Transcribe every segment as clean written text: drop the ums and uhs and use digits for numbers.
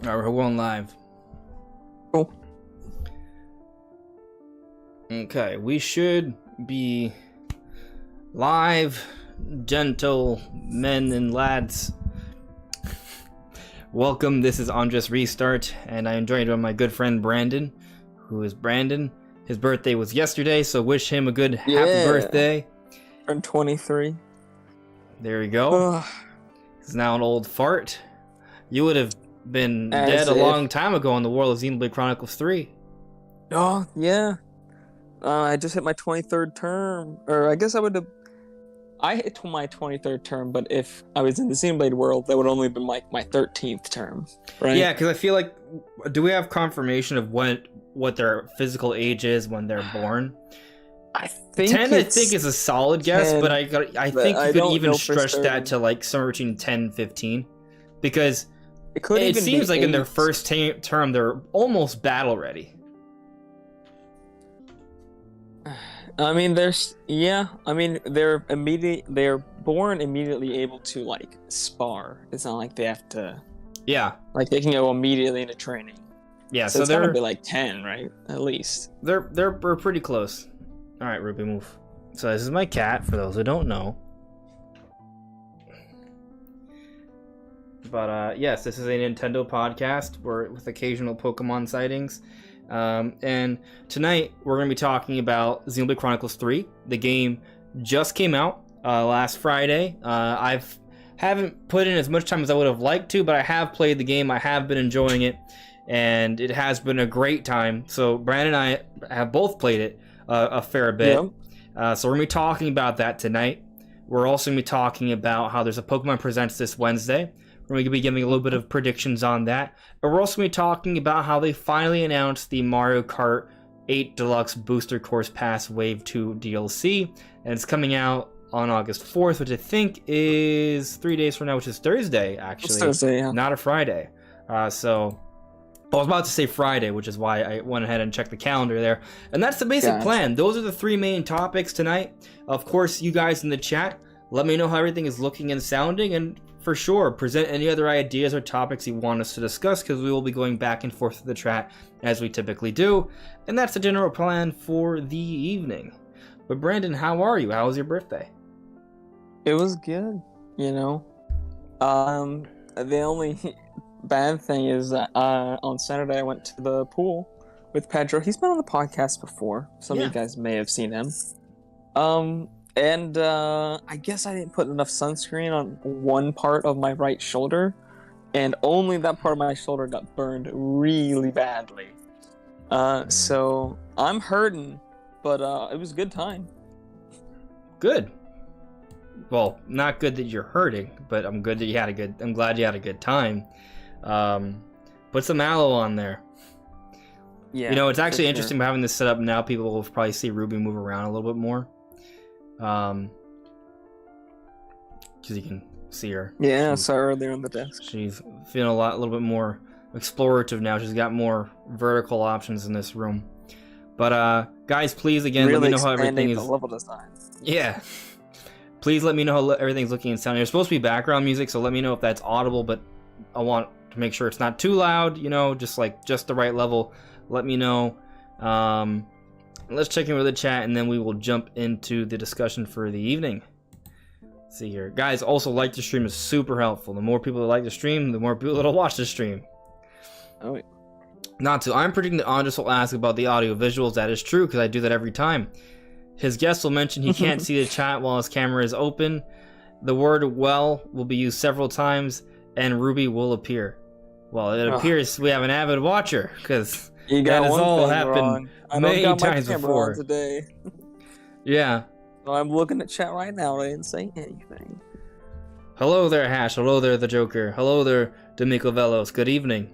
Alright, we're going live. Cool. Okay, we should be live, gentle men and lads. Welcome, this is Andres Restart, and I am joined by my good friend Brandon, who is Brandon. His birthday was yesterday, so wish him a good happy birthday. I'm 23. There we go. He's now an old fart. You would have been dead a long time ago in the world of Xenoblade Chronicles 3. Oh, yeah. I just hit my 23rd term. Or I guess I hit my 23rd term, but if I was in the Xenoblade world, that would only have been like my 13th term, right? Yeah, because I feel like, do we have confirmation of what their physical age is when they're born? I think 10, I think, is a solid guess, 10, but I think you could even stretch that to like somewhere between 10 and 15. Because it seems like 8. in their first term, they're almost battle ready. I mean, they're born immediately able to like spar. It's not like they have to. Yeah. Like they can go immediately into training. Yeah, so they're gonna be like 10, right? At least. We're pretty close. All right, Ruby, move. So this is my cat. For those who don't know. But yes, this is a Nintendo podcast with occasional Pokemon sightings. And tonight we're going to be talking about Xenoblade Chronicles 3. The game just came out last Friday. Haven't put in as much time as I would have liked to, but I have played the game. I have been enjoying it, and it has been a great time. So Brandon and I have both played it a fair bit. Yeah. So we're going to be talking about that tonight. We're also going to be talking about how there's a Pokémon Presents this Wednesday. We're going to be giving a little bit of predictions on that. But we're also going to be talking about how they finally announced the Mario Kart 8 Deluxe Booster Course Pass Wave 2 DLC. And it's coming out on August 4th, which I think is 3 days from now, which is Thursday, actually. It's Thursday, yeah. Not a Friday. So I was about to say Friday, which is why I went ahead and checked the calendar there. And that's the basic plan. Those are the three main topics tonight. Of course, you guys in the chat, let me know how everything is looking and sounding, and for sure, present any other ideas or topics you want us to discuss, because we will be going back and forth with the chat as we typically do. And that's the general plan for the evening. But Brandon, how are you? How was your birthday? It was good, you know. The only bad thing is that on Saturday I went to the pool with Pedro. He's been on the podcast before. Some of you guys may have seen him. And I guess I didn't put enough sunscreen on one part of my right shoulder, and only that part of my shoulder got burned really badly. So I'm hurting, but it was a good time. Good. Well, not good that you're hurting, but I'm glad you had a good time. Put some aloe on there. Yeah. You know, it's actually interesting having this set up now. People will probably see Ruby move around a little bit more. Because you can see her. Yeah, I saw her earlier on the desk. She's feeling a little bit more explorative now. She's got more vertical options in this room. But guys, please again, really let me know how everything is. The level design. Yeah. Please let me know how everything's looking and sounding. There's supposed to be background music, so let me know if that's audible. But I want to make sure it's not too loud. You know, just the right level. Let me know. Let's check in with the chat, and then we will jump into the discussion for the evening. Let's see here. Guys, also like the stream is super helpful. The more people that like the stream, the more people that'll watch the stream. Oh, wait. I'm predicting that Andres will ask about the audio visuals. That is true, because I do that every time. His guest will mention he can't see the chat while his camera is open. The word well will be used several times, and Ruby will appear. Well, it appears we have an avid watcher, because that has all happened many times before. Today. Yeah. So I'm looking at chat right now. I didn't say anything. Hello there, Hash. Hello there, the Joker. Hello there, D'Amico Velos. Good evening.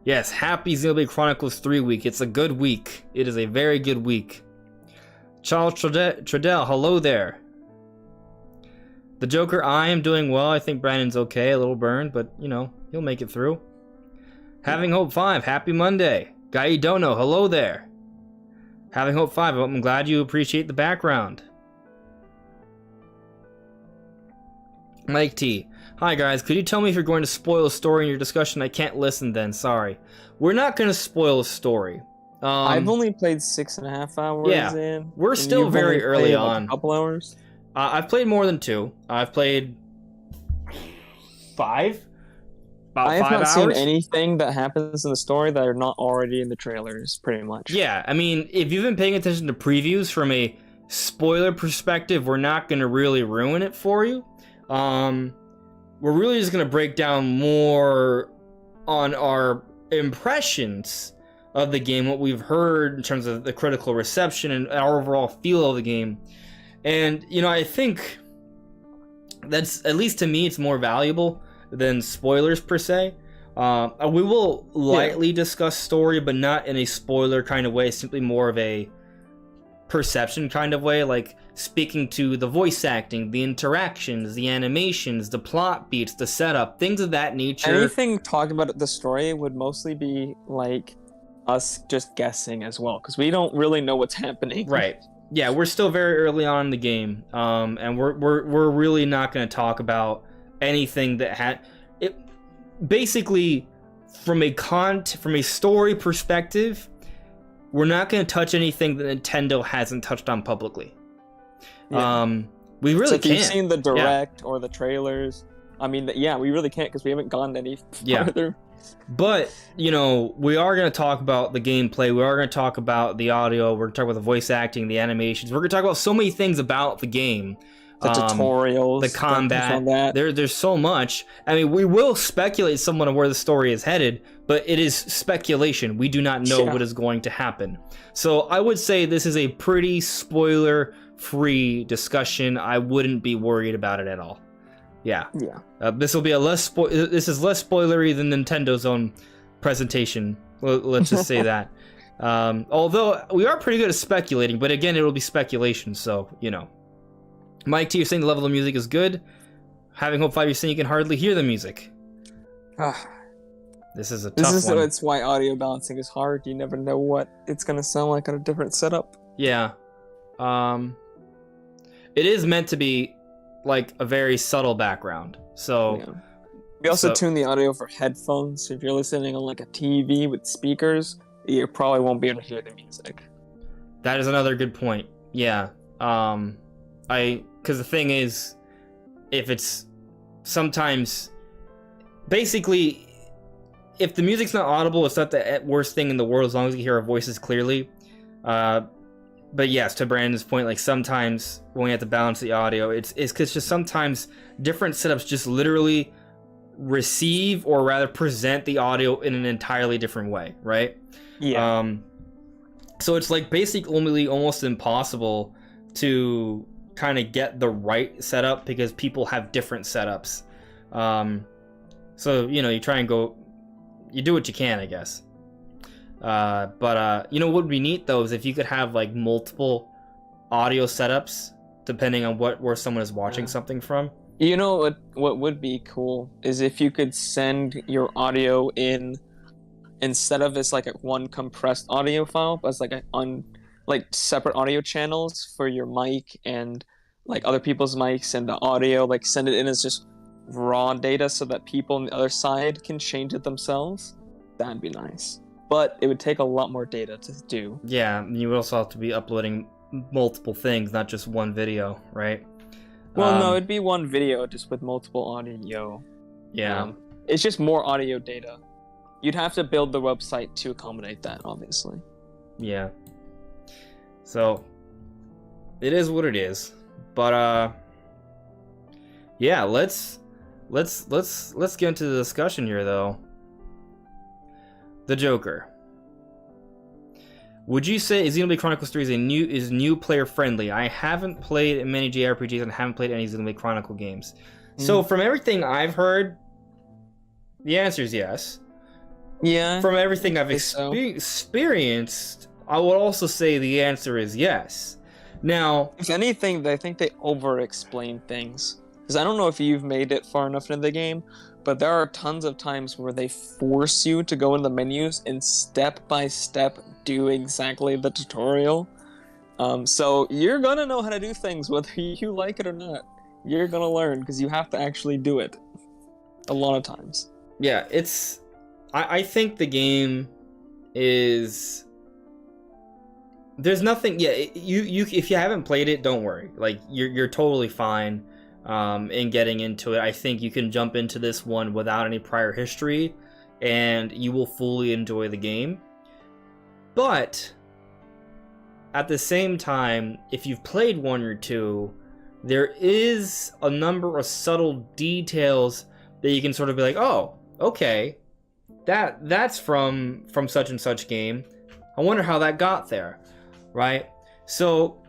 Yes, happy Xenoblade Chronicles 3 week. It's a good week. It is a very good week. Charles Tradell, hello there. The Joker, I am doing well. I think Brandon's okay, a little burned, but, you know, he'll make it through. Having Hope 5, happy Monday. Guy you don't know, hello there. Having Hope 5, I'm glad you appreciate the background. Mike T, Hi guys, could you tell me if you're going to spoil a story in your discussion? I can't listen then, sorry. We're not going to spoil a story. I've only played 6.5 hours yeah, in. we're still very early on. Like a couple hours? I've played more than 2. I've played 5? About I have 5 not hours? seen anything that happens in the story that are not already in the trailers, pretty much. Yeah, I mean, if you've been paying attention to previews from a spoiler perspective, we're not going to really ruin it for you. We're really just going to break down more on our impressions of the game, what we've heard in terms of the critical reception and our overall feel of the game. And, you know, I think that's, at least to me, it's more valuable than spoilers per se. We will lightly discuss story, but not in a spoiler kind of way, simply more of a perception kind of way, like speaking to the voice acting, the interactions, the animations, the plot beats, the setup, things of that nature. Anything talking about the story would mostly be like us just guessing as well, because we don't really know what's happening. Right. Yeah, we're still very early on in the game, and we're really not going to talk about anything that had it. Basically, from a story perspective, we're not going to touch anything that Nintendo hasn't touched on publicly. Yeah. We really so if can't. you've seen the direct or the trailers, I mean, we really can't because we haven't gone any farther. But, you know, we are going to talk about the gameplay. We are going to talk about the audio. We're going to talk about the voice acting, the animations. We're going to talk about so many things about the game. The tutorials, the combat. There's so much. I mean, we will speculate somewhat on where the story is headed, but it is speculation. We do not know what is going to happen. So I would say this is a pretty spoiler-free discussion. I wouldn't be worried about it at all. Yeah. This will be this is less spoilery than Nintendo's own presentation. Let's just say that. Although we are pretty good at speculating, but again, it will be speculation. So you know. Mike T, you're saying the level of music is good. Having Hope 5, you're saying you can hardly hear the music. This is a tough one. That's why audio balancing is hard. You never know what it's going to sound like on a different setup. Yeah. It is meant to be like a very subtle background. So yeah. We also tune the audio for headphones. So if you're listening on like a TV with speakers, you probably won't be able to hear the music. That is another good point. Yeah. Because the thing is, if it's sometimes, basically, if the music's not audible, it's not the worst thing in the world as long as you hear our voices clearly. But yes, to Brandon's point, like sometimes when we have to balance the audio, it's because just sometimes different setups just literally receive or rather present the audio in an entirely different way, right? Yeah. So it's like basically almost impossible to kind of get the right setup because people have different setups. So you know, you try and you do what you can, I guess. But you know what would be neat though is if you could have like multiple audio setups depending on where someone is watching something from. You know what would be cool is if you could send your audio in instead of as like a one compressed audio file, but as like separate audio channels for your mic and like other people's mics and the audio, like send it in as just raw data so that people on the other side can change it themselves. That'd be nice. But it would take a lot more data to do. Yeah, you would also have to be uploading multiple things, not just one video, right? Well, no, it'd be one video just with multiple audio. Yeah. It's just more audio data. You'd have to build the website to accommodate that, obviously. Yeah. So, it is what it is. But yeah, let's get into the discussion here though. The Joker. Would you say Xenoblade Chronicles 3 is new player friendly? I haven't played many JRPGs and haven't played any Xenoblade Chronicle games. So from everything I've heard, the answer is yes. Yeah. From everything I've experienced, I would also say the answer is yes. Now, if anything, I think they over-explain things. Because I don't know if you've made it far enough into the game, but there are tons of times where they force you to go in the menus and step by step do exactly the tutorial. So you're gonna know how to do things whether you like it or not. You're gonna learn because you have to actually do it. a lot of times. Yeah, I think the game is... There's nothing... Yeah, you if you haven't played it, don't worry. Like, you're totally fine in getting into it. I think you can jump into this one without any prior history, and you will fully enjoy the game. But at the same time, if you've played 1 or 2, there is a number of subtle details that you can sort of be like, oh, okay, that's from such and such game. I wonder how that got there, right? So,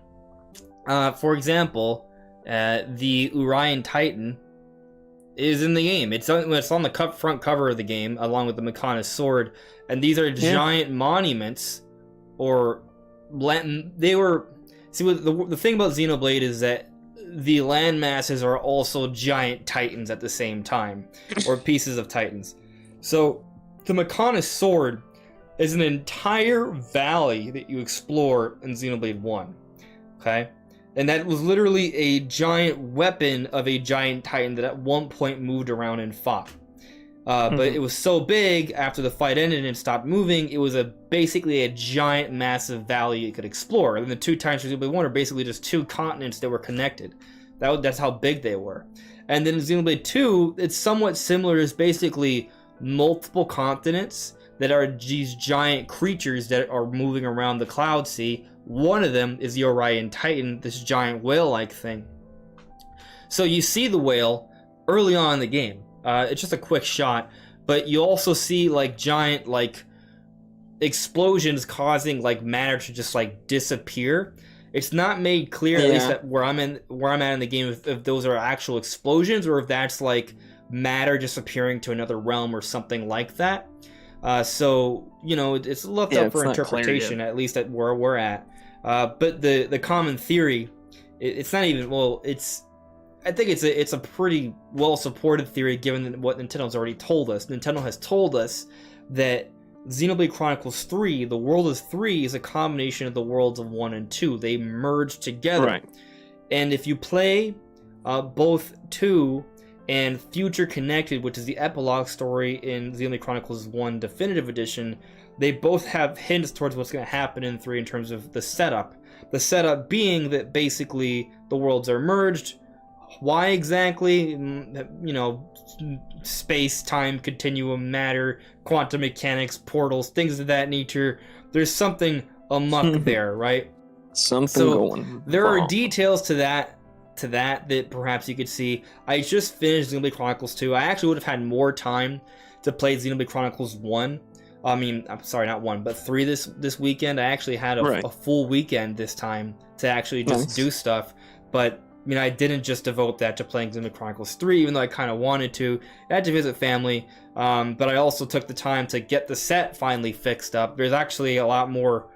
for example, the Urian Titan is in the game. It's on the front cover of the game, along with the Mechonis sword, and these are giant monuments, or they were... See, the thing about Xenoblade is that the land masses are also giant titans at the same time, or pieces of titans. So the Mechonis sword is an entire valley that you explore in Xenoblade 1. Okay? And that was literally a giant weapon of a giant titan that at one point moved around and fought. But it was so big, after the fight ended and stopped moving, it was basically a giant, massive valley you could explore. And the 2 titans from Xenoblade 1 are basically just 2 continents that were connected. That's how big they were. And then in Xenoblade 2, it's somewhat similar. It's basically multiple continents that are these giant creatures that are moving around the Cloud Sea. One of them is the Urian Titan, this giant whale-like thing. So you see the whale early on in the game. It's just a quick shot, but you also see like giant like explosions causing like matter to just like disappear. It's not made clear, at least that where I'm at in the game, if those are actual explosions or if that's like matter disappearing to another realm or something like that. So you know, it's left up for interpretation, at least at where we're at. But the common theory, it's not even, well, I think it's a pretty well supported theory given what Nintendo's already told us. Nintendo has told us that Xenoblade Chronicles 3, the world of 3, is a combination of the worlds of 1 and 2. They merge together. Right. And if you play both 2 and Future Connected, which is the epilogue story in Xenoblade Chronicles 1 Definitive Edition, they both have hints towards what's going to happen in 3 in terms of the setup. The setup being that basically the worlds are merged. Why exactly? You know, space, time, continuum, matter, quantum mechanics, portals, things of that nature. There's something amok there, right? Something going. There are details to that perhaps you could see. I just finished Xenoblade Chronicles 2. I actually would have had more time to play Xenoblade Chronicles 1. I mean, I'm sorry, not 1, but 3 this weekend. I actually had a full weekend this time to actually just do stuff. But I mean, I didn't just devote that to playing Xenoblade Chronicles 3, even though I kind of wanted to. I had to visit family, but I also took the time to get the set finally fixed up. There's actually a lot more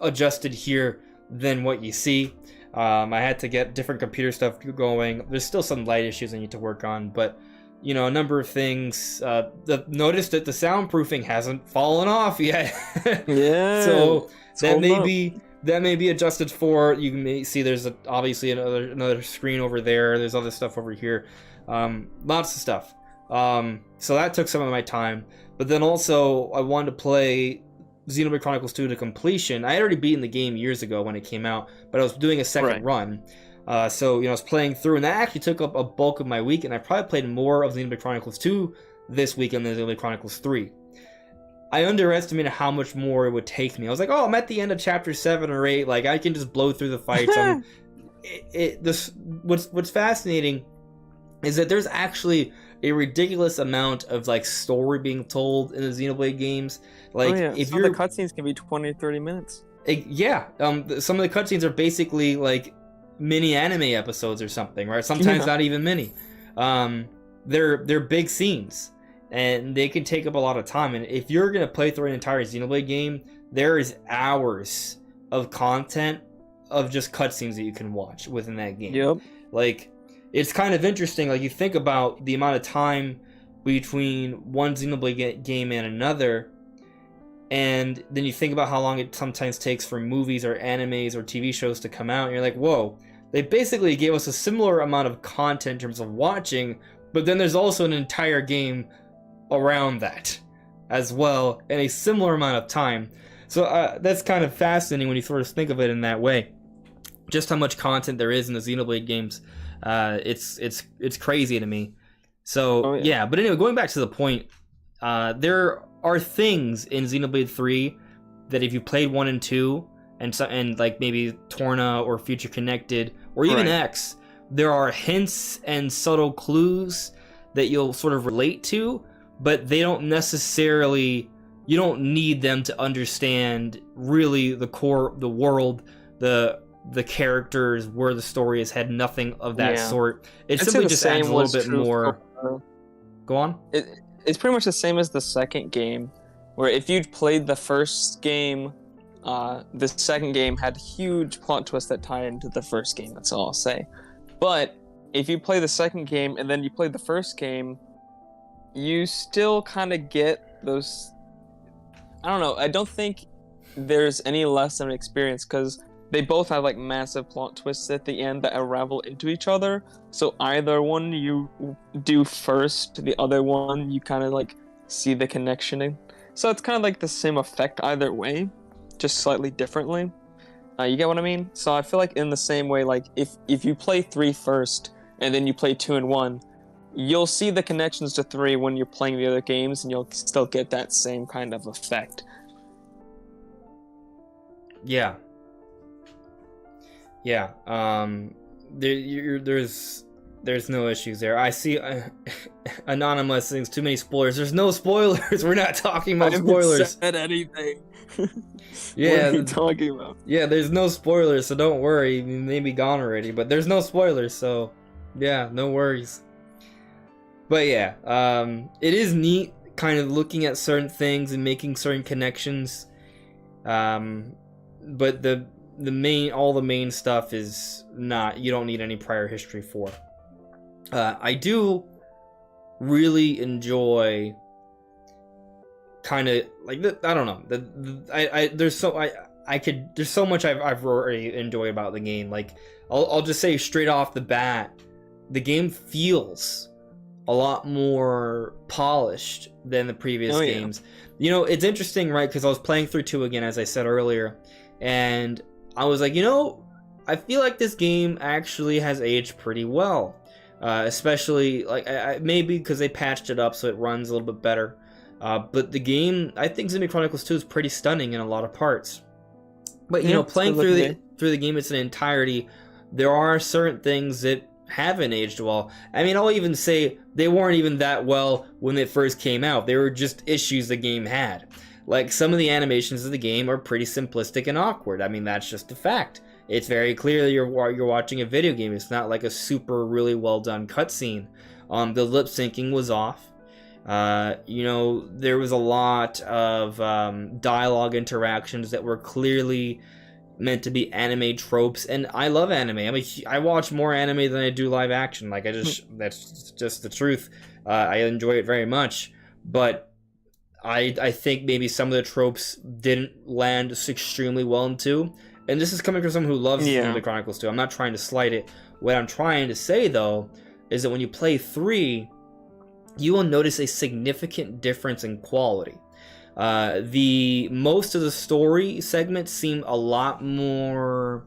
adjusted here than what you see. I had to get different computer stuff going. There's still some light issues I need to work on, but you know, a number of things. Notice that the soundproofing hasn't fallen off yet. Yeah. So that may be adjusted for. You may see there's obviously another screen over there. There's other stuff over here. Lots of stuff. So that took some of my time. But then also I wanted to play Xenoblade Chronicles 2 to completion. I had already beaten the game years ago when it came out, but I was doing a second run. So, you know, I was playing through, and that actually took up a bulk of my week, and I probably played more of Xenoblade Chronicles 2 this weekend than Xenoblade Chronicles 3. I underestimated how much more it would take me. I was like, oh, I'm at the end of chapter 7 or 8, like, I can just blow through the fights. What's fascinating is that there's actually a ridiculous amount of, like, story being told in the Xenoblade games. Like, if some of the cutscenes can be 20 or 30 minutes. Some of the cutscenes are basically, like, mini anime episodes or something, right? Sometimes not even mini. They're big scenes, and they can take up a lot of time. And if you're gonna play through an entire Xenoblade game, there is hours of content of just cutscenes that you can watch within that game. Yep. Like, it's kind of interesting. Like, you think about the amount of time between one Xenoblade game and another, and then you think about how long it sometimes takes for movies or animes or TV shows to come out, and you're like, whoa, they basically gave us a similar amount of content in terms of watching, but then there's also an entire game around that as well in a similar amount of time. So that's kind of fascinating when you sort of think of it in that way. Just how much content there is in the Xenoblade games. It's crazy to me. So yeah, but anyway, going back to the point, there are things in Xenoblade 3 that if you played 1 and 2 and like maybe Torna or Future Connected or even X, there are hints and subtle clues that you'll sort of relate to, but they don't necessarily, you don't need them to understand really the core, the world, the characters, where the story is headed, nothing of that sort. It simply just adds a little bit more. Go on. It's pretty much the same as the second game, where if you'd played the first game, the second game had huge plot twists that tie into the first game. That's all I'll say. But if you play the second game and then you play the first game, you still kind of get those. I don't know. I don't think there's any less of an experience because they both have like massive plot twists at the end that unravel into each other. So either one you do first, the other one you kind of like see the connection in. So it's kind of like the same effect either way, just slightly differently. You get what I mean? So I feel like in the same way, like if you play 3 first and then you play 2 and 1, you'll see the connections to 3 when you're playing the other games, and you'll still get that same kind of effect. Yeah. Yeah. There's no issues there. I see Anonymous things, too many spoilers. There's no spoilers. We're not talking about spoilers. I haven't said anything. Yeah. What are you talking about? Yeah, there's no spoilers, so don't worry. You may be gone already, but there's no spoilers, so yeah, no worries. But yeah, it is neat kind of looking at certain things and making certain connections. But the main stuff is not, you don't need any prior history for. I do really enjoy kind of like I don't know. There's so much I've already enjoyed about the game. Like I'll just say straight off the bat, the game feels a lot more polished than the previous games. You know, it's interesting, right? Because I was playing through 2 again, as I said earlier, and I was like, you know, I feel like this game actually has aged pretty well. Especially, like, maybe because they patched it up so it runs a little bit better. But the game, I think Xenoblade Chronicles 2 is pretty stunning in a lot of parts. But, you know, playing through the game in its entirety, there are certain things that haven't aged well. I mean, I'll even say they weren't even that well when they first came out. They were just issues the game had. Like, some of the animations of the game are pretty simplistic and awkward. I mean, that's just a fact. It's very clear that you're watching a video game. It's not like a super really well done cutscene. The lip syncing was off. You know, there was a lot of dialogue interactions that were clearly meant to be anime tropes, and I love anime. I mean, I watch more anime than I do live action. Like, that's just the truth. I enjoy it very much, but I think maybe some of the tropes didn't land extremely well in 2. And this is coming from someone who loves Xenoblade Chronicles 2. I'm not trying to slight it. What I'm trying to say, though, is that when you play 3, you will notice a significant difference in quality. Most of the story segments seem a lot more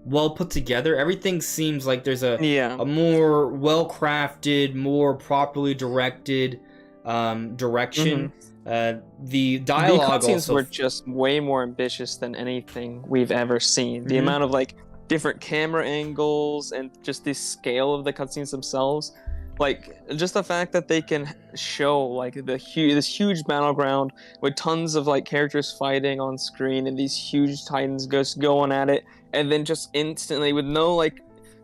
well put together. Everything seems like there's a more well-crafted, more properly directed direction. The dialogue cutscenes were just way more ambitious than anything we've ever seen. The amount of like different camera angles and just the scale of the cutscenes themselves, like just the fact that they can show like this huge battleground with tons of like characters fighting on screen and these huge titans just going at it, and then just instantly with no like.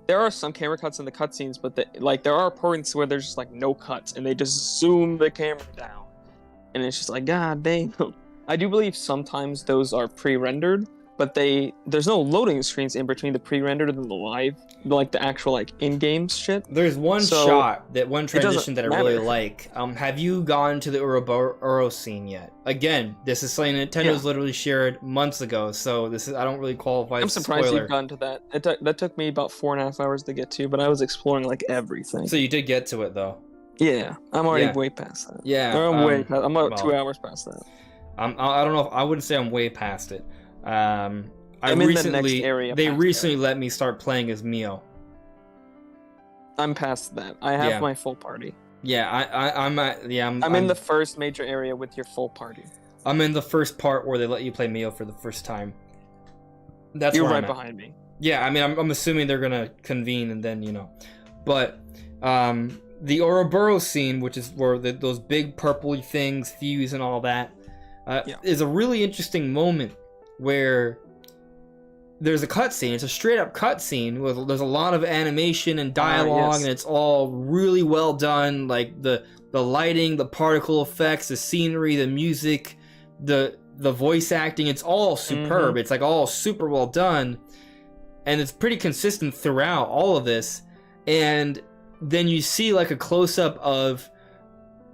There are some camera cuts in the cutscenes, but there are points where there's just like no cuts and they just zoom the camera down. And it's just like, god damn. I do believe sometimes those are pre-rendered, but there's no loading screens in between the pre-rendered and the live, like the actual like in-game shit. There's one transition that I really matter. like. Have you gone to the Ouroboros scene yet? Again, this is something Nintendo's literally shared months ago, so I don't really qualify as I'm surprised spoiler. you've gone to that. That took me about 4.5 hours to get to, but I was exploring like everything. So you did get to it though. Yeah, I'm already way past that. Yeah, I'm about 2 hours past that. I don't know if I wouldn't say I'm way past it. I'm in the next area. They recently let me start playing as Mio. I'm past that. I have my full party. Yeah, I'm in the first major area with your full party. I'm in the first part where they let you play Mio for the first time. You're right behind me. Yeah, I mean, I'm assuming they're gonna convene and then but the Ouroboros scene, which is where those big purpley things fuse and all that, is a really interesting moment where there's a cutscene. It's a straight up cutscene where there's a lot of animation and dialogue, and it's all really well done. Like the lighting, the particle effects, the scenery, the music, the voice acting. It's all superb. Mm-hmm. It's like all super well done, and it's pretty consistent throughout all of this. And then you see like a close up of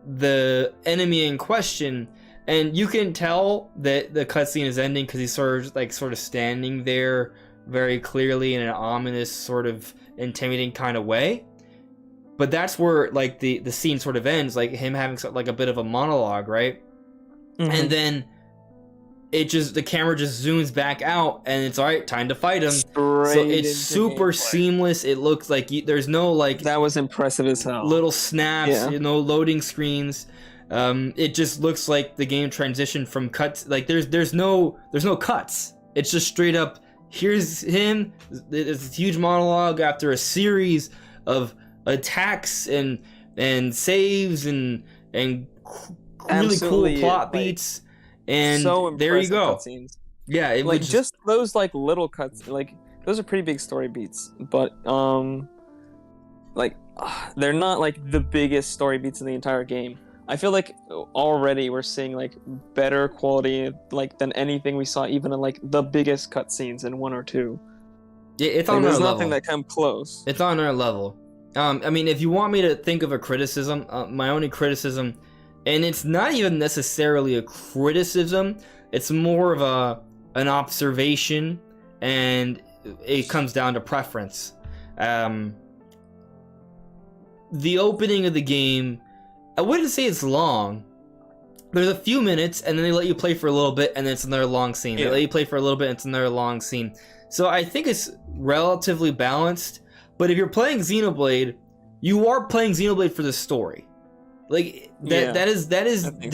the enemy in question. And you can tell that the cutscene is ending because he's sort of standing there very clearly in an ominous, sort of intimidating kind of way. But that's where like the scene sort of ends, like him having like a bit of a monologue, right? Mm-hmm. And then the camera just zooms back out, and it's all right, time to fight him. So it's super seamless. It looks like there's no like that was impressive as hell. Little snaps, loading screens. It just looks like the game transitioned from cuts. Like there's no cuts. It's just straight up. Here's him. It's a huge monologue after a series of attacks and saves and really cool plot beats. And so there you go. Cutscenes. Yeah, it like was just those like little cuts. Like those are pretty big story beats, but they're not like the biggest story beats in the entire game. I feel like already we're seeing like better quality like than anything we saw even in like the biggest cutscenes in 1 or 2. Yeah, it's on our level. There's nothing that come close. It's on our level. I mean, if you want me to think of a criticism, my only criticism, and it's not even necessarily a criticism, it's more of an observation, and it comes down to preference. The opening of the game, I wouldn't say it's long. There's a few minutes, and then they let you play for a little bit, and then it's another long scene. They let you play for a little bit, and it's another long scene. So I think it's relatively balanced. But if you're playing Xenoblade, you are playing Xenoblade for the story. Like that is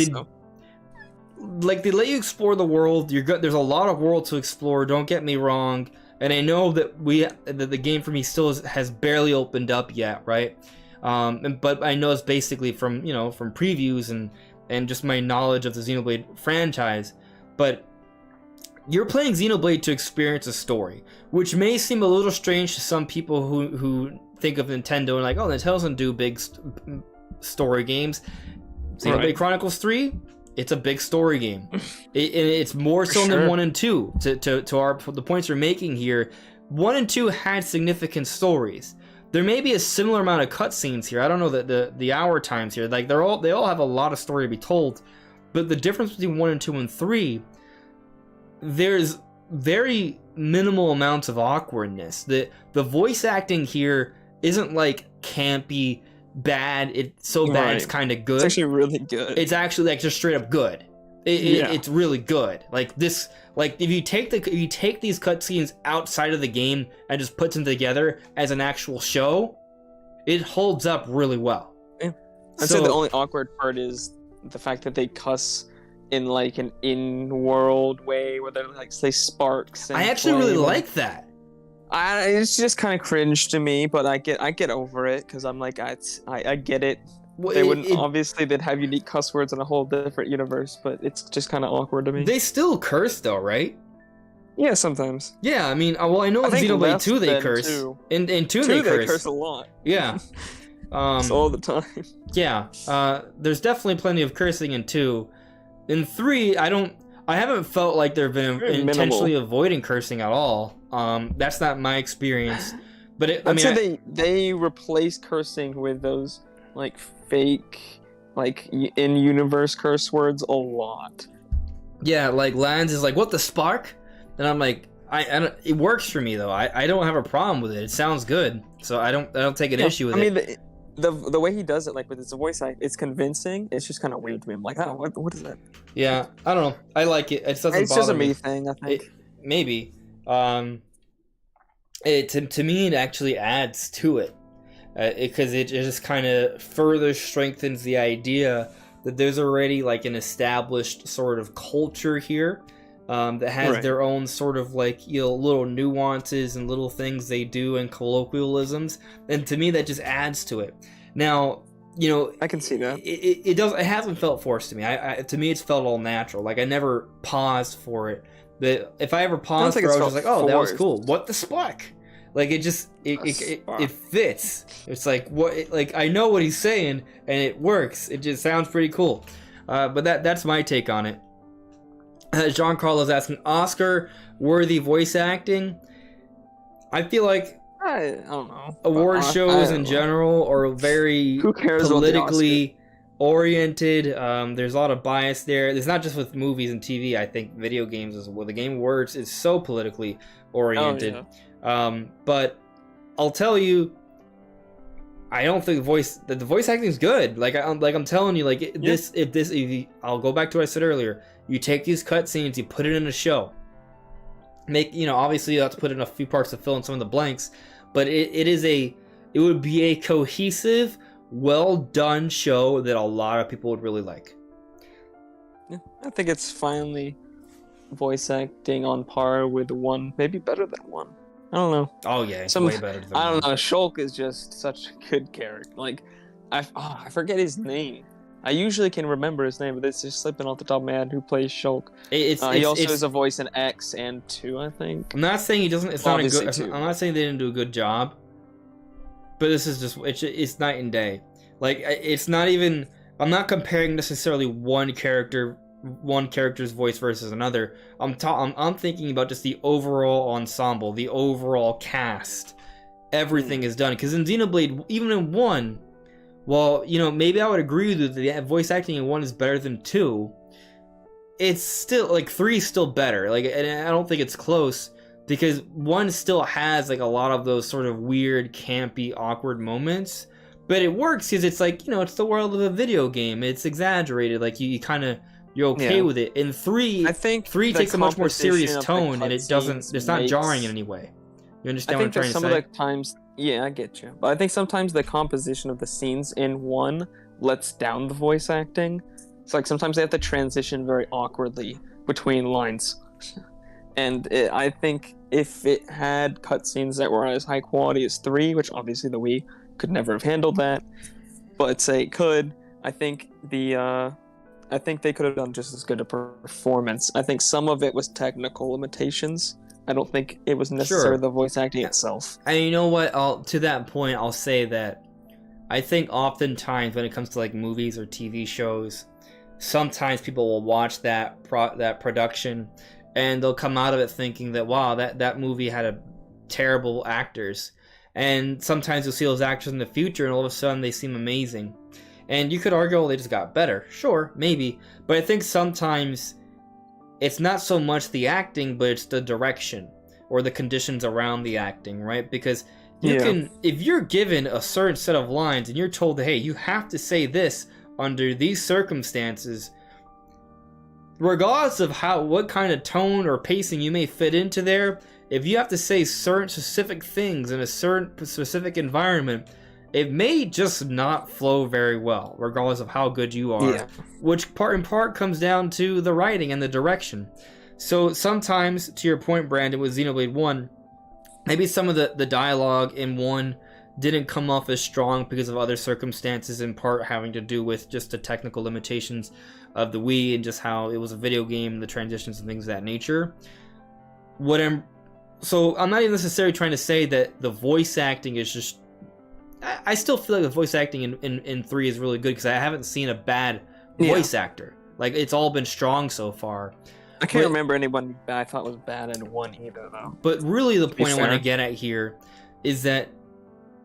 so. Like they let you explore the world. You're good. There's a lot of world to explore. Don't get me wrong. And I know that the game for me still has barely opened up yet, right? But I know it's basically from previews and just my knowledge of the Xenoblade franchise. But you're playing Xenoblade to experience a story, which may seem a little strange to some people who think of Nintendo and like, oh, Nintendo doesn't do big story games. Xenoblade Chronicles 3, it's a big story game. It's more so than 1 and 2. To the points we're making here, 1 and 2 had significant stories. There may be a similar amount of cutscenes here. I don't know the hour times here. Like they all have a lot of story to be told, but the difference between 1 and 2 and 3, there's very minimal amounts of awkwardness. The voice acting here isn't like campy, bad. It's so bad it's kind of good. It's actually really good. It's actually like just straight up good. It's really good. Like this, like if you take these cutscenes outside of the game and just put them together as an actual show, it holds up really well. Yeah. I'd say the only awkward part is the fact that they cuss in like an in-world way where they like say sparks. And I actually really like that. It's just kind of cringe to me, but I get over it because I'm like I get it. Well, they wouldn't obviously they'd have unique cuss words in a whole different universe, but it's just kind of awkward to me. They still curse though, right? Yeah, sometimes. Yeah, I mean, well, I know in Xenoblade 2 they curse. In 2 they curse a lot. Yeah. It's all the time. Yeah. There's definitely plenty of cursing in 2. In 3, I I haven't felt like they've been Very intentionally minimal. avoiding cursing at all. That's not my experience. But I'd say they replace cursing with those like fake, like in-universe curse words a lot. yeah, like Lance is like, "What the spark?" And I'm like, I don't, it works for me though. I don't have a problem with it. It sounds good, so I don't take an issue with it. I mean, the way he does it, like with his voice act, it's convincing. It's just kind of weird to me. I'm like, oh, what is that? Yeah, I don't know. I like it. It doesn't It's bother just a me. me thing, I think. Maybe. To me, it actually adds to it because it just kind of further strengthens the idea that there's already like an established sort of culture here that has Right. their own sort of like little nuances and little things they do and colloquialisms, and to me that just adds to it. Now, I can see that. it hasn't felt forced to me. To me it's felt all natural. Like I never paused for it. But if I ever paused for it, I was just like, oh, that was cool. What the spark? Like it just it fits. It's like like I know what he's saying and it works. It just sounds pretty cool. But that's my take on it. Jean Carlos asking, Oscar worthy voice acting. I feel like I don't know. award shows in general are very Who cares about the politically oriented. There's a lot of bias there. It's not just with movies and TV. I think video games as well. The Game Awards is so politically oriented. Oh, yeah. But I'll tell you, I don't think the voice acting is good. Like I'm telling you, like I'll go back to what I said earlier. You take these cutscenes, you put it in a show. Obviously you have to put in a few parts to fill in some of the blanks, but it would be a cohesive, well done show that a lot of people would really like. Yeah, I think it's finally voice acting on par with one, maybe better than one. I don't know. Oh yeah, it's way better than I don't one. know. Shulk is just such a good character. Like, I forget his name. I usually can remember his name, but it's just slipping off the top of my head who plays Shulk. He also has a voice in X and 2, I think. I'm not saying he doesn't. It's not a good. Obviously, I'm not saying they didn't do a good job, but this is just it's night and day. Like it's not even. I'm not comparing necessarily one character's voice versus another. I'm thinking about just the overall ensemble, the overall cast. Everything is done because in Xenoblade, even in 1, well, maybe I would agree with you that the voice acting in 1 is better than 2. It's still like 3 is still better. Like, and I don't think it's close because 1 still has like a lot of those sort of weird, campy, awkward moments. But it works because it's like it's the world of a video game. It's exaggerated. Like you're okay with it. In 3, I think 3 takes a much more serious composition of the tone, and it's not jarring in any way. You understand what I'm trying to say? Some of the times, yeah, I get you. But I think sometimes the composition of the scenes in 1 lets down the voice acting. It's like sometimes they have to transition very awkwardly between lines. And I think if it had cutscenes that were as high quality as 3, which obviously the Wii could never have handled that, but say it could, I think they could have done just as good a performance. I think some of it was technical limitations. I don't think it was necessarily the voice acting itself. And you know what? To that point, I'll say that I think oftentimes when it comes to like movies or TV shows, sometimes people will watch that production and they'll come out of it thinking that wow, that movie had terrible actors. And sometimes you'll see those actors in the future and all of a sudden they seem amazing. And you could argue, oh, they just got better. Sure, maybe. But I think sometimes it's not so much the acting, but it's the direction or the conditions around the acting, right? Because if you're given a certain set of lines and you're told that, hey, you have to say this under these circumstances, regardless of what kind of tone or pacing you may fit into there, if you have to say certain specific things in a certain specific environment, it may just not flow very well, regardless of how good you are. Which in part comes down to the writing and the direction. So sometimes, to your point, Brandon, with Xenoblade 1, maybe some of the dialogue in 1 didn't come off as strong because of other circumstances, in part having to do with just the technical limitations of the Wii and just how it was a video game, the transitions and things of that nature. So I'm not even necessarily trying to say that the voice acting is just... I still feel like the voice acting in 3 is really good because I haven't seen a bad voice actor. Like, it's all been strong so far. I can't remember anyone that I thought was bad in 1 either, though. But really, the point I want to fair. get at here is that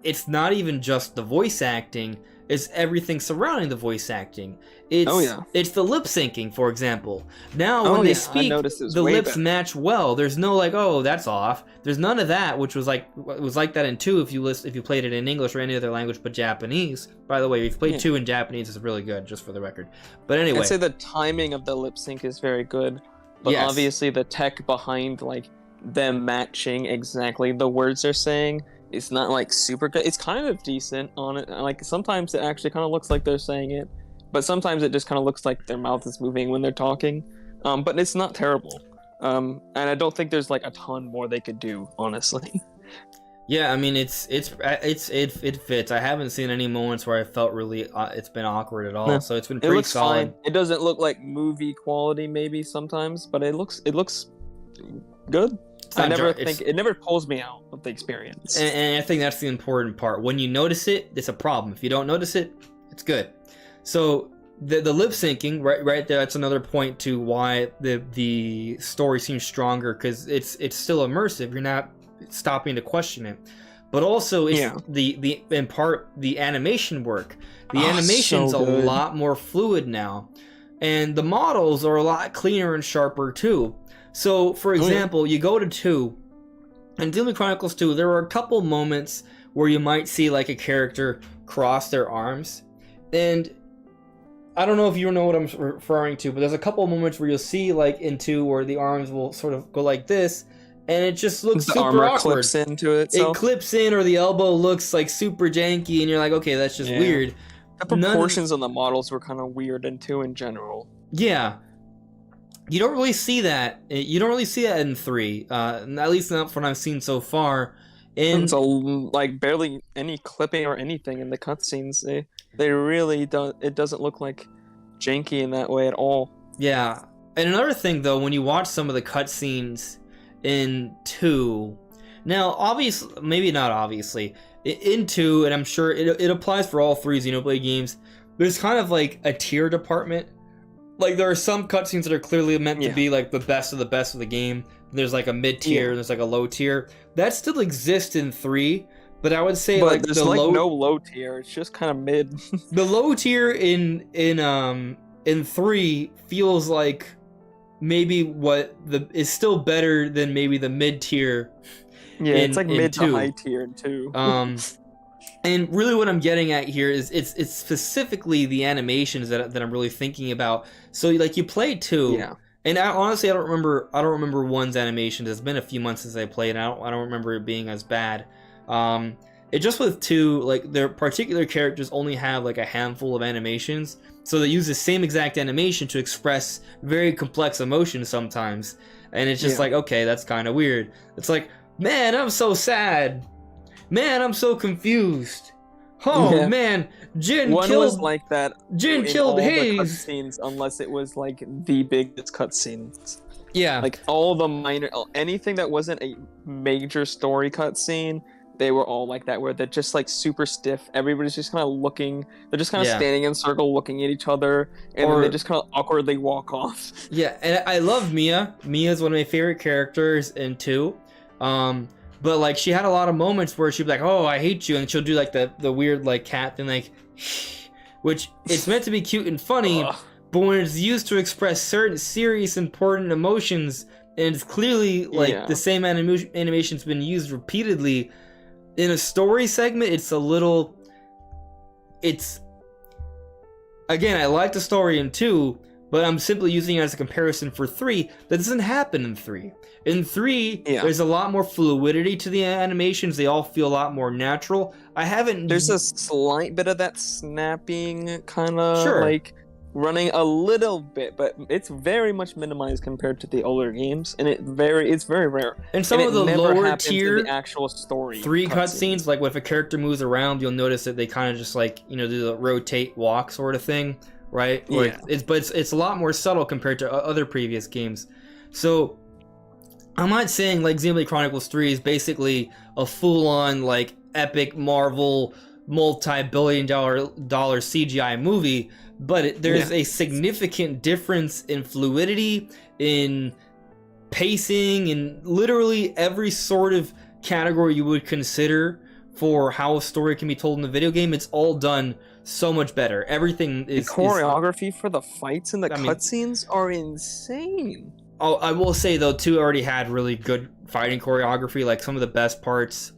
it's not even just the voice acting, it's everything surrounding the voice acting. It's the lip syncing, for example. Now, when they speak, the lips match well. There's no like, oh, that's off. There's none of that, which was like that in 2 if you played it in English or any other language but Japanese. By the way, if you played 2 in Japanese, it's really good, just for the record. But anyway, I'd say the timing of the lip sync is very good, but obviously the tech behind like them matching exactly the words they're saying, it's not like super good. It's kind of decent on it. Like sometimes it actually kind of looks like they're saying it, but sometimes it just kind of looks like their mouth is moving when they're talking. But it's not terrible. And I don't think there's like a ton more they could do, honestly. Yeah, I mean it fits. I haven't seen any moments where I felt really it's been awkward at all. No. So it's been pretty solid. Fine. It doesn't look like movie quality maybe sometimes, but it looks good. It never pulls me out of the experience. And I think that's the important part. When you notice it, it's a problem. If you don't notice it, it's good. So the lip syncing, right there, that's another point to why the story seems stronger, because it's still immersive. You're not stopping to question it. But also it's in part the animation work. The animation's a lot more fluid now. And the models are a lot cleaner and sharper too. So, for example, you go to 2, in Xenoblade Chronicles 2, there were a couple moments where you might see like a character cross their arms, and I don't know if you know what I'm referring to, but there's a couple moments where you'll see like in 2 where the arms will sort of go like this, and it just looks super awkward. The armor clips into itself. It clips in, or the elbow looks like super janky, and you're like, okay, that's just weird. The proportions on the models were kind of weird in 2 in general. Yeah. You don't really see that. You don't really see that in 3, at least not from what I've seen so far. It's like barely any clipping or anything in the cutscenes. They really don't. It doesn't look like janky in that way at all. Yeah, and another thing though, when you watch some of the cutscenes in 2, now obviously, maybe not obviously, in 2, and I'm sure it applies for all 3 Xenoblade games. There's kind of like a tier department. Like, there are some cutscenes that are clearly meant to be, like, the best of the game. There's, like, a mid-tier, and there's, like, a low tier. That still exists in 3, but I would say, like, there's, no low tier. It's just kind of mid. The low tier in 3 feels like maybe is still better than maybe the mid-tier. Yeah, it's like mid to high tier in 2. And really what I'm getting at here is it's specifically the animations that I'm really thinking about. So like you play 2, and honestly I don't remember 1's animations. It's been a few months since I played, and I don't remember it being as bad. It just with 2, like their particular characters only have like a handful of animations, so they use the same exact animation to express very complex emotions sometimes, and it's just like, okay, that's kind of weird. It's like, man, I'm so sad. Man, I'm so confused. Oh man, Jin was like that. Jin killed Hayes. The cutscenes, unless it was like the biggest cutscenes. Yeah, like all the minor, anything that wasn't a major story cutscene, they were all like that, where they're just like super stiff. Everybody's just kind of looking. They're just kind of standing in a circle, looking at each other, and then they just kind of awkwardly walk off. Yeah, and I love Mia. Mia's one of my favorite characters in 2. But like she had a lot of moments where she'd be like, "Oh, I hate you," and she'll do like the weird like cat thing, like, which it's meant to be cute and funny, but when it's used to express certain serious, important emotions, and it's clearly like the same animation's been used repeatedly in a story segment, again, I like the story in 2. But I'm simply using it as a comparison for 3. That doesn't happen in 3. In 3, there's a lot more fluidity to the animations. They all feel a lot more natural. There's a slight bit of that snapping kind of like running a little bit, but it's very much minimized compared to the older games, and it's very rare. And some of the lower tier the actual story 3 cutscenes, like if a character moves around, you'll notice that they kind of just like, do the rotate walk sort of thing. Right? Yeah. It's a lot more subtle compared to other previous games. So I'm not saying like Xenoblade Chronicles 3 is basically a full-on like epic Marvel multi-billion dollar CGI movie, but there's a significant difference in fluidity, in pacing, in literally every sort of category you would consider for how a story can be told in a video game. It's all done so much better. Everything is... The choreography for the fights and the cutscenes are insane. Oh, I will say, though, 2 already had really good fighting choreography. Like, some of the best parts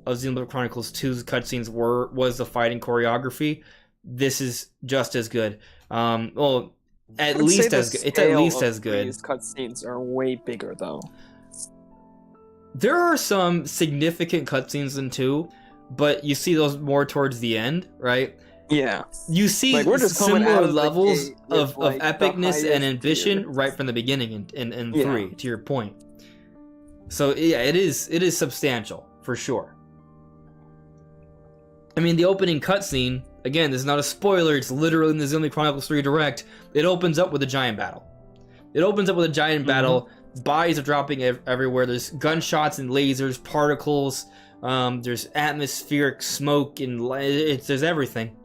of Xenoblade Chronicles 2's cutscenes was the fighting choreography. This is just as good. Well, at least as good. It's at least as good. These cutscenes are way bigger, though. There are some significant cutscenes in 2, but you see those more towards the end, right? Yeah. You see similar levels of epicness and ambition right from the beginning in 3, to your point. So yeah, it is substantial, for sure. I mean, the opening cutscene, again, this is not a spoiler, it's literally in the Xenoblade Chronicles 3 Direct, it opens up with a giant battle. Bodies are dropping everywhere, there's gunshots and lasers, particles, there's atmospheric smoke, and there's everything.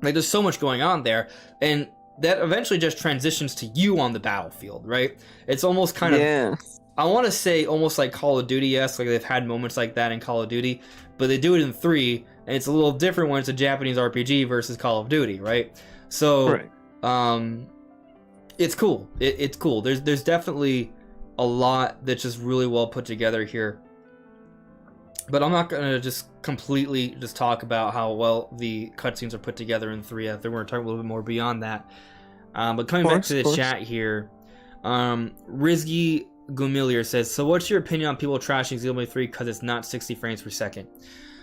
Like, there's so much going on there, and that eventually just transitions to you on the battlefield, right? It's almost kind of, I want to say almost like Call of Duty-esque, like they've had moments like that in Call of Duty, but they do it in 3, and it's a little different when it's a Japanese RPG versus Call of Duty, right? So, it's cool. It's cool. There's definitely a lot that's just really well put together here. But I'm not going to just completely just talk about how well the cutscenes are put together in 3. I think we're going to talk a little bit more beyond that. But coming back to the chat here, Rizgy Gumilier says, so what's your opinion on people trashing Xenoblade 3 because it's not 60 frames per second?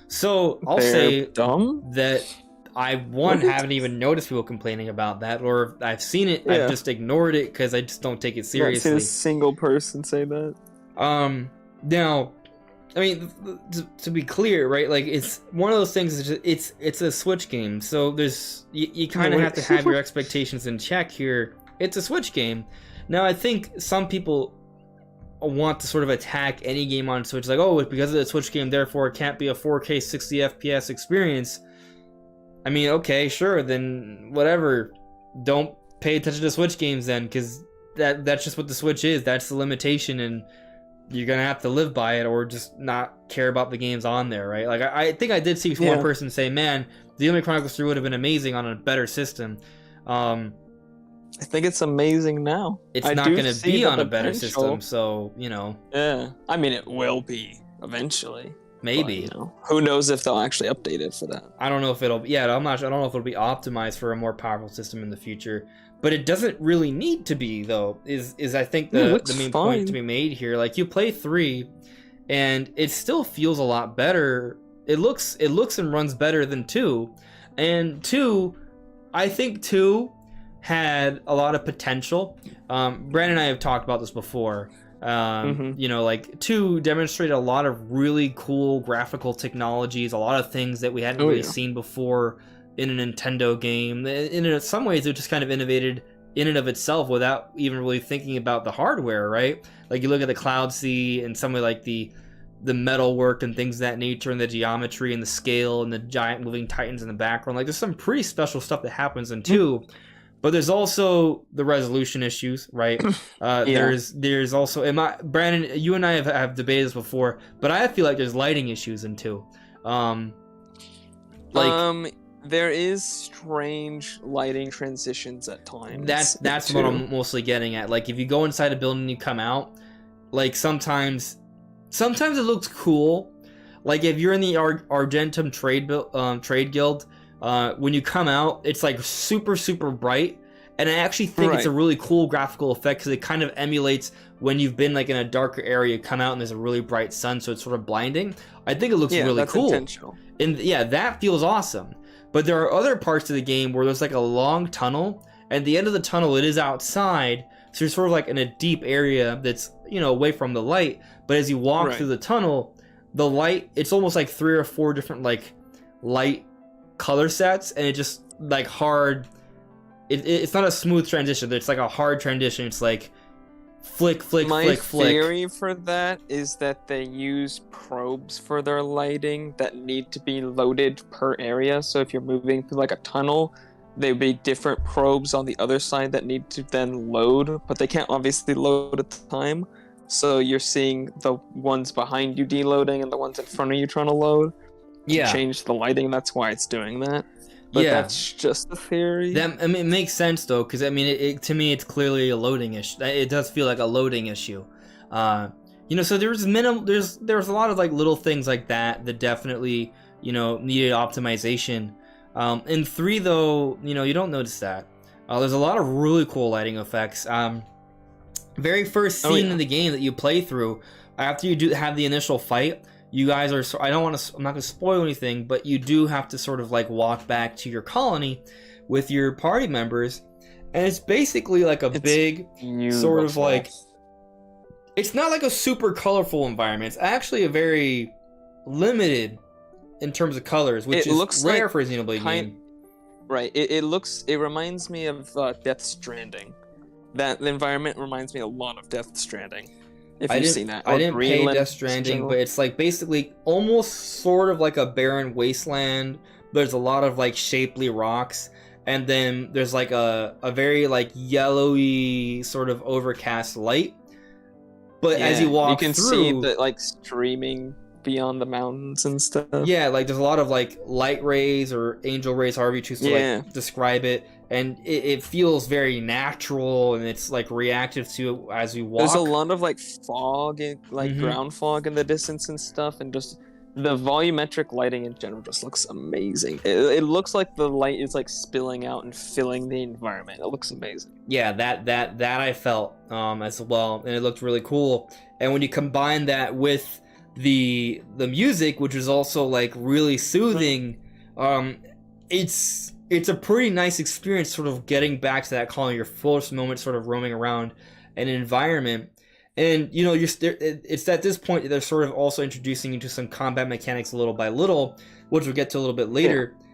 So I'll say that I haven't even noticed people complaining about that, or if I've seen it, I've just ignored it because I just don't take it seriously. I've seen a single person say that. Now, I mean, to be clear, right? Like, it's one of those things. It's a Switch game, so there's you kind of have to have your expectations in check here. It's a Switch game. Now, I think some people want to sort of attack any game on Switch, like, oh, because of the Switch game, therefore it can't be a 4K 60 FPS experience. I mean, okay, sure, then whatever. Don't pay attention to Switch games then, because that's just what the Switch is. That's the limitation, and you're gonna have to live by it, or just not care about the games on there, right? Like, I think I did see one person say, man, the Xenoblade Chronicles 3 would have been amazing on a better system. I think it's amazing now. It's not going to be on a better system, so, you know. Yeah, I mean, it will be eventually. Maybe. But, you know, who knows if they'll actually update it for that? I don't know if it'll. Yeah, I don't know if it'll be optimized for a more powerful system in the future. But it doesn't really need to be, though. Is I think the main point to be made here. Like, you play 3, and it still feels a lot better. It looks and runs better than 2, and 2, I think 2 had a lot of potential. Brandon and I have talked about this before. You know, like, 2 demonstrated a lot of really cool graphical technologies, a lot of things that we hadn't really seen before in a Nintendo game. In some ways, it just kind of innovated in and of itself without even really thinking about the hardware, right? Like, you look at the Cloud Sea and some of, like, the metal work and things of that nature, and the geometry and the scale and the giant moving titans in the background. Like, there's some pretty special stuff that happens in 2. But there's also the resolution issues, right? There's also, Brandon, you and I have debated this before, but I feel like there's lighting issues in 2. There is strange lighting transitions at times. That's what I'm mostly getting at. Like, if you go inside a building and you come out, like, sometimes it looks cool. Like, if you're in the Argentum trade guild, when you come out, it's like super, super bright, and I actually think it's a really cool graphical effect because it kind of emulates when you've been, like, in a darker area, come out and there's a really bright sun, so it's sort of blinding. I think it looks really cool. Intentional. And yeah, that feels awesome. But there are other parts of the game where there's, like, a long tunnel, and at the end of the tunnel, it is outside, so you're sort of, like, in a deep area that's, you know, away from the light. But as you walk through the tunnel, the light, it's almost like 3 or 4 different, like, light color sets, and it just, like, hard. It's not a smooth transition. It's like a hard transition. It's like flick, flick, flick, flick. My theory for that is that they use probes for their lighting that need to be loaded per area. So if you're moving through, like, a tunnel, there'd be different probes on the other side that need to then load, but they can't obviously load at the time. So you're seeing the ones behind you deloading and the ones in front of you trying to load. Yeah. Change the lighting, that's why it's doing that. But that's just a theory. It makes sense though, because I mean, to me, it's clearly a loading issue. It does feel like a loading issue. So there's a lot of like little things like that definitely needed optimization. In 3 though, you don't notice that. There's a lot of really cool lighting effects. Very first scene in the game that you play through, after you have the initial fight, you guys are, I'm not going to spoil anything, but you do have to sort of like walk back to your colony with your party members, and it's basically like it's big sort of like, it's not like a super colorful environment. It's actually a very limited in terms of colors, which is rare for a Xenoblade game. Right. It reminds me of Death Stranding. That the environment reminds me a lot of Death Stranding. If you've seen that. I didn't play Death Stranding, but it's like basically almost sort of like a barren wasteland. There's a lot of like shapely rocks, and then there's like a very like yellowy sort of overcast light. But as you walk through, you can see the like streaming beyond the mountains and stuff. Yeah, like there's a lot of like light rays or angel rays, however you choose to like describe it. And it feels very natural, and it's like reactive to as we walk. There's a lot of like fog, like ground fog in the distance and stuff, and just the volumetric lighting in general just looks amazing. It looks like the light is like spilling out and filling the environment. It looks amazing. Yeah, that I felt as well, and it looked really cool. And when you combine that with the music, which is also like really soothing, it's a pretty nice experience, sort of getting back to that colony, your first moment, sort of roaming around an environment. And it's at this point that they're sort of also introducing you to some combat mechanics little by little, which we'll get to a little bit later. Yeah.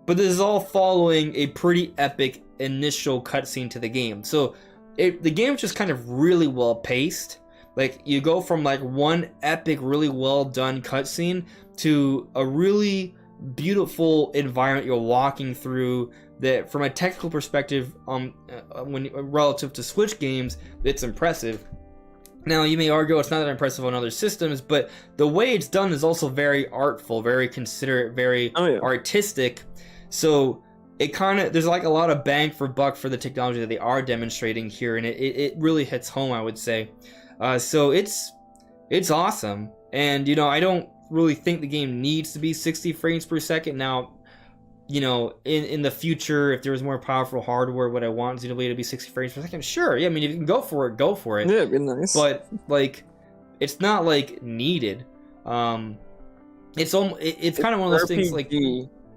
But this is all following a pretty epic initial cutscene to the game. So the game's just kind of really well paced. Like you go from like one epic, really well done cutscene to a really beautiful environment you're walking through that from a technical perspective when relative to Switch games, it's impressive. Now you may argue it's not that impressive on other systems, but the way it's done is also very artful, very considerate, very artistic. So it kind of, there's like a lot of bang for buck for the technology that they are demonstrating here, and it really hits home, I would say. So it's awesome, and I don't really think the game needs to be 60 frames per second. Now, in the future, if there was more powerful hardware, would I want Xenoblade to be 60 frames per second? Sure, yeah, I mean, if you can go for it, go for it. Yeah, it'd be nice. But, like, it's not, like, needed. It's kind of one of those things, like...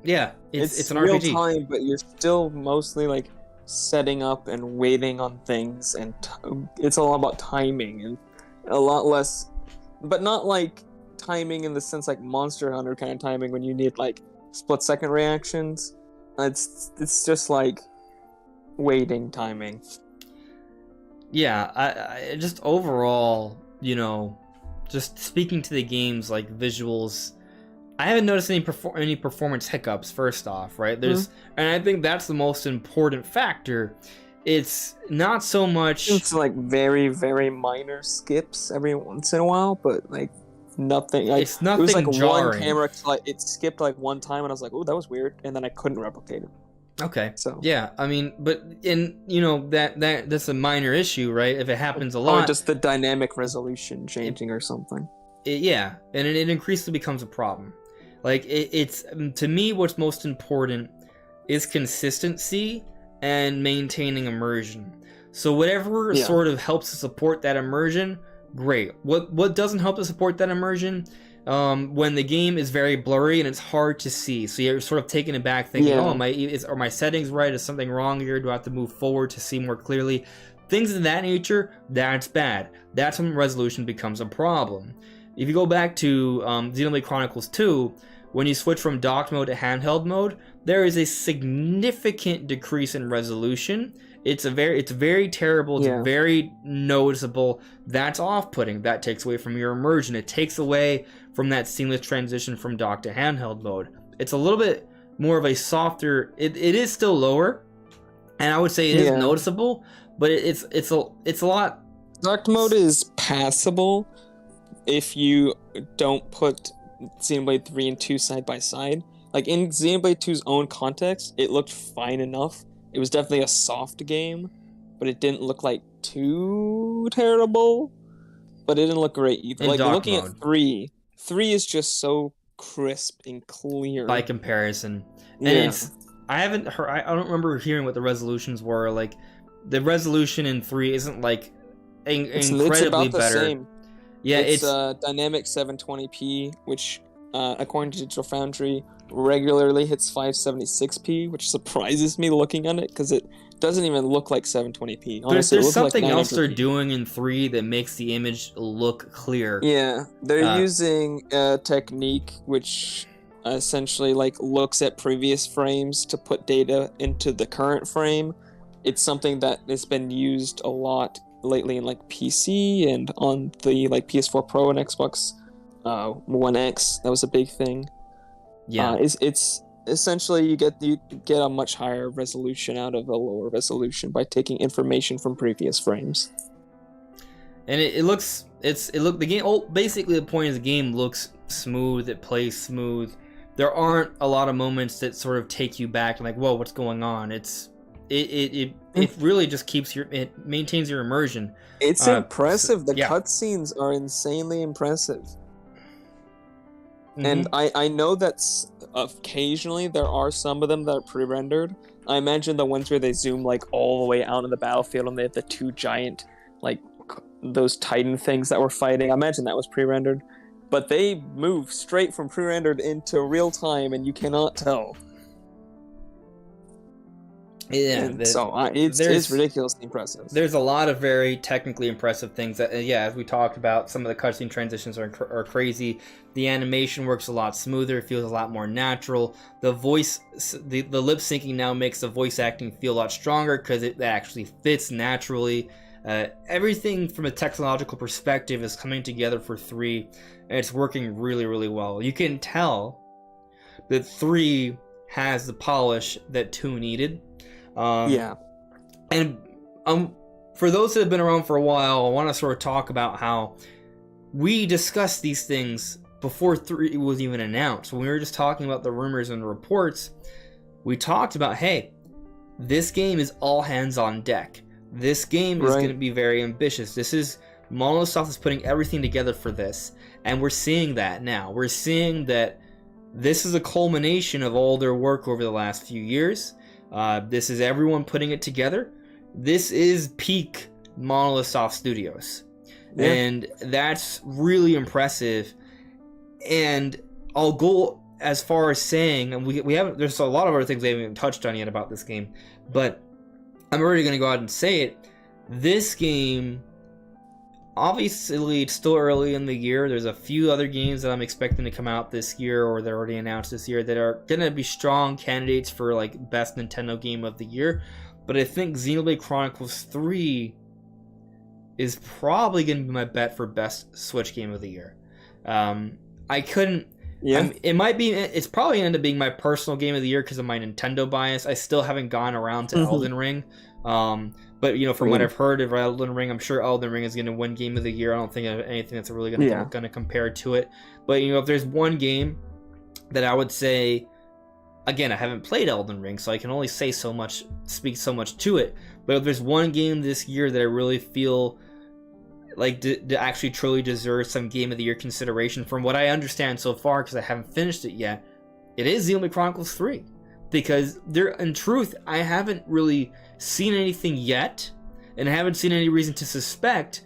Yeah, it's an real RPG. Time, but you're still mostly, like, setting up and waiting on things, and it's a lot about timing, and a lot less... But not, like, timing in the sense like Monster Hunter kind of timing when you need like split-second reactions. It's just like waiting timing. Yeah, I just overall, just speaking to the game's like visuals, I haven't noticed any performance hiccups. First off, right? And I think that's the most important factor. It's not so much. It's like very, very minor skips every once in a while, but like. Nothing. Like, it's nothing. It was like jarring. One camera. Like it skipped like one time, and I was like, "Oh, that was weird," and then I couldn't replicate it. Okay. So yeah, I mean, but that's a minor issue, right? If it happens a lot, or just the dynamic resolution changing or something. Yeah, and it increasingly becomes a problem. Like it's to me, what's most important is consistency and maintaining immersion. So whatever sort of helps to support that immersion. Great. What doesn't help to support that immersion? When the game is very blurry and it's hard to see, so you're sort of taken aback, thinking, "Oh, are my settings right? Is something wrong here? Do I have to move forward to see more clearly?" Things of that nature. That's bad. That's when resolution becomes a problem. If you go back to Xenoblade Chronicles 2, when you switch from docked mode to handheld mode, there is a significant decrease in resolution. It's very terrible. It's very noticeable. That's off-putting. That takes away from your immersion. It takes away from that seamless transition from dock to handheld mode. It's a little bit more of a softer. It is still lower, and I would say it is noticeable, but it's a lot. Dark mode is passable if you don't put Xenoblade 3 and 2 side by side. Like in Xenoblade 2's own context, it looked fine enough. It was definitely a soft game, but it didn't look like too terrible. But it didn't look great either. In like dark looking mode. at 3 is just so crisp and clear By comparison. Yeah. And I don't remember hearing what the resolutions were. Like, the resolution in 3 isn't like incredibly it's about the better. same. Yeah, it's dynamic 720p, which according to Digital Foundry regularly hits 576p, which surprises me looking at it because it doesn't even look like 720p. Honestly, there's it looks something like else they're 900p. doing in 3 that makes the image look clear. Yeah, they're using a technique which essentially like looks at previous frames to put data into the current frame. It's something that has been used a lot lately in like PC and on the like PS4 Pro and Xbox One X. That was a big thing. Yeah, it's essentially you get a much higher resolution out of a lower resolution by taking information from previous frames. and the game. Oh, basically the point is the game looks smooth. It plays smooth. There aren't a lot of moments that sort of take you back and like, whoa, what's going on? It really just it maintains your immersion. It's impressive. The yeah. cutscenes are insanely impressive. Mm-hmm. And I know that occasionally there are some of them that are pre-rendered. I imagine the ones where they zoom like all the way out in the battlefield and they have the two giant, like those Titan things that were fighting. I imagine that was pre-rendered. But they move straight from pre-rendered into real time and you cannot tell. Yeah, it's ridiculously impressive. There's a lot of very technically impressive things that, as we talked about, some of the cutscene transitions are crazy. The animation works a lot smoother, it feels a lot more natural. The voice, the lip syncing now makes the voice acting feel a lot stronger because it actually fits naturally. Everything from a technological perspective is coming together for 3, and it's working really, really well. You can tell that 3 has the polish that 2 needed. And for those that have been around for a while, I want to sort of talk about how we discussed these things before 3 was even announced. When we were just talking about the rumors and the reports, we talked about, hey, this game is all hands on deck. This game is going to be very ambitious. This is Monolith Soft is putting everything together for this, and we're seeing that now. We're seeing that this is a culmination of all their work over the last few years. This is everyone putting it together. This is peak Monolith Soft Studios. Yeah. And that's really impressive. And I'll go as far as saying, and we haven't, there's a lot of other things we haven't even touched on yet about this game, but I'm already going to go out and say it. This game, obviously, it's still early in the year. There's a few other games that I'm expecting to come out this year, or they're already announced this year, that are going to be strong candidates for like best Nintendo game of the year. But I think Xenoblade Chronicles 3 is probably going to be my bet for best Switch game of the year. I couldn't. Yeah. It's probably going to end up being my personal game of the year because of my Nintendo bias. I still haven't gone around to Elden Ring. But, from what I've heard of Elden Ring, I'm sure Elden Ring is going to win Game of the Year. I don't think of anything that's really going to compare to it. But, if there's one game that I would say, again, I haven't played Elden Ring, so I can only say so much, speak so much to it. But if there's one game this year that I really feel like actually truly deserves some Game of the Year consideration, from what I understand so far, because I haven't finished it yet, it is Xenoblade Chronicles 3. Because in truth, I haven't really seen anything yet, and I haven't seen any reason to suspect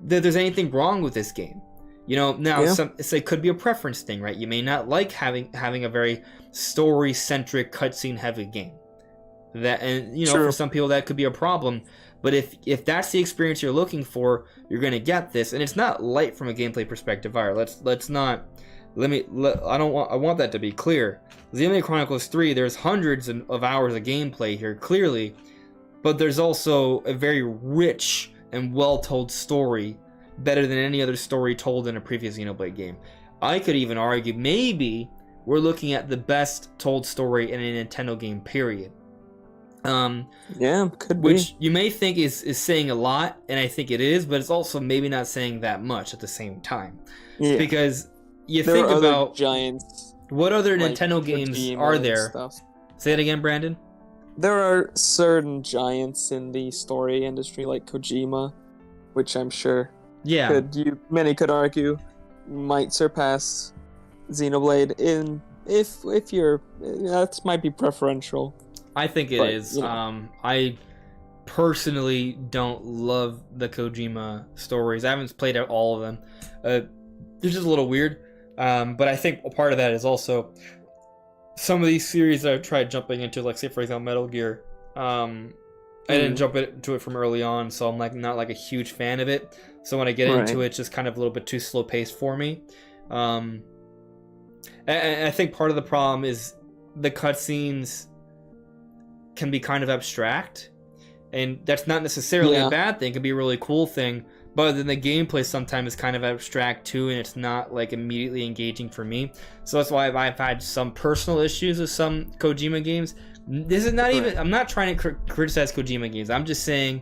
that there's anything wrong with this game. It could be a preference thing, right? You may not like having a very story-centric, cutscene-heavy game. For some people that could be a problem. But if that's the experience you're looking for, you're going to get this, and it's not light from a gameplay perspective. All right, I want that to be clear. Xenoblade Chronicles 3, there's hundreds of hours of gameplay here, clearly, but there's also a very rich and well-told story, better than any other story told in a previous Xenoblade game. I could even argue maybe we're looking at the best told story in a Nintendo game, period. Yeah, could be. Which you may think is saying a lot, and I think it is, but it's also maybe not saying that much at the same time. Yeah. Because you there think are about other giants. what other Like Nintendo games Kojima are and there. stuff. Say it again, Brandon. There are certain giants in the story industry, like Kojima, which I'm sure Yeah. many could argue might surpass Xenoblade if you're that might be preferential. I think it is. You know. I personally don't love the Kojima stories. I haven't played out all of them. They're just a little weird. But I think a part of that is also some of these series that I've tried jumping into, like say for example Metal Gear. I didn't jump into it from early on, so I'm like not like a huge fan of it. So when I get into it, it's just kind of a little bit too slow paced for me. And I think part of the problem is the cutscenes can be kind of abstract, and that's not necessarily a bad thing. It can be a really cool thing, but then the gameplay sometimes is kind of abstract too, and it's not like immediately engaging for me. So that's why I've had some personal issues with some Kojima games. This is not even, I'm not trying to criticize Kojima games. I'm just saying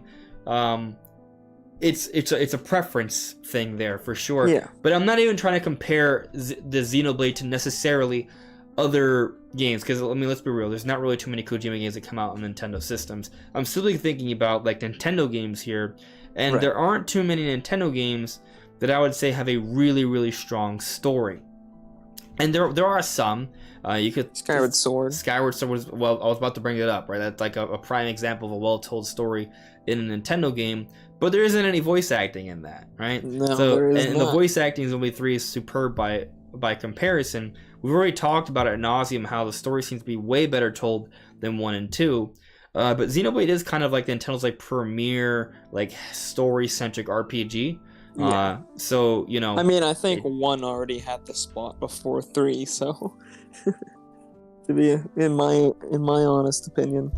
it's a preference thing there for sure. Yeah. But I'm not even trying to compare the Xenoblade to necessarily other games, because I mean, let's be real, there's not really too many Kojima games that come out on Nintendo systems. I'm simply thinking about like Nintendo games here, and there aren't too many Nintendo games that I would say have a really, really strong story. And there are some. You could Skyward Sword. Skyward Sword was, well, I was about to bring it up, right? That's like a prime example of a well-told story in a Nintendo game, but there isn't any voice acting in that, right? No, there is and not. the voice acting in Xenoblade 3 is superb by comparison. We've already talked about it ad nauseum how the story seems to be way better told than 1 and 2. But Xenoblade is kind of like Nintendo's like premier like story-centric RPG. Yeah. So, you know, I mean, I think 1 already had the spot before 3, so to be in my honest opinion.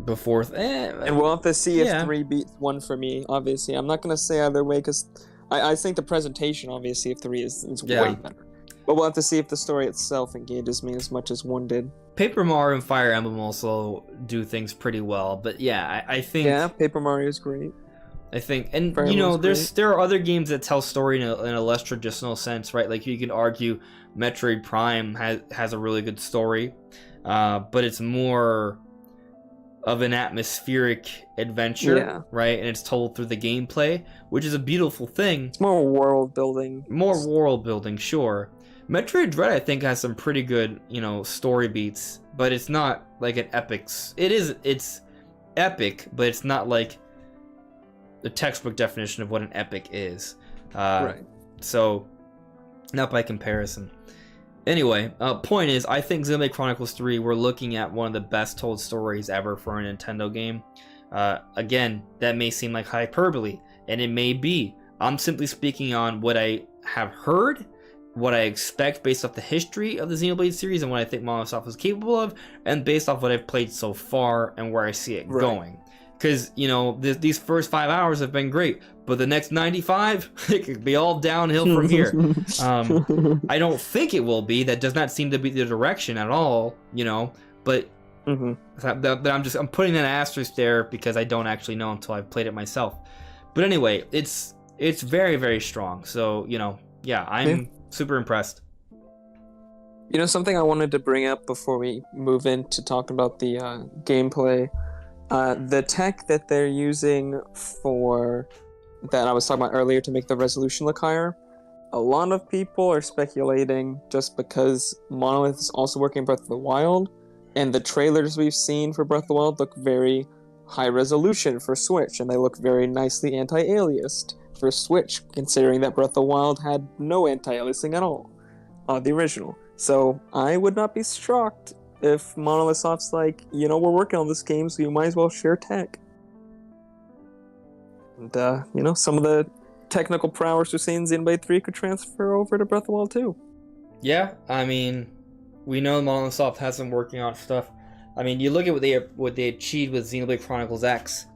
Before and we'll have to see if 3 beats 1 for me. Obviously, I'm not gonna say either way because I think the presentation obviously of 3 is way better. But we'll have to see if the story itself engages me as much as 1 did. Paper Mario and Fire Emblem also do things pretty well, but yeah, I think Paper Mario is great. I think, and Fire you know, Emblem's there are other games that tell story in a less traditional sense, right? Like you could argue Metroid Prime has a really good story, but it's more of an atmospheric adventure, right? And it's told through the gameplay, which is a beautiful thing. It's more world building. More world building, sure. Metroid Dread, I think, has some pretty good, you know, story beats, but it's not like an epic. It's epic, but it's not like the textbook definition of what an epic is. So, not by comparison. Anyway, point is, I think Xenoblade Chronicles 3, we're looking at one of the best told stories ever for a Nintendo game. Again, that may seem like hyperbole, and it may be. I'm simply speaking on what I have heard, what I expect based off the history of the Xenoblade series and what I think Microsoft is capable of, and based off what I've played so far and where I see it going. Because, you know, these first 5 hours have been great, but the next 95, it could be all downhill from here. I don't think it will be. That does not seem to be the direction at all, you know, but I'm putting an asterisk there because I don't actually know until I've played it myself. But anyway, it's very, very strong. So, you know, I'm super impressed. You know, something I wanted to bring up before we move into talking about the gameplay, the tech that they're using for that I was talking about earlier to make the resolution look higher. A lot of people are speculating just because Monolith is also working Breath of the Wild, and the trailers we've seen for Breath of the Wild look very high resolution for Switch, and they look very nicely anti-aliased for Switch, considering that Breath of the Wild had no anti-aliasing at all on the original. So I would not be shocked if Monolith Soft's like, you know, we're working on this game, so you might as well share tech. And, you know, some of the technical prowess we're seeing in Xenoblade 3 could transfer over to Breath of the Wild 2. Yeah, I mean, we know Monolith Soft has been working on stuff. I mean, you look at what they achieved with Xenoblade Chronicles X,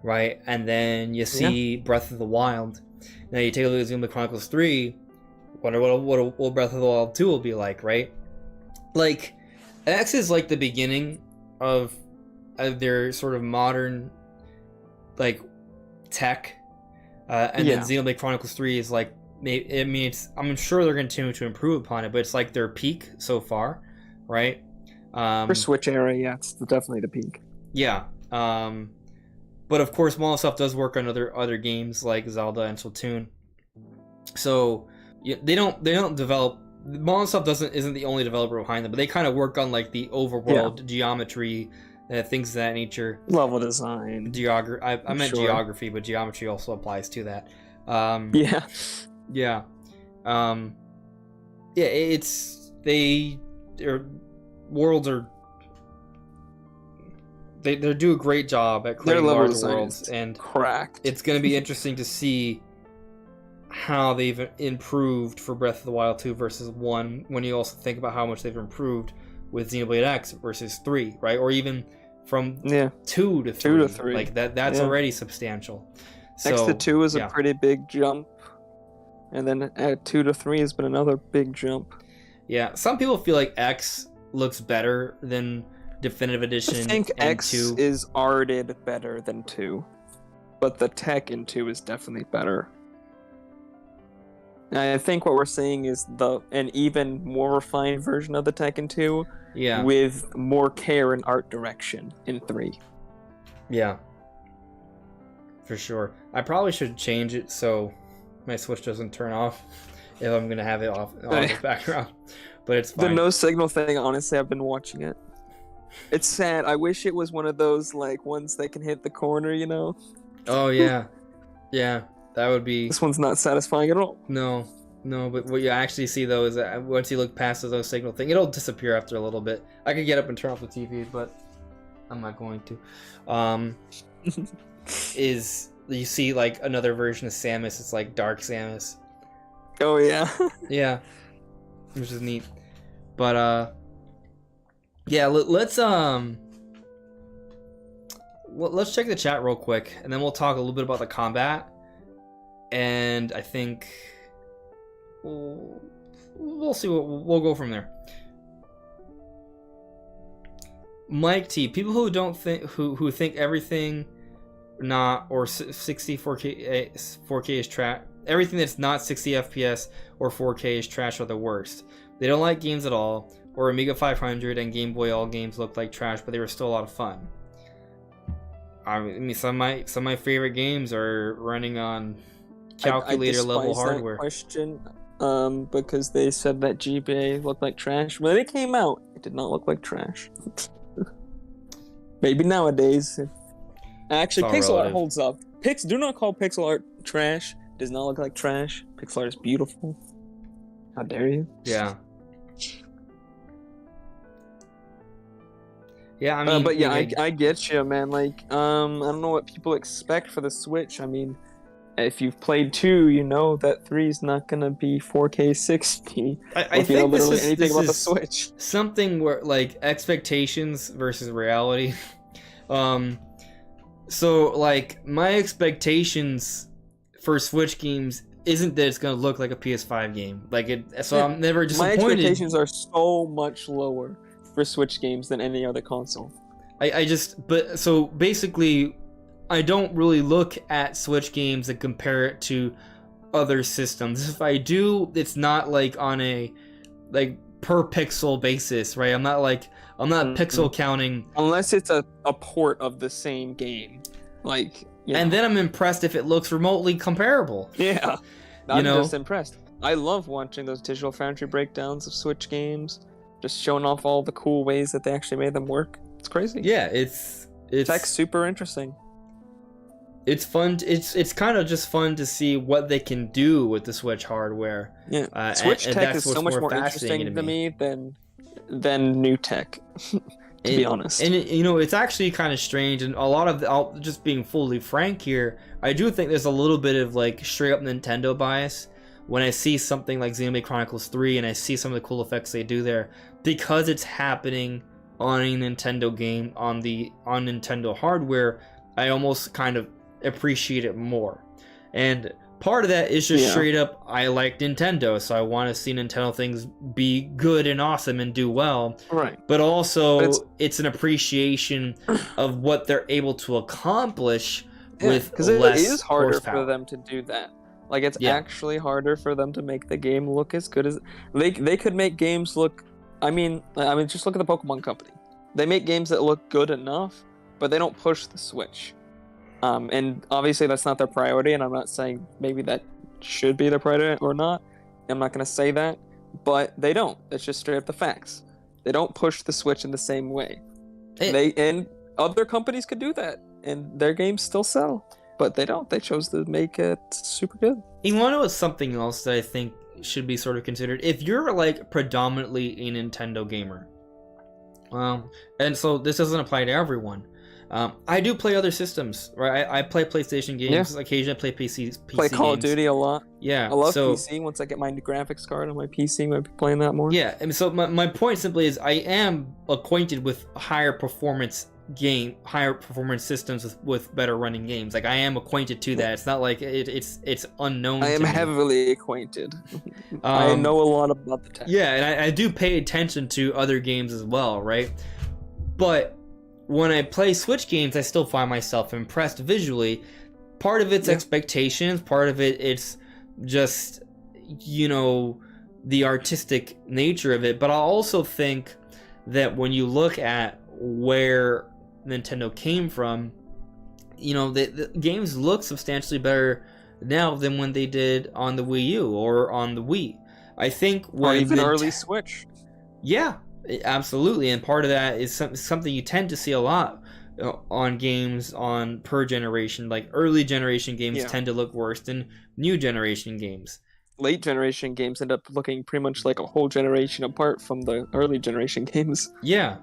right? And then you see Breath of the Wild. Now you take a look at Xenoblade Chronicles 3, wonder what Breath of the Wild 2 will be like, right? like X is like the beginning of their sort of modern like tech, and then Xenoblade Chronicles 3 is like, I mean, I'm sure they're going to continue to improve upon it, but it's like their peak so far, right? For Switch era, yeah, it's definitely the peak. Yeah. But of course, Mall stuff does work on other games like Zelda and Splatoon. So they don't develop. Mall stuff isn't the only developer behind them, but they kind of work on like the overworld geometry, things of that nature. Level design, geography. I meant geography, but geometry also applies to that. Yeah. It's their worlds are. They do a great job at creating large worlds, and it's going to be interesting to see how they've improved for Breath of the Wild 2 versus 1, when you also think about how much they've improved with Xenoblade X versus 3, right? Or even from 2 to 3. Like that's already substantial. So, X to 2 is a pretty big jump, and then at 2 to 3 has been another big jump. Yeah, some people feel like X looks better than Definitive Edition. I think X 2 is arted better than 2, but the tech in 2 is definitely better. I think what we're seeing is an even more refined version of the tech in 2, with more care and art direction in 3. Yeah, for sure. I probably should change it so my Switch doesn't turn off if I'm gonna have it off on the background. But it's fine. The no signal thing, honestly, I've been watching it. It's sad. I wish it was one of those like ones that can hit the corner, you know? Oh yeah, yeah. That would be. This one's not satisfying at all. No. But what you actually see though is that once you look past the no signal thing, it'll disappear after a little bit. I could get up and turn off the TV, but I'm not going to. Is you see like another version of Samus? It's like Dark Samus. Oh yeah. Yeah, which is neat. But yeah, let's check the chat real quick, and then we'll talk a little bit about the combat. And I think we'll see we'll go from there. Mike T, people who don't think who think everything not or 4K is trash. Everything that's not 60 FPS or 4K is trash or the worst. They don't like games at all, or Amiga 500 and Game Boy all games looked like trash, but they were still a lot of fun. I mean, some of my favorite games are running on calculator level hardware. That question, because they said that GBA looked like trash. When it came out, it did not look like trash. Maybe nowadays. Actually, pixel art holds up. Do not call pixel art trash. It does not look like trash. Pixel art is beautiful. How dare you? Yeah. Yeah, I mean, but yeah, I get you, man. Like, I don't know what people expect for the Switch. I mean, if you've played 2, you know that 3 is not gonna be 4K 60. I think this is anything about the Switch. Something where like expectations versus reality. So like my expectations for Switch games isn't that it's gonna look like a PS5 game. Like it, so I'm never disappointed. My expectations are so much lower for Switch games than any other console. So basically, I don't really look at Switch games and compare it to other systems. If I do, it's not like on a like per pixel basis, right? I'm not pixel counting unless it's a port of the same game, like. And then I'm impressed if it looks remotely comparable. Yeah, I'm just impressed. I love watching those Digital Foundry breakdowns of Switch games, just showing off all the cool ways that they actually made them work. It's crazy. Yeah, it's super interesting. It's fun. It's kind of just fun to see what they can do with the Switch hardware. Yeah, Switch tech is so much more interesting to me than new tech. To be honest. And it's actually kind of strange, and a lot of just being fully frank here, I do think there's a little bit of like straight up Nintendo bias when I see something like Xenoblade Chronicles 3 and I see some of the cool effects they do there, because it's happening on a Nintendo game on Nintendo hardware. I almost kind of appreciate it more. part of that is just straight up, I like Nintendo, so I want to see Nintendo things be good and awesome and do well. Right. But also, it's an appreciation of what they're able to accomplish with less it is harder horsepower. for them to do that. Like, it's actually harder for them to make the game look as good as... They could make games look... I mean, just look at the Pokemon Company. They make games that look good enough, but they don't push the Switch. And obviously that's not their priority, and I'm not saying maybe that should be their priority or not. I'm not going to say that, but they don't. It's just straight up the facts. They don't push the Switch in the same way. And other companies could do that, and their games still sell, but they don't. They chose to make it super good. You want to know something else that I think should be sort of considered? If you're like predominantly a Nintendo gamer, and so this doesn't apply to everyone. I do play other systems, right? I play PlayStation games. Occasionally I play PC play Call of games. Duty a lot. Yeah. I love PC. Once I get my new graphics card on my PC, I'll be playing that more. Yeah, and so my point simply is I am acquainted with higher performance systems with better running games. Like, I am acquainted to that. It's not like it's unknown. I am heavily acquainted. I know a lot about the tech. Yeah, and I do pay attention to other games as well, right? But when I play Switch games, I still find myself impressed visually. Part of it's expectations, part of it's just, the artistic nature of it. But I also think that when you look at where Nintendo came from, the games look substantially better now than when they did on the Wii U or on the Wii. I think or even early Switch. Yeah. Absolutely, and part of that is something you tend to see a lot on games on per generation. Like, early generation games tend to look worse than new generation games. Late generation games end up looking pretty much like a whole generation apart from the early generation games. Yeah.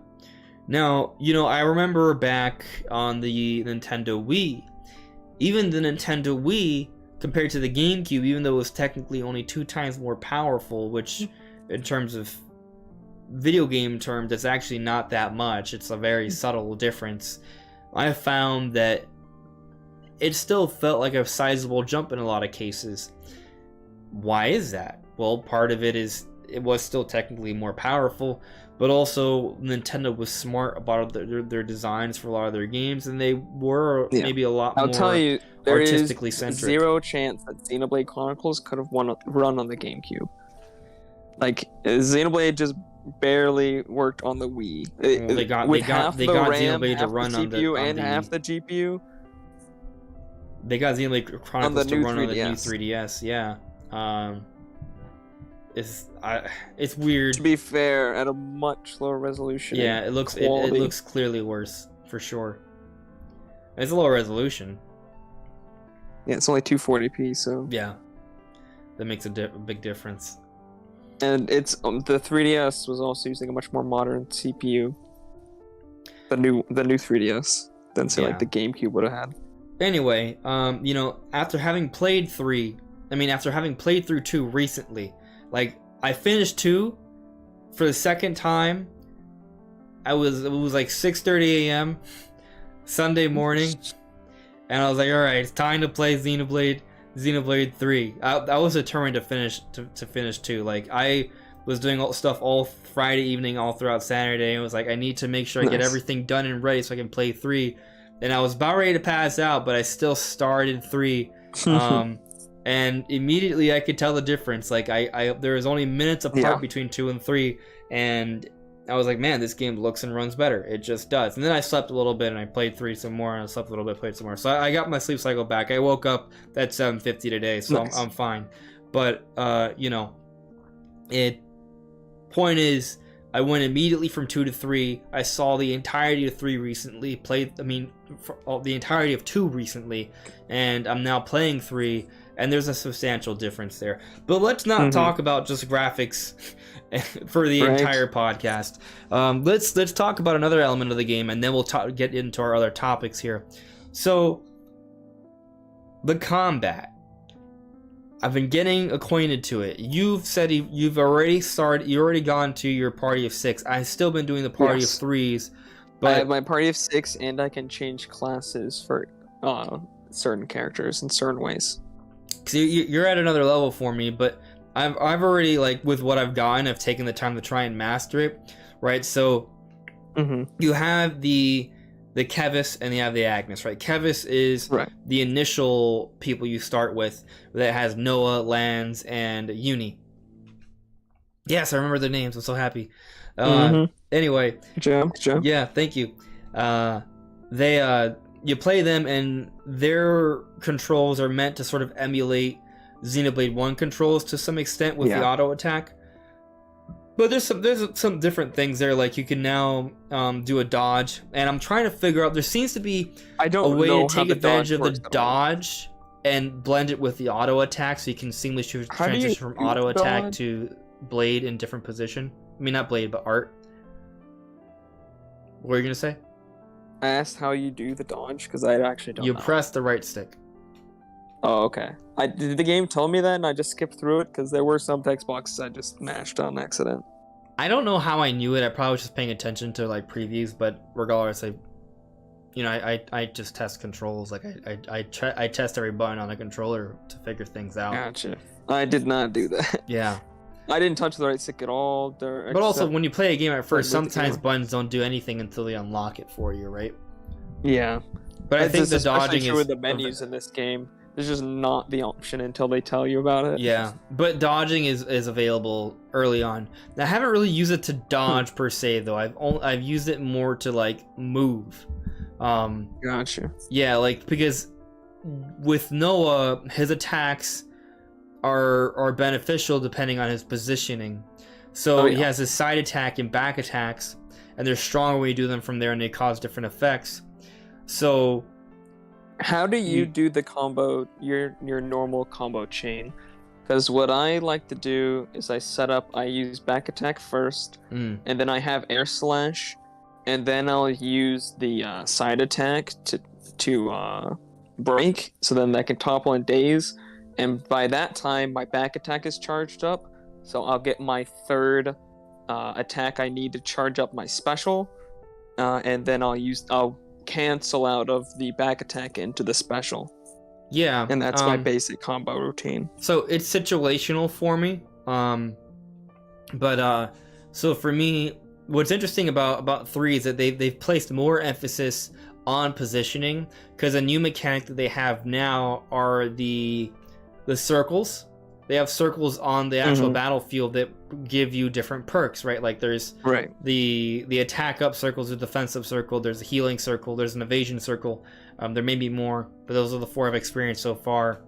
Now, I remember back on the Nintendo Wii, even the Nintendo Wii compared to the GameCube, even though it was technically only 2 times more powerful, which in terms of video game terms, it's actually not that much. It's a very subtle difference. I found that it still felt like a sizable jump in a lot of cases. Why is that? Well, part of it is it was still technically more powerful, but also Nintendo was smart about their designs for a lot of their games, and they were maybe a lot more artistically centric. There is zero chance that Xenoblade Chronicles could have run on the GameCube. Like, Xenoblade just barely worked on the Wii. They got Xenoblade to run on the CPU and half the GPU. They got Xenoblade Chronicles to run on the new 3DS. Yeah, it's weird. To be fair, at a much lower resolution. Yeah, it looks clearly worse for sure. It's a lower resolution. Yeah, it's only 240p. So yeah, that makes a big difference. And it's the 3DS was also using a much more modern CPU. The new 3DS than like the GameCube would have had. Anyway, after having played through 2 recently, like, I finished 2 for the second time. It was like 6:30 a.m. Sunday morning, and I was like, all right, it's time to play Xenoblade 3. I was determined to finish 2. Like, I was doing stuff all Friday evening, all throughout Saturday, and was like, I need to make sure I get everything done and ready so I can play 3. And I was about ready to pass out, but I still started 3. And immediately I could tell the difference. Like, there was only minutes apart between 2 and 3, and I was like, man, this game looks and runs better. It just does. And then I slept a little bit, and I played 3 some more, and I slept a little bit, played some more. So I got my sleep cycle back. I woke up at 7:50 today, so nice. I'm fine. But, point is, I went immediately from 2 to 3. I saw the entirety of 3 recently, the entirety of 2 recently, and I'm now playing 3, and there's a substantial difference there. But let's not talk about just graphics for the entire podcast. Let's talk about another element of the game, and then we'll get into our other topics here. So, the combat. I've been getting acquainted to it. You've said you've already gone to your party of 6. I've still been doing the party of 3s. But I have my party of 6, and I can change classes for certain characters in certain ways. because you're at another level for me, but I've already, like, with what I've gotten, I've taken the time to try and master it, right? So you have the Kevis and you have the Agnes, right? Kevis is the initial people you start with that has Noah, Lance, and Uni. Yes, I remember their names. I'm so happy. Anyway, Jam. Yeah, thank you. You play them, and their controls are meant to sort of emulate Xenoblade 1 controls to some extent with the auto attack. But there's some different things there, like you can now do a dodge, and I'm trying to figure out. There seems to be a way to take advantage of the dodge and blend it with the auto attack, so you can seamlessly transition from auto attack to blade in different position. I mean, not blade, but art. What are you gonna say? I asked how you do the dodge because I actually don't know. You press the right stick. Oh, okay. Did the game tell me that, and I just skipped through it because there were some text boxes I just mashed on accident. I don't know how I knew it. I probably was just paying attention to like previews, but regardless, I just test controls. Like I test every button on a controller to figure things out. Gotcha. I did not do that. Yeah. I didn't touch the right stick at all. But also, when you play a game at first, sometimes buttons don't do anything until they unlock it for you, right? Yeah. But I think the dodging is... with the menus in this game. There's just not the option until they tell you about it. Yeah, but dodging is available early on. Now, I haven't really used it to dodge per se, though. I've used it more to, like, move. Gotcha. Yeah, like, because with Noah, his attacks are beneficial depending on his positioning. So he has his side attack and back attacks, and they're stronger when you do them from there, and they cause different effects. So how do you do the combo, your normal combo chain? Because what I like to do is I use back attack first, and then I have air slash, and then I'll use the side attack to break, so then I can topple and daze. And by that time, my back attack is charged up, so I'll get my third attack I need to charge up my special, and then I'll cancel out of the back attack into the special. Yeah. And that's my basic combo routine. So it's situational for me. So for me, what's interesting about 3 is that they've placed more emphasis on positioning, because a new mechanic that they have now are the circles. They have circles on the actual battlefield that give you different perks, right? Like there's the attack up circle, there's a defensive circle, there's a healing circle, there's an evasion circle. There may be more, but those are the 4 I've experienced so far.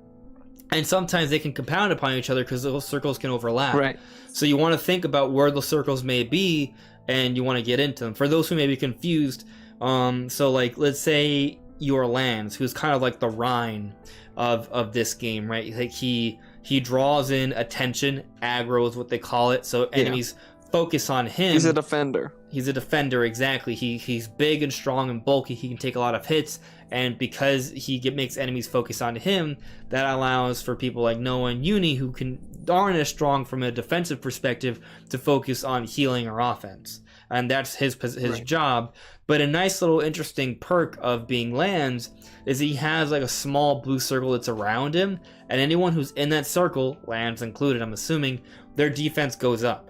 And sometimes they can compound upon each other because those circles can overlap. Right. So you want to think about where the circles may be, and you want to get into them. For those who may be confused, so like let's say you're Lance, who's kind of like the Rhine of this game, right? Like he draws in attention, aggro is what they call it, so enemies focus on him. He's a defender. He's a defender, exactly. He's big and strong and bulky. He can take a lot of hits, and because he makes enemies focus on him, that allows for people like Noah and Uni, who aren't as strong from a defensive perspective, to focus on healing or offense. And that's his job. But a nice little interesting perk of being Lance is he has like a small blue circle that's around him, and anyone who's in that circle, Lance included, I'm assuming, their defense goes up.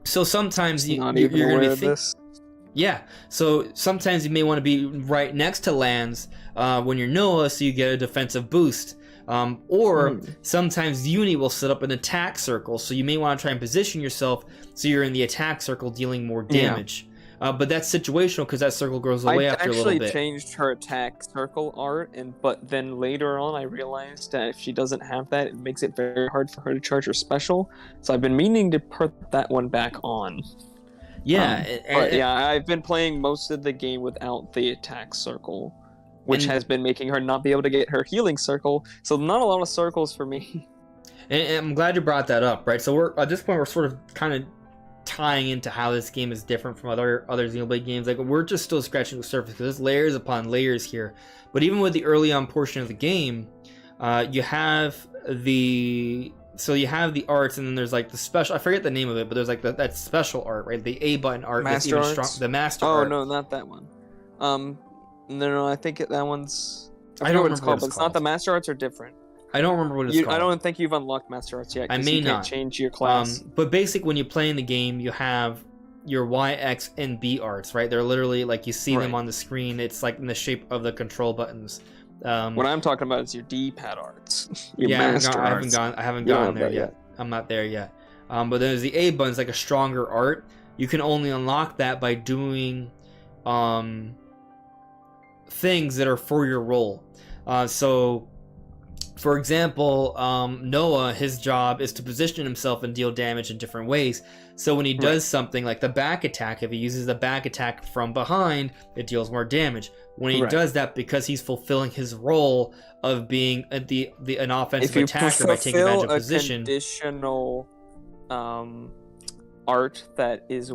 So sometimes you're going to be so sometimes you may want to be right next to Lance when you're Noah, so you get a defensive boost. Or sometimes Uni will set up an attack circle, so you may want to try and position yourself so you're in the attack circle dealing more damage. But that's situational because that circle goes away after a little bit. I actually changed her attack circle art, but then later on I realized that if she doesn't have that, it makes it very hard for her to charge her special. So I've been meaning to put that one back on. Yeah. I've been playing most of the game without the attack circle, which has been making her not be able to get her healing circle. So not a lot of circles for me. And I'm glad you brought that up, right? So we're at this point, we're sort of kind of tying into how this game is different from other Xenoblade games. Like, we're just still scratching the surface because there's layers upon layers here. But even with the early on portion of the game, you have the arts, and then there's like the special, I forget the name of it, but there's like that special art, right? The A button art. Master that's even arts? strong, the master art. Oh, no, not that one. No, I think that one's I forget what it's called, but it's not the Master Arts are different. I don't remember what it's called. I don't think you've unlocked Master Arts yet. I may you not can't change your class. But basically, when you play in the game, you have your Y, X, and B arts, right? They're literally like you see them on the screen. It's like in the shape of the control buttons. What I'm talking about is your D-pad arts. Your Master arts. I haven't gone there yet. I'm not there yet. But there's the A button, it's like a stronger art. You can only unlock that by doing things that are for your role. So, for example, Noah, his job is to position himself and deal damage in different ways. So when he does something like the back attack, if he uses the back attack from behind, it deals more damage. When he does that, because he's fulfilling his role of being an offensive attacker by taking advantage of position. If you conditional art that is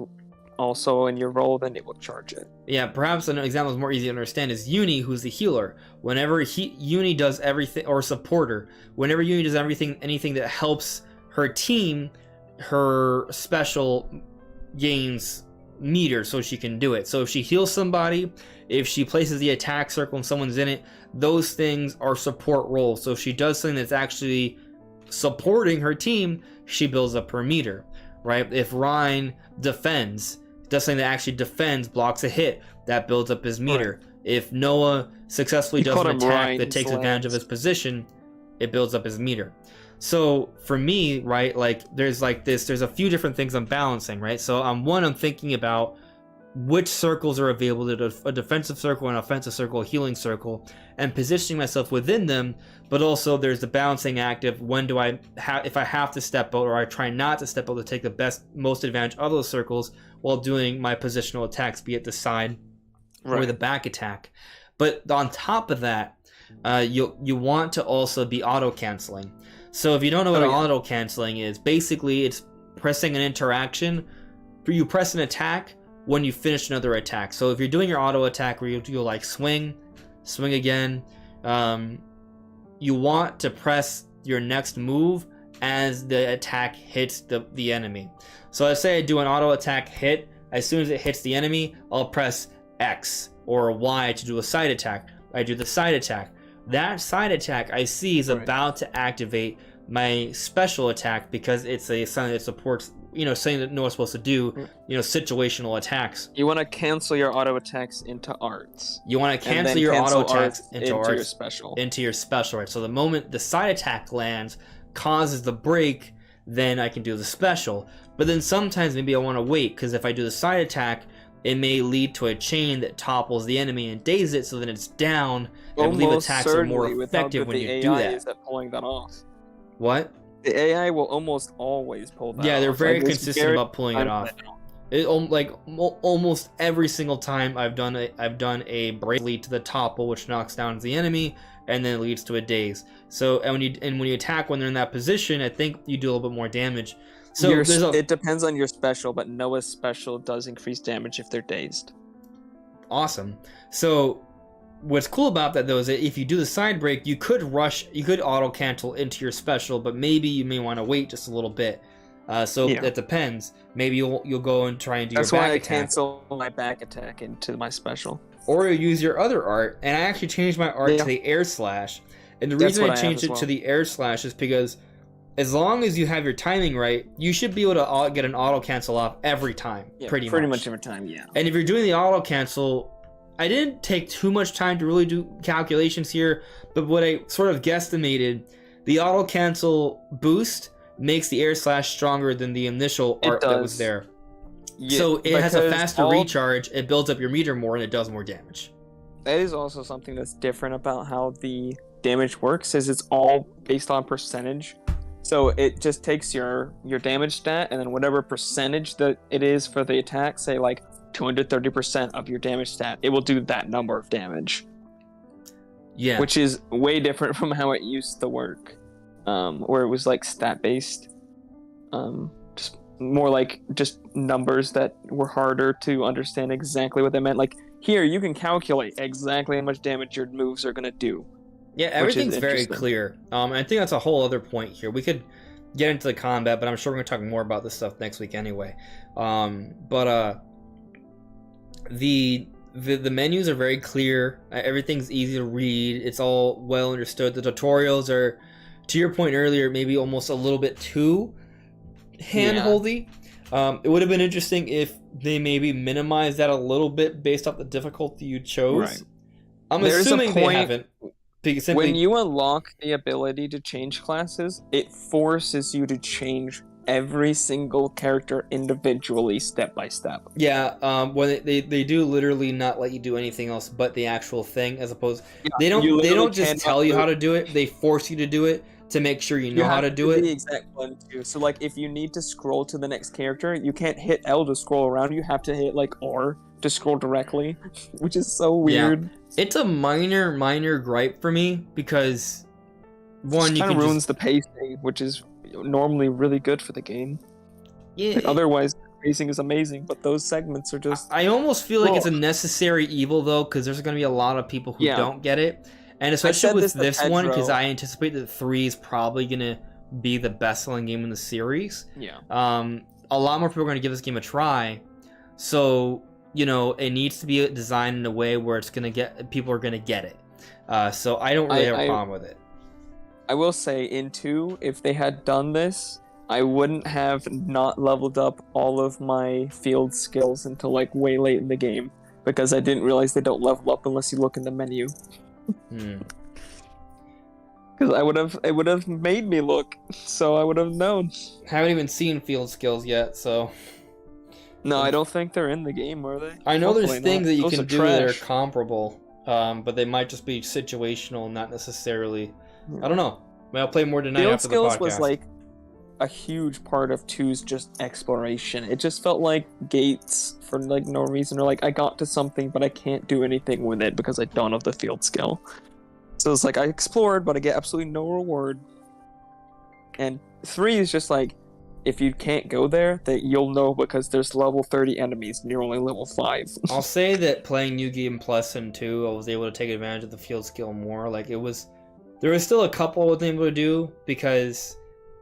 also in your role, then it will charge it. Yeah, perhaps an example is more easy to understand is Uni, who's the healer. Whenever Uni does everything, or supporter, whenever Uni does anything that helps her team, her special gains meter so she can do it. So if she heals somebody, if she places the attack circle and someone's in it, those things are support roles. So if she does something that's actually supporting her team, she builds up her meter, right? If Ryan does something that actually defends, blocks a hit, that builds up his meter. Right. If Noah successfully does an attack that takes advantage of his position, it builds up his meter. So for me, right, like there's a few different things I'm balancing, right? So I'm thinking about which circles are available, a defensive circle, an offensive circle, a healing circle, and positioning myself within them. But also there's the balancing act of when do I if I have to step out, or I try not to step out to take the most advantage of those circles while doing my positional attacks, be it the side or the back attack. But on top of that, you want to also be auto canceling. So if you don't know what auto canceling is, basically it's pressing an interaction. You press an attack when you finish another attack. So if you're doing your auto attack where you'll like swing again, you want to press your next move as the attack hits the enemy. So let's say I do an auto attack hit. As soon as it hits the enemy, I'll press X or Y to do a side attack. I do the side attack. That side attack I see is about to activate my special attack because it's something that supports, something that Noah's supposed to do, situational attacks. You want to cancel your auto attacks into arts. You want to cancel your auto attacks into arts, your special. Into your special, right? So the moment the side attack lands, causes the break, then I can do the special. But then sometimes maybe I want to wait, because if I do the side attack, it may lead to a chain that topples the enemy and dazes it, so then it's down. And I believe attacks are more effective when you do that. Is at pulling that off. What? The AI will almost always pull that off. Yeah, they're very consistent about pulling it off. Almost every single time I've done a break lead to the topple, which knocks down the enemy, and then leads to a daze. So when you attack when they're in that position, I think you do a little bit more damage. So it depends on your special, but Noah's special does increase damage if they're dazed. Awesome. So what's cool about that though is that if you do the side break, you could auto cancel into your special, but maybe you may want to wait just a little bit. That depends. Maybe you'll go and try and do your back attack. That's why I cancel my back attack into my special. Or you use your other art, and I actually changed my art to the air slash. And the reason I changed it to the air slash is because as long as you have your timing right, you should be able to get an auto cancel off every time. Yeah, pretty much every time, yeah. And if you're doing the auto cancel, I didn't take too much time to really do calculations here, but what I sort of guesstimated, the auto cancel boost makes the air slash stronger than the initial art that was there. Yeah, so it has a faster recharge, it builds up your meter more, and it does more damage. That is also something that's different about how the damage works, is it's all based on percentage. So it just takes your damage stat, and then whatever percentage that it is for the attack, say like 230% of your damage stat, it will do that number of damage. Yeah. Which is way different from how it used to work, where it was like stat based. Just more like just numbers that were harder to understand exactly what they meant. Like here, you can calculate exactly how much damage your moves are going to do. Yeah, everything's very clear. I think that's a whole other point here. We could get into the combat, but I'm sure we're going to talk more about this stuff next week anyway. The the menus are very clear. Everything's easy to read. It's all well understood. The tutorials are, to your point earlier, maybe almost a little bit too hand-holdy. It would have been interesting if they maybe minimized that a little bit based off the difficulty you chose. Right. I'm assuming they haven't. When you unlock the ability to change classes, it forces you to change every single character individually, step by step. Yeah, when they do literally not let you do anything else but the actual thing, as opposed they don't just tell you how to do it. They force you to do it to make sure you know how to do it. The exact one too. So like if you need to scroll to the next character, you can't hit L to scroll around. You have to hit like R to scroll directly, which is so weird. Yeah. It's a minor gripe for me because one, you kind of ruins the pacing, which is normally really good for the game. Yeah. Like, otherwise, the pacing is amazing, but those segments are just. I almost feel like it's a necessary evil though, because there's going to be a lot of people who don't get it, and especially with this one, because I anticipate that 3 is probably going to be the best-selling game in the series. Yeah. A lot more people are going to give this game a try, so it needs to be designed in a way where it's going to get people are going to get it. So I don't really have a problem with it. I will say, in 2, if they had done this, I wouldn't have not leveled up all of my field skills until like way late in the game, because I didn't realize they don't level up unless you look in the menu. Because it would have made me look, so I would have known. Haven't even seen field skills yet, so. No, I don't think they're in the game, are they? I know Hopefully there's things that you can do that are comparable, but they might just be situational, not necessarily. I don't know. I'll play more tonight after the podcast. Field skills was like a huge part of 2's just exploration. It just felt like gates for like no reason, or like I got to something but I can't do anything with it because I don't have the field skill. So it's like I explored but I get absolutely no reward. And 3 is just like, if you can't go there, that you'll know because there's level 30 enemies and you're only level 5. I'll say that playing New Game Plus and 2, I was able to take advantage of the field skill more. Like there was still a couple I wasn't able to do because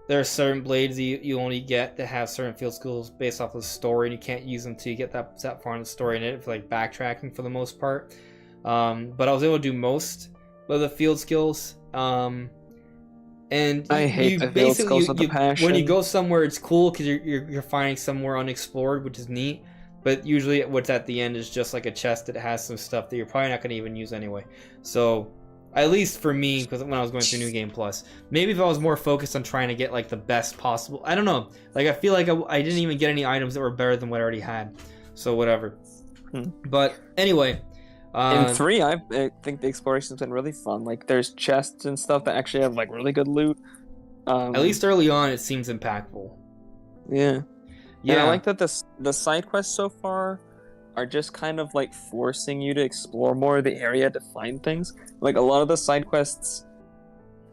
there are certain blades you only get that have certain field skills based off of the story, and you can't use them till you get that far in the story, and it for like backtracking for the most part. But I was able to do most of the field skills. And I hate the field skills with the passion. When you go somewhere, it's cool because you're finding somewhere unexplored, which is neat. But usually, what's at the end is just like a chest that has some stuff that you're probably not going to even use anyway. So, at least for me, because when I was going through New Game Plus, maybe if I was more focused on trying to get like the best possible, I don't know. Like I feel like I didn't even get any items that were better than what I already had. So whatever. But anyway. In 3, I think the exploration's been really fun. Like, there's chests and stuff that actually have, like, really good loot. At least early on, it seems impactful. Yeah. And I like that the side quests so far are just kind of, like, forcing you to explore more of the area to find things. Like, a lot of the side quests,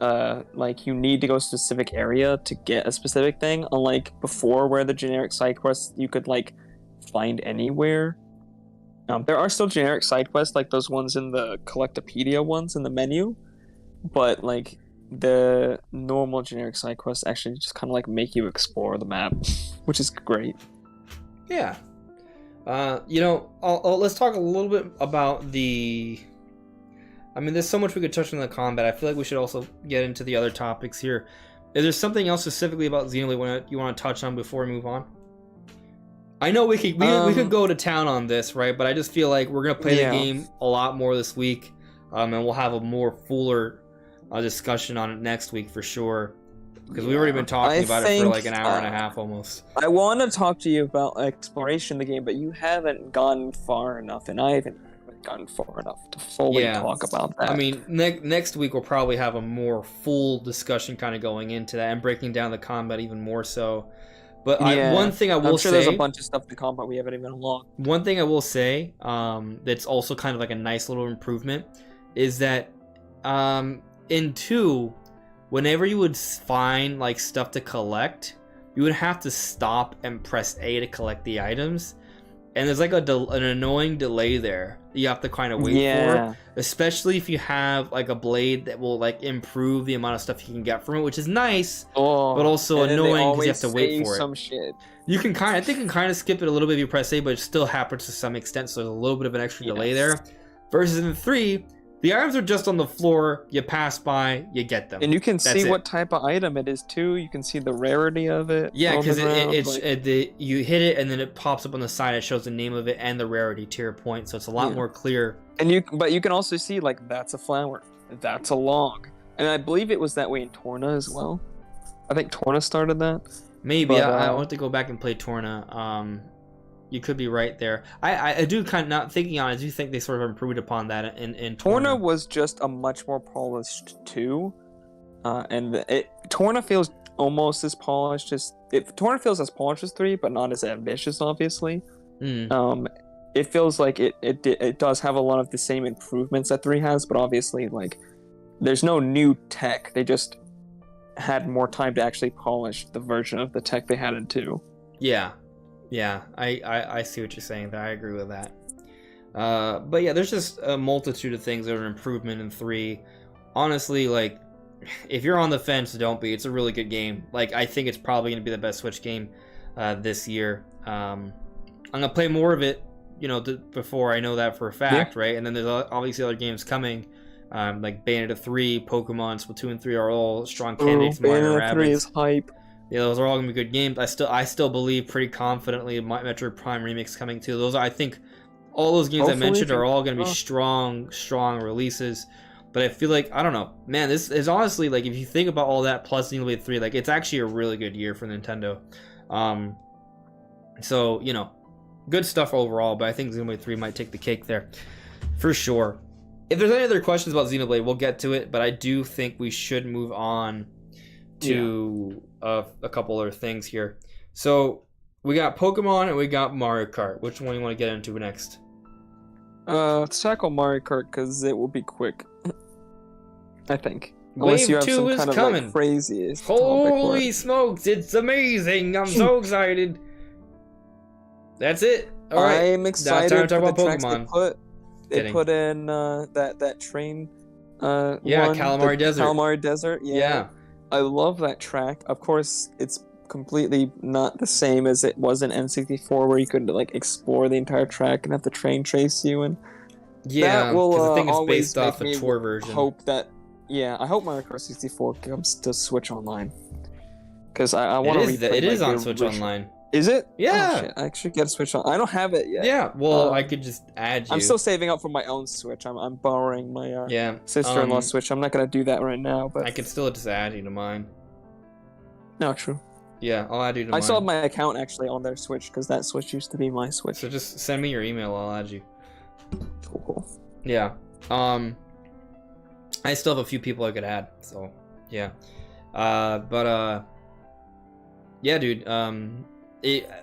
like, you need to go to a specific area to get a specific thing. Unlike before, where the generic side quests you could, like, find anywhere. There are still generic side quests, like those ones in the Collectopedia ones in the menu, but like the normal generic side quests actually just kind of like make you explore the map, which is great. Yeah. Let's talk a little bit about the. I mean, there's so much we could touch on the combat. I feel like we should also get into the other topics here. Is there something else specifically about Xenoblade you want to touch on before we move on? I know we could go to town on this, right? But I just feel like we're gonna play the game a lot more this week, and we'll have a more fuller discussion on it next week for sure. Because we've already been talking about it for like an hour and a half almost. I want to talk to you about exploration of the game, but you haven't gone far enough, and I haven't gone far enough to fully talk about that. I mean, next week we'll probably have a more full discussion kind of going into that and breaking down the combat even more so. But one thing I will say, there's a bunch of stuff in combat we haven't even unlocked. One thing I will say, that's also kind of like a nice little improvement, is that in 2, whenever you would find like stuff to collect, you would have to stop and press A to collect the items, and there's like an annoying delay there. you have to kind of wait for, especially if you have like a blade that will like improve the amount of stuff you can get from it, which is nice, but also annoying because you have to wait for it. Shit. You can I think you can kind of skip it a little bit if you press A, but it still happens to some extent, so there's a little bit of an extra delay there. Versus in 3, the items are just on the floor, you pass by, you get them. And you can see what type of item it is too. You can see the rarity of it. Yeah, because you hit it and then it pops up on the side. It shows the name of it and the rarity to your point, so it's a lot more clear. And but you can also see like that's a flower, that's a log, and I believe it was that way in Torna as well. I think Torna started that. Maybe I want to go back and play Torna. You could be right there. I do kind of, not thinking on it, I do think they sort of improved upon that in Torna was just a much more polished 2. And Torna feels almost as polished as... Torna feels as polished as 3, but not as ambitious, obviously. It feels like it does have a lot of the same improvements that 3 has, but obviously, like, there's no new tech. They just had more time to actually polish the version of the tech they had in 2. Yeah, I see what you're saying there. I agree with that. But yeah, there's just a multitude of things that are an improvement in 3. Honestly, like, if you're on the fence, don't be. It's a really good game. Like, I think it's probably going to be the best Switch game this year. I'm going to play more of it, you know, before I know that for a fact, right? And then there's obviously other games coming, like Bayonetta 3, Pokemon, Splatoon 3 are all strong candidates. Bayonetta 3 is hype. Yeah, those are all gonna be good games. I still believe pretty confidently in Metroid Prime Remix coming too. Those I think all those games I mentioned are all gonna be strong releases. But I feel like, I don't know, man, this is honestly, like, if you think about all that plus Xenoblade 3, like, it's actually a really good year for Nintendo. So, you know, good stuff overall, but I think Xenoblade 3 might take the cake there for sure. If there's any other questions about Xenoblade, we'll get to it, but I do think we should move on to a couple other things here. So we got Pokemon and we got Mario Kart. Which one do you want to get into next? Let's tackle Mario Kart because it will be quick. I think. Unless Wave 2 you have is some kind coming. Of like craziest Holy smokes, it's amazing. I'm so excited. That's it. All right. I'm excited now time to for talk the about tracks Pokemon. They put in that train Calamari Desert. Calamari Desert. Yeah. I love that track. Of course, it's completely not the same as it was in N64, where you could like explore the entire track and have the train chase you. And that will the thing is always based off make a tour version. Hope that, I hope Mario Kart 64 comes to Switch Online, because I want to. It is on Switch Online. Is it? Yeah. Oh, shit. I should get a Switch on. I don't have it yet. Yeah. Well, I could just add you. I'm still saving up for my own Switch. I'm borrowing my sister-in-law's Switch. I'm not gonna do that right now, but I can still just add you to mine. No, true. Yeah, I'll add you to mine. I still have my account actually on their Switch because that Switch used to be my Switch. So just send me your email. I'll add you. Cool. Yeah. I still have a few people I could add. So yeah. Yeah, dude.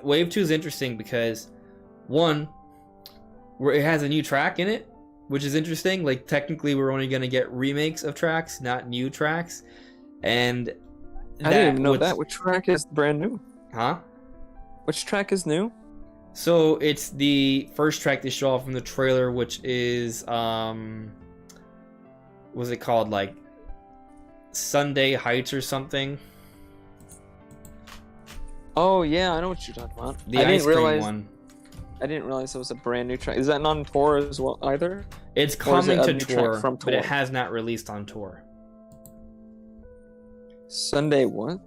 Wave 2 is interesting because, one, it has a new track in it, which is interesting. Like, technically, we're only going to get remakes of tracks, not new tracks. And I didn't even know that. Which track is brand new? Huh? Which track is new? So, it's the first track they show off from the trailer, which is, what's it called? Like, Sunday Heights or something? Oh yeah, I know what you're talking about. The ice cream one. I didn't realize it was a brand new track. Is that not on tour as well either? It's coming to tour, but it has not released on tour. Sunday what?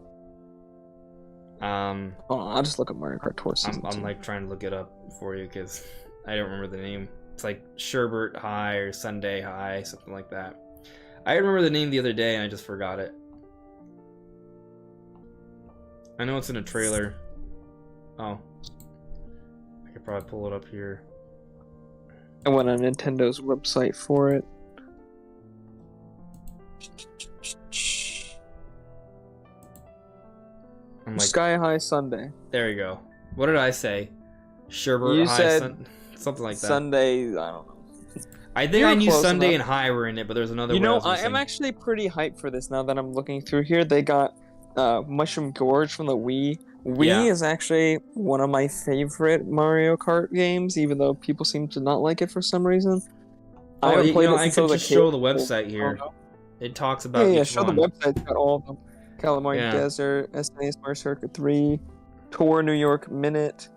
Oh, I'll just look at Mario Kart Tour Season 2. I'm like trying to look it up for you because I don't remember the name. It's like Sherbert High or Sunday High, something like that. I remember the name the other day and I just forgot it. I know it's in a trailer. Oh. I could probably pull it up here. I went on Nintendo's website for it. I'm like, Sky High Sunday. There you go. What did I say? Sherbert You High, said something like that. Sunday, I don't know. I think I knew Sunday and High were in it, but there's another one. You know, I am actually pretty hyped for this now that I'm looking through here. They got Mushroom Gorge from the Wii, Wii is actually one of my favorite Mario Kart games, even though people seem to not like it for some reason. Oh, I haven't played it I since I could was a just kid. show the website here. It talks about Yeah, each show one. the website. It's got all of them. Calamari Desert, SNES Mario Circuit 3, Tour New York Minute.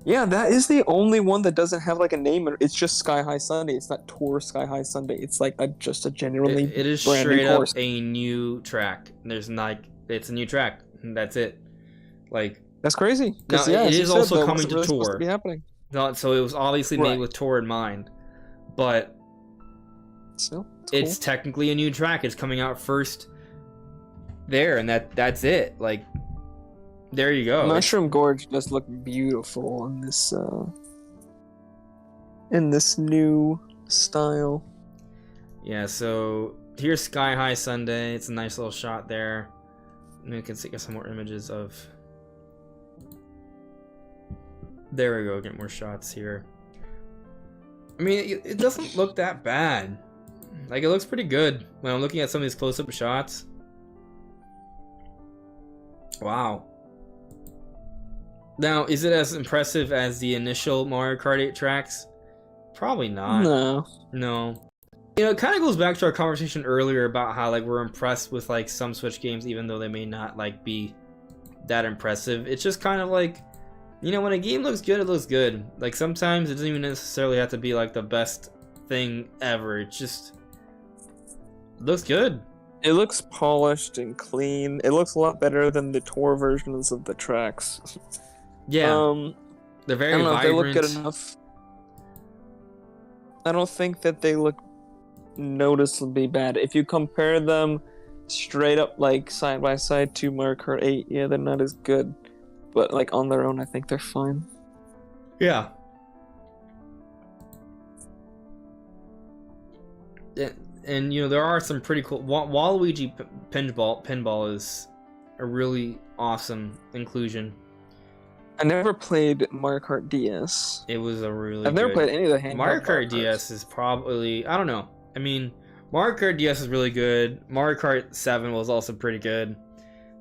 Yeah, that is the only one that doesn't have like a name. It's just Sky High Sunday. It's not Tour Sky High Sunday. It's like just a genuinely It is brand straight new up course. a new track. There's like it's a new track. That's it. Like that's crazy. Now yeah, it is also said, coming to really Tour. To be happening. No, so it was obviously made with Tour in mind, but still, it's technically a new track. It's coming out first there, and that's it. Like, there you go. Mushroom Gorge does look beautiful in this new style. Yeah, so here's Sky High Sunday. It's a nice little shot there. And we can see some more images of. There we go. Get more shots here. I mean, it doesn't look that bad. Like, it looks pretty good when I'm looking at some of these close-up shots. Wow. Now, is it as impressive as the initial Mario Kart 8 tracks? Probably not. No. You know, it kind of goes back to our conversation earlier about how, like, we're impressed with, like, some Switch games even though they may not, like, be that impressive. It's just kind of like, you know, when a game looks good, it looks good. Like, sometimes it doesn't even necessarily have to be, like, the best thing ever. It just looks good. It looks polished and clean. It looks a lot better than the tour versions of the tracks. Yeah. They're very I don't know vibrant. if they look good enough. I don't think that they look noticeably bad. If you compare them straight up, like, side by side to Mario Kart 8, yeah, they're not as good. But, like, on their own, I think they're fine. Yeah. And you know, there are some pretty cool. Waluigi pinball is a really awesome inclusion. I never played Mario Kart DS. It was a really. I've never played any of the handheld Mario Kart DS is probably, I don't know. I mean, Mario Kart DS is really good. Mario Kart 7 was also pretty good.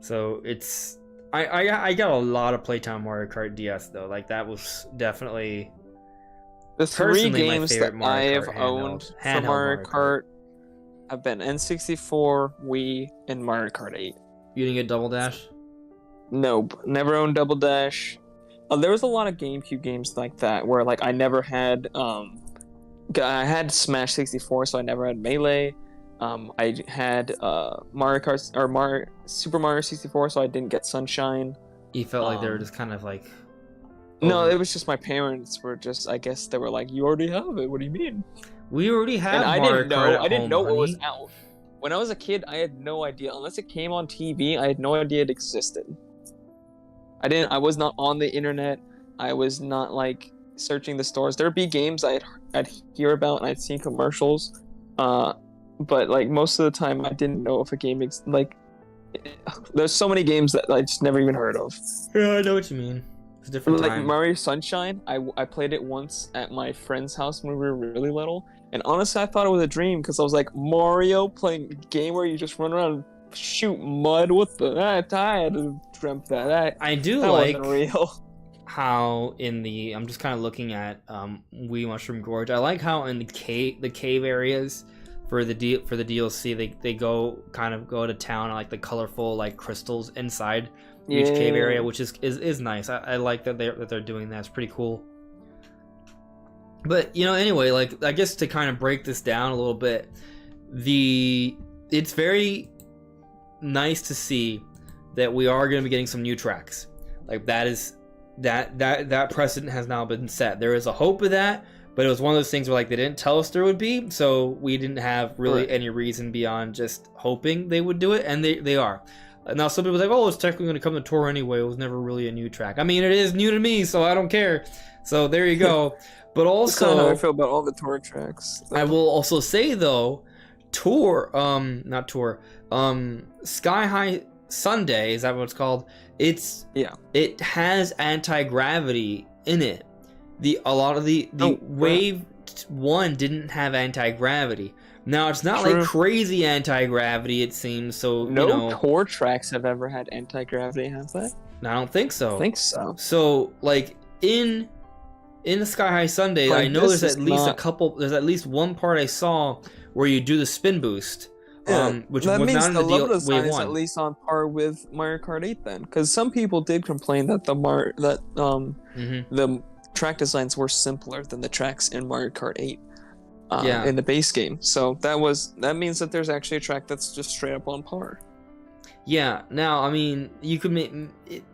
So it's I got a lot of playtime Mario Kart DS though. Like, that was definitely the three games that I have Kart owned for Mario Kart have been N64, Wii, and Mario Kart 8. You didn't get Double Dash? Nope, never owned Double Dash. There was a lot of GameCube games like that where, like, I never had I had Smash 64, so I never had Melee. I had Mario Kart or Super Mario 64, so I didn't get Sunshine. You felt like they were just kind of like. No, it was just my parents were just. I guess they were like, "You already have it. What do you mean?" We already have. And I Mario didn't know. Kart I didn't know honey. it was out. When I was a kid, I had no idea. Unless it came on TV, I had no idea it existed. I was not on the internet. I was not, like, searching the stores. There'd be games I'd hear about and I'd seen commercials. But, like, most of the time I didn't know if a game there's so many games that I just never even heard of. Yeah, I know what you mean. It's a different like time. Mario Sunshine, I played it once at my friend's house when we were really little, and honestly I thought it was a dream because I was like, Mario playing a game where you just run around and shoot mud. What the? I had dreamt that. I do that like wasn't real. How in the I'm just kind of looking at Wii Mushroom Gorge. I like how in the cave areas for the DLC they go to town on, like, the colorful, like, crystals inside each cave area, which is nice. I like that they're doing that. It's pretty cool. But, you know, anyway, like, I guess to kind of break this down a little bit, it's very nice to see that we are going to be getting some new tracks. Like, that precedent has now been set. There is a hope of that, but it was one of those things where, like, they didn't tell us there would be, so we didn't have really any reason beyond just hoping they would do it, and they are. Now, some people are like, oh, it's technically going to come to tour anyway. It was never really a new track. I mean, it is new to me, so I don't care. So there you go. But also, that's how I feel about all the tour tracks. I will also say, though, Sky High Sunday, is that what it's called? It has anti-gravity in it. A lot of the Wave 1 didn't have anti-gravity. Now, it's not True. like crazy anti-gravity, it seems, so, No tour tracks have ever had anti-gravity, have they? I don't think so. I think so. So, like, in the Sky High Sunday, Like, I know this there's is at least not- there's at least one part I saw where you do the spin boost, which that was means not in the the level deal design wave is 1. at least on par with Mario Kart 8 then, because some people did complain that the track designs were simpler than the tracks in Mario Kart 8 in the base game. So that means that there's actually a track that's just straight up on par. Yeah. Now, I mean, you could make.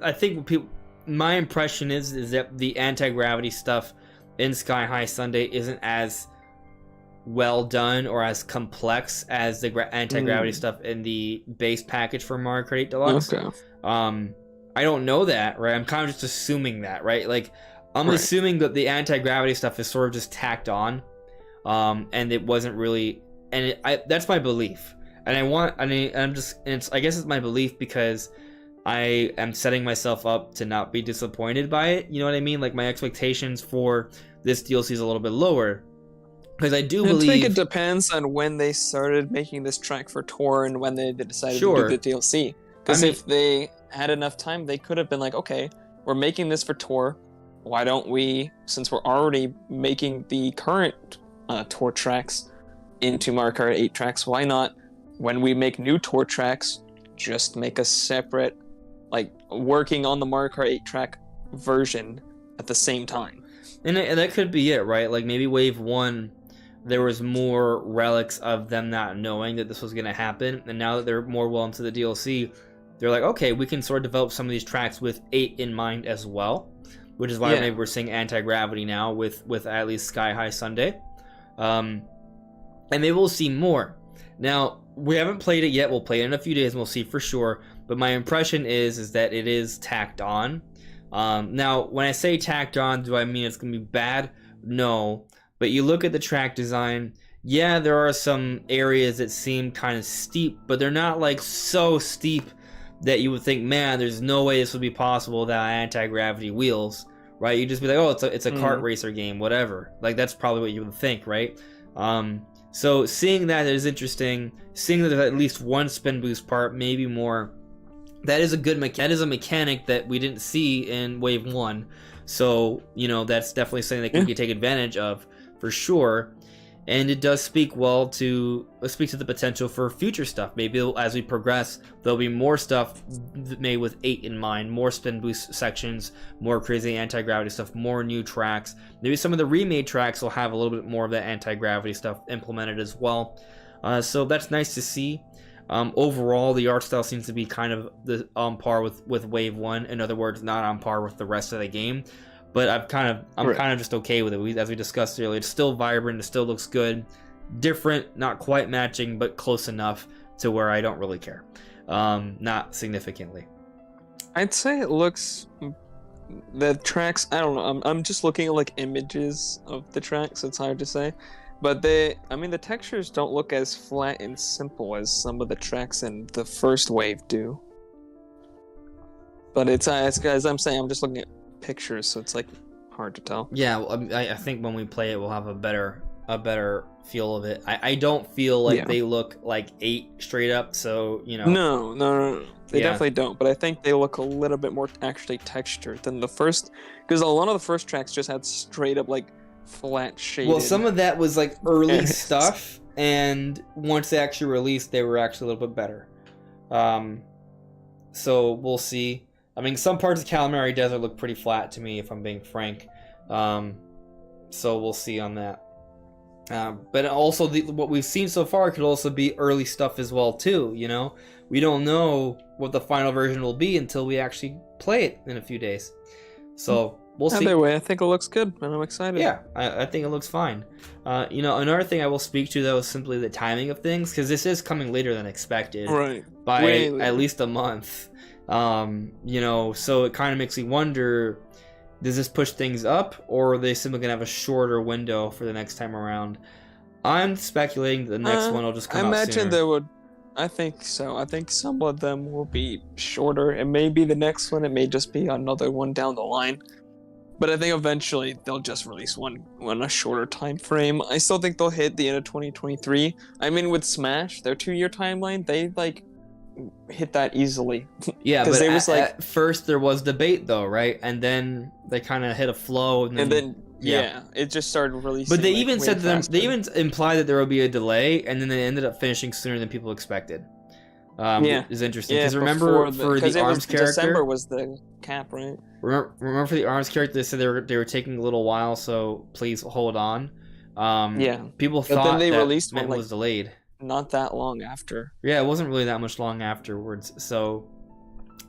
I think people. My impression is that the anti-gravity stuff in Sky High Sunday isn't as well done or as complex as the anti-gravity stuff in the base package for Mario Kart 8 Deluxe. Okay. I don't know that, right? I'm kind of just assuming that, right? Like, I'm assuming that the anti-gravity stuff is sort of just tacked on, and it wasn't really, and that's my belief. And I guess it's my belief because I am setting myself up to not be disappointed by it. You know what I mean? Like, my expectations for this DLC is a little bit lower. Because I believe... I think it depends on when they started making this track for Tour and when they decided to do the DLC. Because if they had enough time, they could have been like, okay, we're making this for Tour. Why don't we, since we're already making the current Tour tracks into Mario Kart 8 tracks, why not, when we make new Tour tracks, just make a separate... like working on the Mario Kart 8 track version at the same time. And that could be it, right? Like, maybe Wave 1, there was more relics of them not knowing that this was going to happen, and now that they're more well into the DLC, they're like, okay, we can sort of develop some of these tracks with 8 in mind as well, which is why maybe we're seeing anti-gravity now with at least Sky High Sunday. And maybe we'll see more. Now, we haven't played it yet. We'll play it in a few days and we'll see for sure. But my impression is that it is tacked on. Now, when I say tacked on, do I mean it's going to be bad? No. But you look at the track design, yeah, there are some areas that seem kind of steep, but they're not like so steep that you would think, man, there's no way this would be possible without anti-gravity wheels, right? You'd just be like, oh, it's a kart racer game, whatever. Like, that's probably what you would think, right? So seeing that is interesting. Seeing that there's at least one spin boost part, maybe more. That is a mechanic that we didn't see in Wave 1. So, you know, that's definitely something that can take advantage of for sure. And it does speak to the potential for future stuff. Maybe as we progress, there'll be more stuff made with 8 in mind, more spin boost sections, more crazy anti-gravity stuff, more new tracks. Maybe some of the remade tracks will have a little bit more of that anti-gravity stuff implemented as well. So that's nice to see. Overall, the art style seems to be kind of on par with Wave 1. In other words, not on par with the rest of the game. But I'm kind of just okay with it. As we discussed earlier, it's still vibrant. It still looks good. Different, not quite matching, but close enough to where I don't really care. Not significantly. I'd say it looks... The tracks, I don't know. I'm just looking at like images of the tracks. It's hard to say. But the textures don't look as flat and simple as some of the tracks in the first wave do. But it's as I'm saying, I'm just looking at pictures, so it's like hard to tell. Yeah, well, I think when we play it, we'll have a better feel of it. I don't feel like they look like 8 straight up, so you know. No. They definitely don't. But I think they look a little bit more actually textured than the first, because a lot of the first tracks just had straight up like flat shaded. Well, some of that was like early stuff, and once they actually released, they were actually a little bit better. So we'll see. I mean, some parts of Calamari Desert look pretty flat to me, if I'm being frank. So we'll see on that. But also, what we've seen so far could also be early stuff as well, too. You know, we don't know what the final version will be until we actually play it in a few days. So we'll see. Either way, I think it looks good, and I'm excited. Yeah, I think it looks fine. You know, another thing I will speak to, though, is simply the timing of things, because this is coming later than expected. Right. By at least a month. You know, so it kind of makes me wonder, does this push things up, or are they simply going to have a shorter window for the next time around? I'm speculating that the next one will just come out sooner. I imagine they would. I think so. I think some of them will be shorter, and maybe the next one, it may just be another one down the line. But I think eventually they'll just release one a shorter time frame. I still think they'll hit the end of 2023. I mean, with Smash, their 2-year timeline, they like hit that easily. Yeah, but they was at first there was debate though, right? And then they kind of hit a flow, and then it just started releasing. But they even said they even implied that there would be a delay, and then they ended up finishing sooner than people expected. Is interesting because remember for the arms character, December was the cap, right? Remember for the arms character, they said they were taking a little while, so please hold on. People thought then they released one was delayed. Not that long after. Yeah, it wasn't really that much long afterwards. So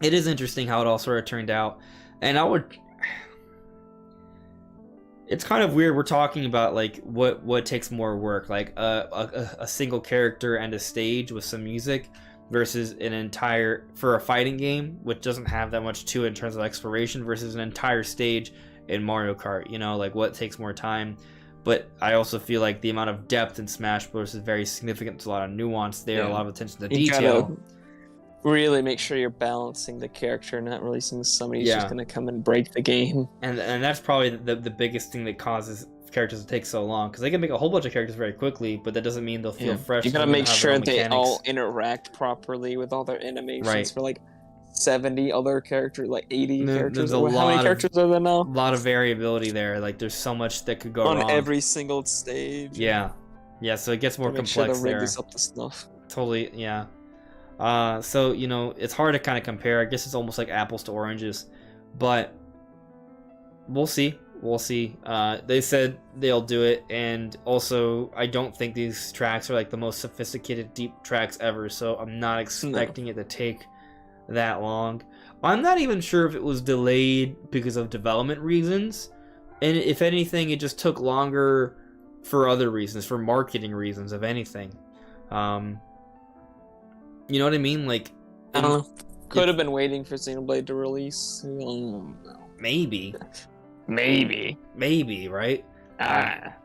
it is interesting how it all sort of turned out. And it's kind of weird. We're talking about like what takes more work, like a single character and a stage with some music versus an entire, for a fighting game, which doesn't have that much to it in terms of exploration, versus an entire stage in Mario Kart. You know, like what takes more time. But I also feel like the amount of depth in Smash Bros. Is very significant. There's a lot of nuance there, a lot of attention to detail. Really make sure you're balancing the character, not releasing somebody who's just going to come and break the game. And that's probably the biggest thing that causes characters to take so long, because they can make a whole bunch of characters very quickly, but that doesn't mean they'll feel fresh. You got to make sure they all interact properly with all their animations for like 70 other characters, like 80 characters. How many characters are there now? A lot of variability there. Like there's so much that could go wrong on every single stage. Yeah, so it gets more complex there. Is up to snuff. Totally, yeah. So you know, it's hard to kind of compare. I guess it's almost like apples to oranges, but we'll see. They said they'll do it, and also I don't think these tracks are like the most sophisticated deep tracks ever, so I'm not expecting it to take that long. I'm not even sure if it was delayed because of development reasons, and if anything it just took longer for other reasons, for marketing reasons, if anything. You know what I mean? Like, I don't know. Could have been waiting for Xenoblade to release. Maybe, right?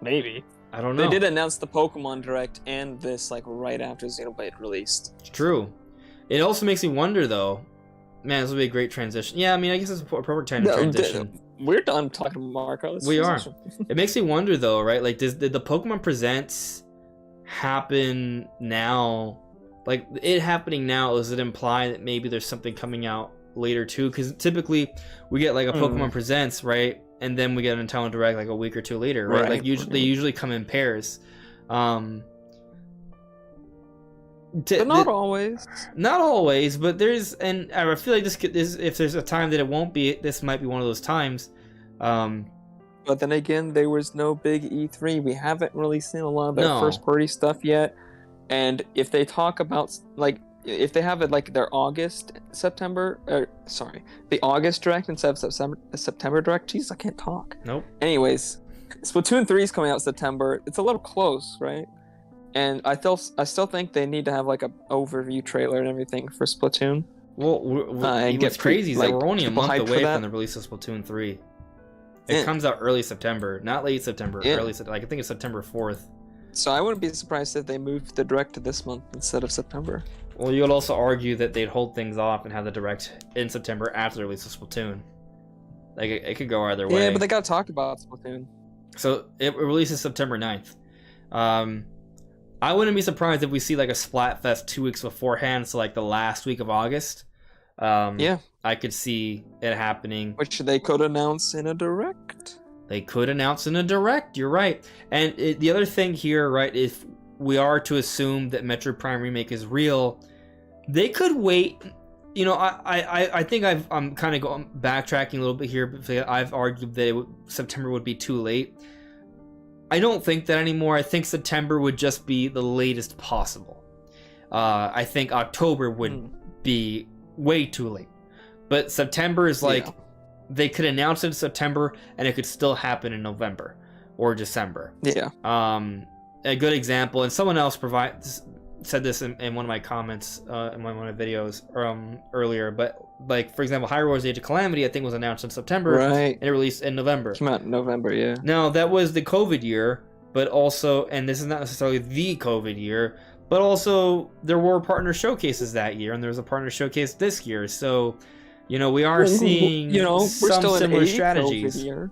Maybe. I don't know. They did announce the Pokemon Direct and this like right after Xenoblade released. It's true. It also makes me wonder, though. Man, this would be a great transition. Yeah, I mean, I guess it's a perfect time to transition. We're done talking about Marco. We are. It makes me wonder, though, right? Like, did the Pokemon Presents happen now? Like, it happening now, does it imply that maybe there's something coming out later, too? Because typically, we get, like, a Pokemon Presents, right? And then we get an Untitled Direct, like, a week or two later, right? Like, they usually come in pairs. But not always. Not always, but there's, and I feel like this if there's a time that it won't be, this might be one of those times. But then again, there was no big E3. We haven't really seen a lot of their first party stuff yet. And if they talk about, like, if they have it like their the August Direct instead of September Direct. Jeez, I can't talk. Nope. Anyways, Splatoon 3 is coming out in September. It's a little close, right? And I still think they need to have like an overview trailer and everything for Splatoon. Well, what's crazy is that we're only a month away from the release of Splatoon 3. It comes out early September, not late September. Early September. Like, I think it's September 4th. So I wouldn't be surprised if they moved the Direct to this month instead of September. Well, you would also argue that they'd hold things off and have the Direct in September after the release of Splatoon. Like, it could go either way. Yeah, but they gotta talk about Splatoon. So it releases September 9th. I wouldn't be surprised if we see like a Splatfest 2 weeks beforehand, so like the last week of August. I could see it happening. Which they could announce in a Direct. You're right. And the other thing here, right, if we are to assume that Metroid Prime Remake is real, they could wait. You know, I think I'm kind of backtracking a little bit here, but I've argued that September would be too late. I don't think that anymore. I think September would just be the latest possible. I think October would be way too late. But September is like, they could announce it in September and it could still happen in November or December. Yeah. A good example, and someone else said this in one of my comments in one of my videos earlier, but like, for example, Hyro's Age of Calamity I think was announced in September, right, and it released in November. Came out in November, yeah. Now that was the COVID year, but also, and this is not necessarily the COVID year, but also there were partner showcases that year, and there was a partner showcase this year. So, we are seeing we're some still in similar a strategies. COVID year.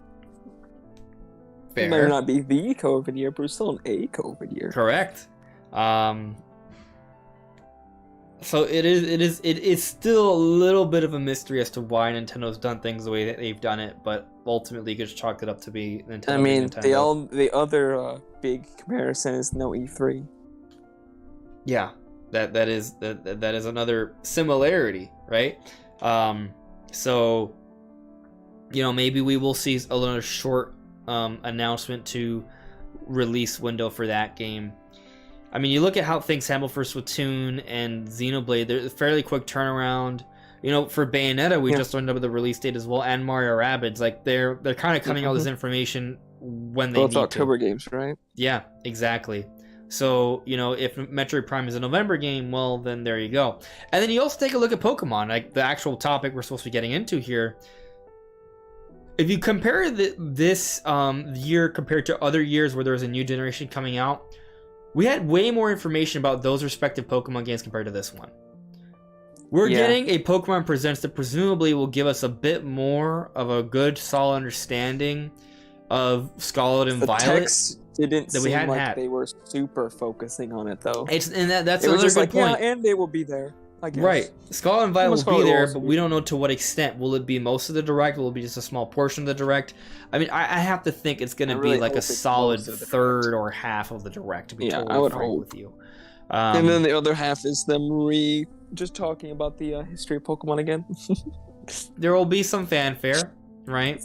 Fair. It might not be the COVID year, but we're still in a COVID year. Correct. So it is still a little bit of a mystery as to why Nintendo's done things the way that they've done it, but ultimately you could just chalk it up to be Nintendo. I mean, Nintendo. the other big comparison is no E3. Yeah, that is another similarity, right? So maybe we will see another short announcement to release window for that game. I mean, you look at how things handle for Splatoon and Xenoblade, they're a fairly quick turnaround. For Bayonetta, we just learned about the release date as well, and Mario Rabbids. Like, they're kind of coming out with this information when they need to. Both October games, right? Yeah, exactly. So, if Metroid Prime is a November game, well, then there you go. And then you also take a look at Pokemon, like the actual topic we're supposed to be getting into here. If you compare this year compared to other years where there was a new generation coming out, we had way more information about those respective Pokemon games compared to this one. We're getting a Pokemon Presents that presumably will give us a bit more of a good, solid understanding of Scarlet and Violet. Text didn't that we seem hadn't like had. They were super focusing on it, though. That's It another was just good like, point. yeah, and they will be there, I guess. Right. Scarlet and Violet will be there, but be. we don't know to what extent. Will it be most of the Direct? Will it be just a small portion of the Direct? I mean, I have to think it's going to be like a solid third or half of the Direct, to be totally I would frank hope. with you. And then the other half is them just talking about the history of Pokemon again. There will be some fanfare, right?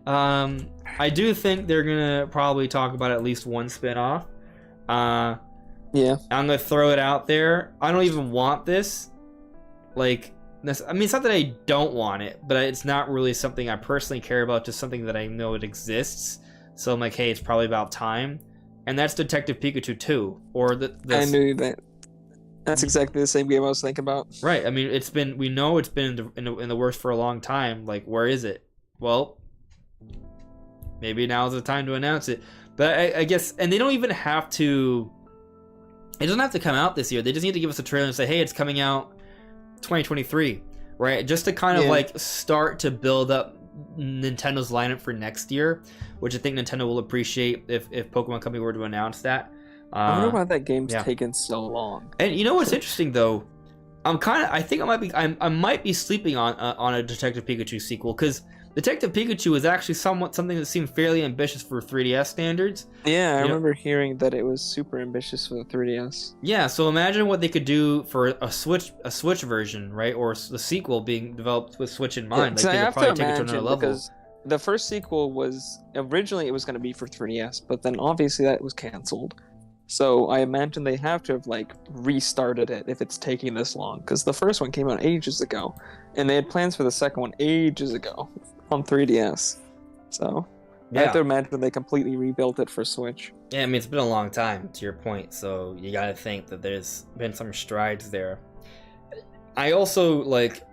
I do think they're going to probably talk about at least one spin-off. Yeah. I'm going to throw it out there. I don't even want this. Like, I mean, it's not that I don't want it, but it's not really something I personally care about, just something that I know it exists. So I'm like, hey, it's probably about time. And that's Detective Pikachu 2. Or I knew that. That's exactly the same game I was thinking about. Right. I mean, we know it's been in the works for a long time. Like, where is it? Well, maybe now's the time to announce it. But I guess, and they don't even have to. It doesn't have to come out this year. They just need to give us a trailer and say, hey, it's coming out 2023, right? Just to kind of like start to build up Nintendo's lineup for next year, which I think Nintendo will appreciate if Pokemon Company were to announce that. I wonder why that game's taken so long. And you know what's interesting though? I think I might be sleeping on a Detective Pikachu sequel, because Detective Pikachu is actually something that seemed fairly ambitious for 3DS standards. Yeah, I remember hearing that it was super ambitious for the 3DS. Yeah, so imagine what they could do for a Switch version, right? Or the sequel being developed with Switch in mind. Yeah, like they could probably take it to another level. Because the first sequel was originally it was going to be for 3DS, but then obviously that was canceled. So I imagine they have to have like restarted it if it's taking this long, because the first one came out ages ago, and they had plans for the second one ages ago on 3DS. So I have to imagine they completely rebuilt it for Switch. Yeah, I mean, it's been a long time, to your point, so you gotta think that there's been some strides there. I also, like,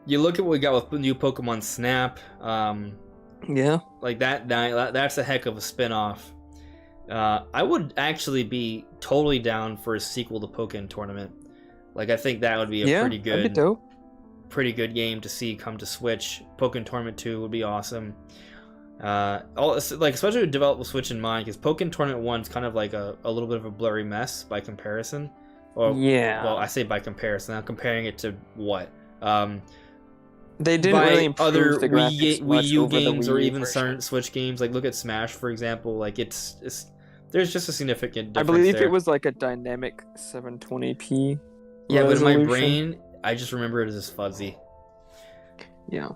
you look at what we got with new Pokemon Snap, like that's a heck of a spin-off. I would actually be totally down for a sequel to Pokémon Tournament. Like, I think that would be a pretty good game to see come to Switch. Pokémon Tournament 2 would be awesome. Especially with developed with Switch in mind, because Pokémon Tournament 1 is kind of like a little bit of a blurry mess by comparison. Well, I say by comparison. I'm comparing it to what? They didn't really improve other the graphics Wii U games or even version. certain Switch games. Like, look at Smash, for example. Like, it's there's just a significant difference. I believe there. it was like a dynamic 720p. Yeah, but in my resolution. brain, I just remember it as fuzzy. Yeah.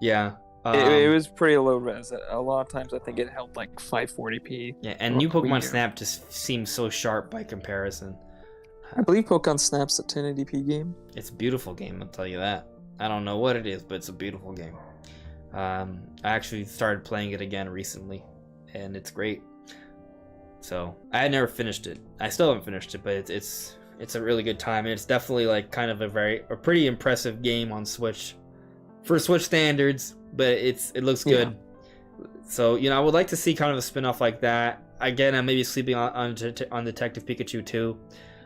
It was pretty low res. A lot of times I think it held like 540p. Yeah, and new Pokemon Snap just seems so sharp by comparison. I believe Pokemon Snap's a 1080p game. It's a beautiful game, I'll tell you that. I don't know what it is, but it's a beautiful game. I actually started playing it again recently, and it's great. So I had never finished it. I still haven't finished it, but it's a really good time, and it's definitely like kind of a pretty impressive game on Switch for Switch standards. But it looks good. Yeah. So I would like to see kind of a spin-off like that. Again, I may be sleeping on Detective Pikachu 2.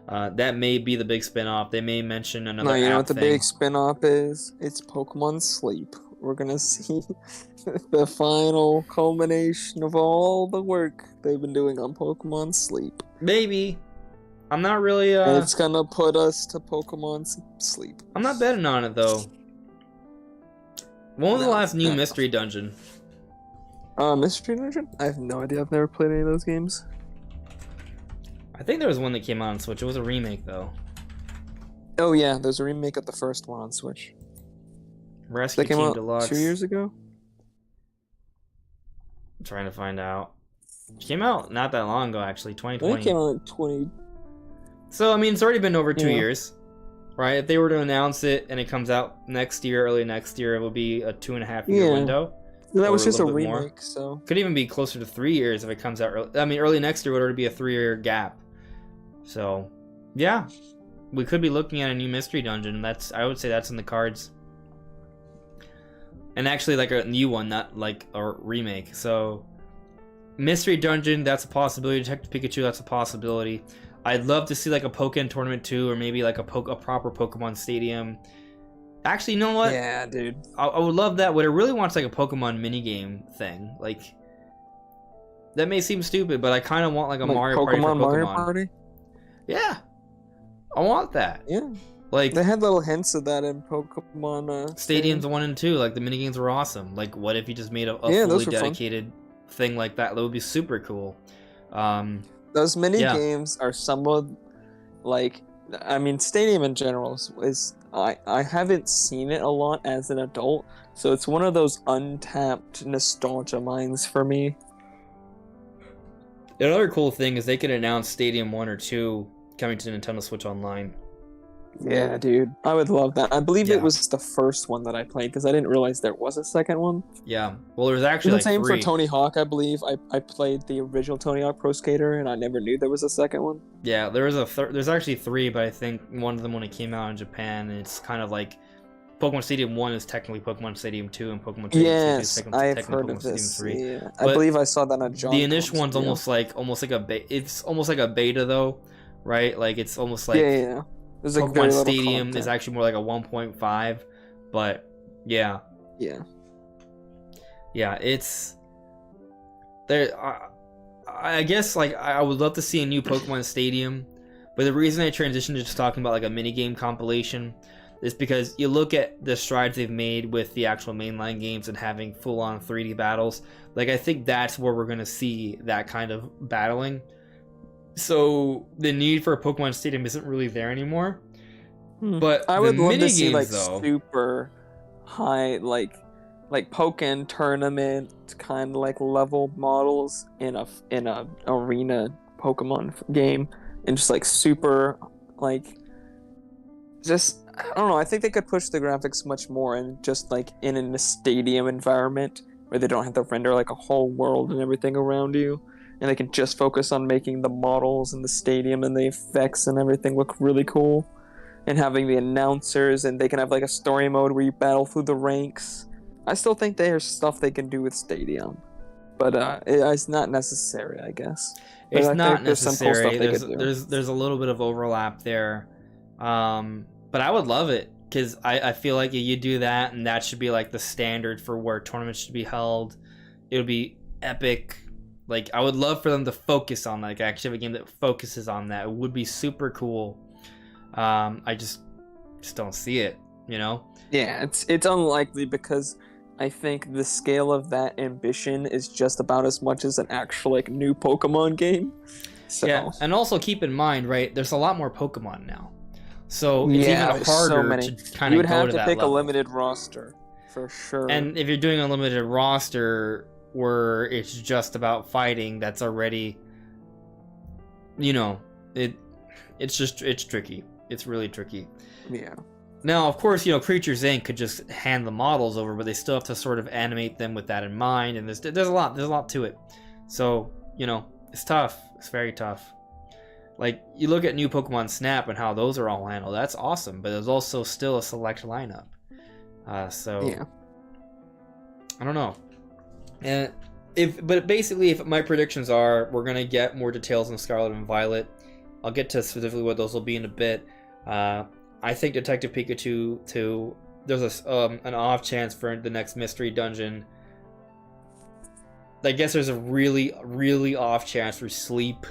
That may be the big spinoff. They may mention another No, you know app what the thing. big spin-off is? It's Pokemon Sleep. We're gonna see the final culmination of all the work they've been doing on Pokemon Sleep. Maybe. I'm not really... And it's gonna put us to Pokemon Sleep. I'm not betting on it, though. When was the last new mystery dungeon? Mystery Dungeon? I have no idea. I've never played any of those games. I think there was one that came out on Switch. It was a remake, though. Oh yeah, there's a remake of the first one on Switch. Rescue That came Team out Deluxe. 2 years ago? I'm trying to find out. It came out not that long ago, actually. I 2020. think it came out in 20... So, I mean, it's already been over 2 Yeah. years. Right? If they were to announce it and it comes out next year, early next year, it will be a 2.5-year Yeah. window. That was Or a just a little bit more. remake, so... Could even be closer to 3 years if it comes out early. I mean, early next year would already be a 3-year gap. So, yeah. We could be looking at a new mystery dungeon. I would say that's in the cards. And actually, like a new one, not like a remake. So, mystery dungeon, that's a possibility. Detective Pikachu, that's a possibility. I'd love to see like a Pokémon Tournament 2 or maybe like a proper Pokemon Stadium. Actually, you know what? Yeah, dude. I would love that. What I really want is like a Pokemon minigame thing. Like, that may seem stupid, but I kind of want like a Mario Party for Pokemon. Mario Party? Yeah. I want that. Yeah. Like, They had little hints of that in Pokemon Stadiums 1 and 2, like the minigames were awesome. Like, what if you just made a Yeah, fully those were fun. dedicated thing like that? That would be super cool. Those mini Yeah. games are somewhat like, I mean, Stadium in general is I haven't seen it a lot as an adult, so it's one of those untapped nostalgia mines for me. Another cool thing is they could announce Stadium 1 or 2 coming to Nintendo Switch Online. Yeah, dude, I would love that. I believe Yeah. it was the first one that I played because I didn't realize there was a second one. Yeah. Well, there's It's actually the like same 3. for Tony Hawk, I believe. I played the original Tony Hawk Pro Skater, and I never knew there was a second one. Yeah, there was there's actually 3, but I think one of them when it came out in Japan, and it's kind of like Pokemon Stadium 1 is technically Pokemon Stadium 2, and Pokemon Stadium 2 is Yes, technically I've heard Pokemon of this. Stadium 3. Yeah. I But believe I saw that on John. The initial Combs one's video. almost like a it's almost like a beta though, right? Like it's almost like yeah. There's like very Pokemon little Stadium content. is actually more like a 1.5, but yeah, it's there. I guess like I would love to see a new Pokemon Stadium, but the reason I transitioned to just talking about like a minigame compilation is because you look at the strides they've made with the actual mainline games and having full-on 3D battles. Like I think that's where we're gonna see that kind of battling. So the need for a Pokemon Stadium isn't really there anymore. But I would the love to see minigames, like though, super high like Pokken tournament kind of like level models in a arena Pokemon game, and just like super like just I don't know. I think they could push the graphics much more and just like in a stadium environment where they don't have to render like a whole world and everything around you, and they can just focus on making the models and the stadium and the effects and everything look really cool, and having the announcers, and they can have like a story mode where you battle through the ranks. I still think there's stuff they can do with Stadium, but it's not necessary, I guess. But it's I not think there's some cool necessary. stuff they could do. There's a little bit of overlap there, but I would love it because I feel like you do that, and that should be like the standard for where tournaments should be held. It would be epic. Like I would love for them to focus on like actually have a game that focuses on that. It would be super cool. I just don't see it, you know? Yeah, it's unlikely because I think the scale of that ambition is just about as much as an actual like new Pokemon game. So Yeah, and also keep in mind, right? There's a lot more Pokemon now, so it's Yeah, even there's so harder many. to kind you of would go have to to that pick level. a limited roster for sure. And if you're doing a limited roster where it's just about fighting, that's already, you know, it's tricky. It's really tricky. yeah. Now, of course, you know, Creatures Inc. could just hand the models over, but they still have to sort of animate them with that in mind, and there's a lot to it. So, you know, it's tough. It's very tough. Like, you look at new Pokemon Snap and how those are all handled. That's awesome, but there's also still a select lineup. So, Yeah. I don't know. But basically, if my predictions are, we're gonna get more details on Scarlet and Violet. I'll get to specifically what those will be in a bit. I think Detective Pikachu 2, there's an off chance for the next mystery dungeon. I guess there's a really, really off chance for Sleep.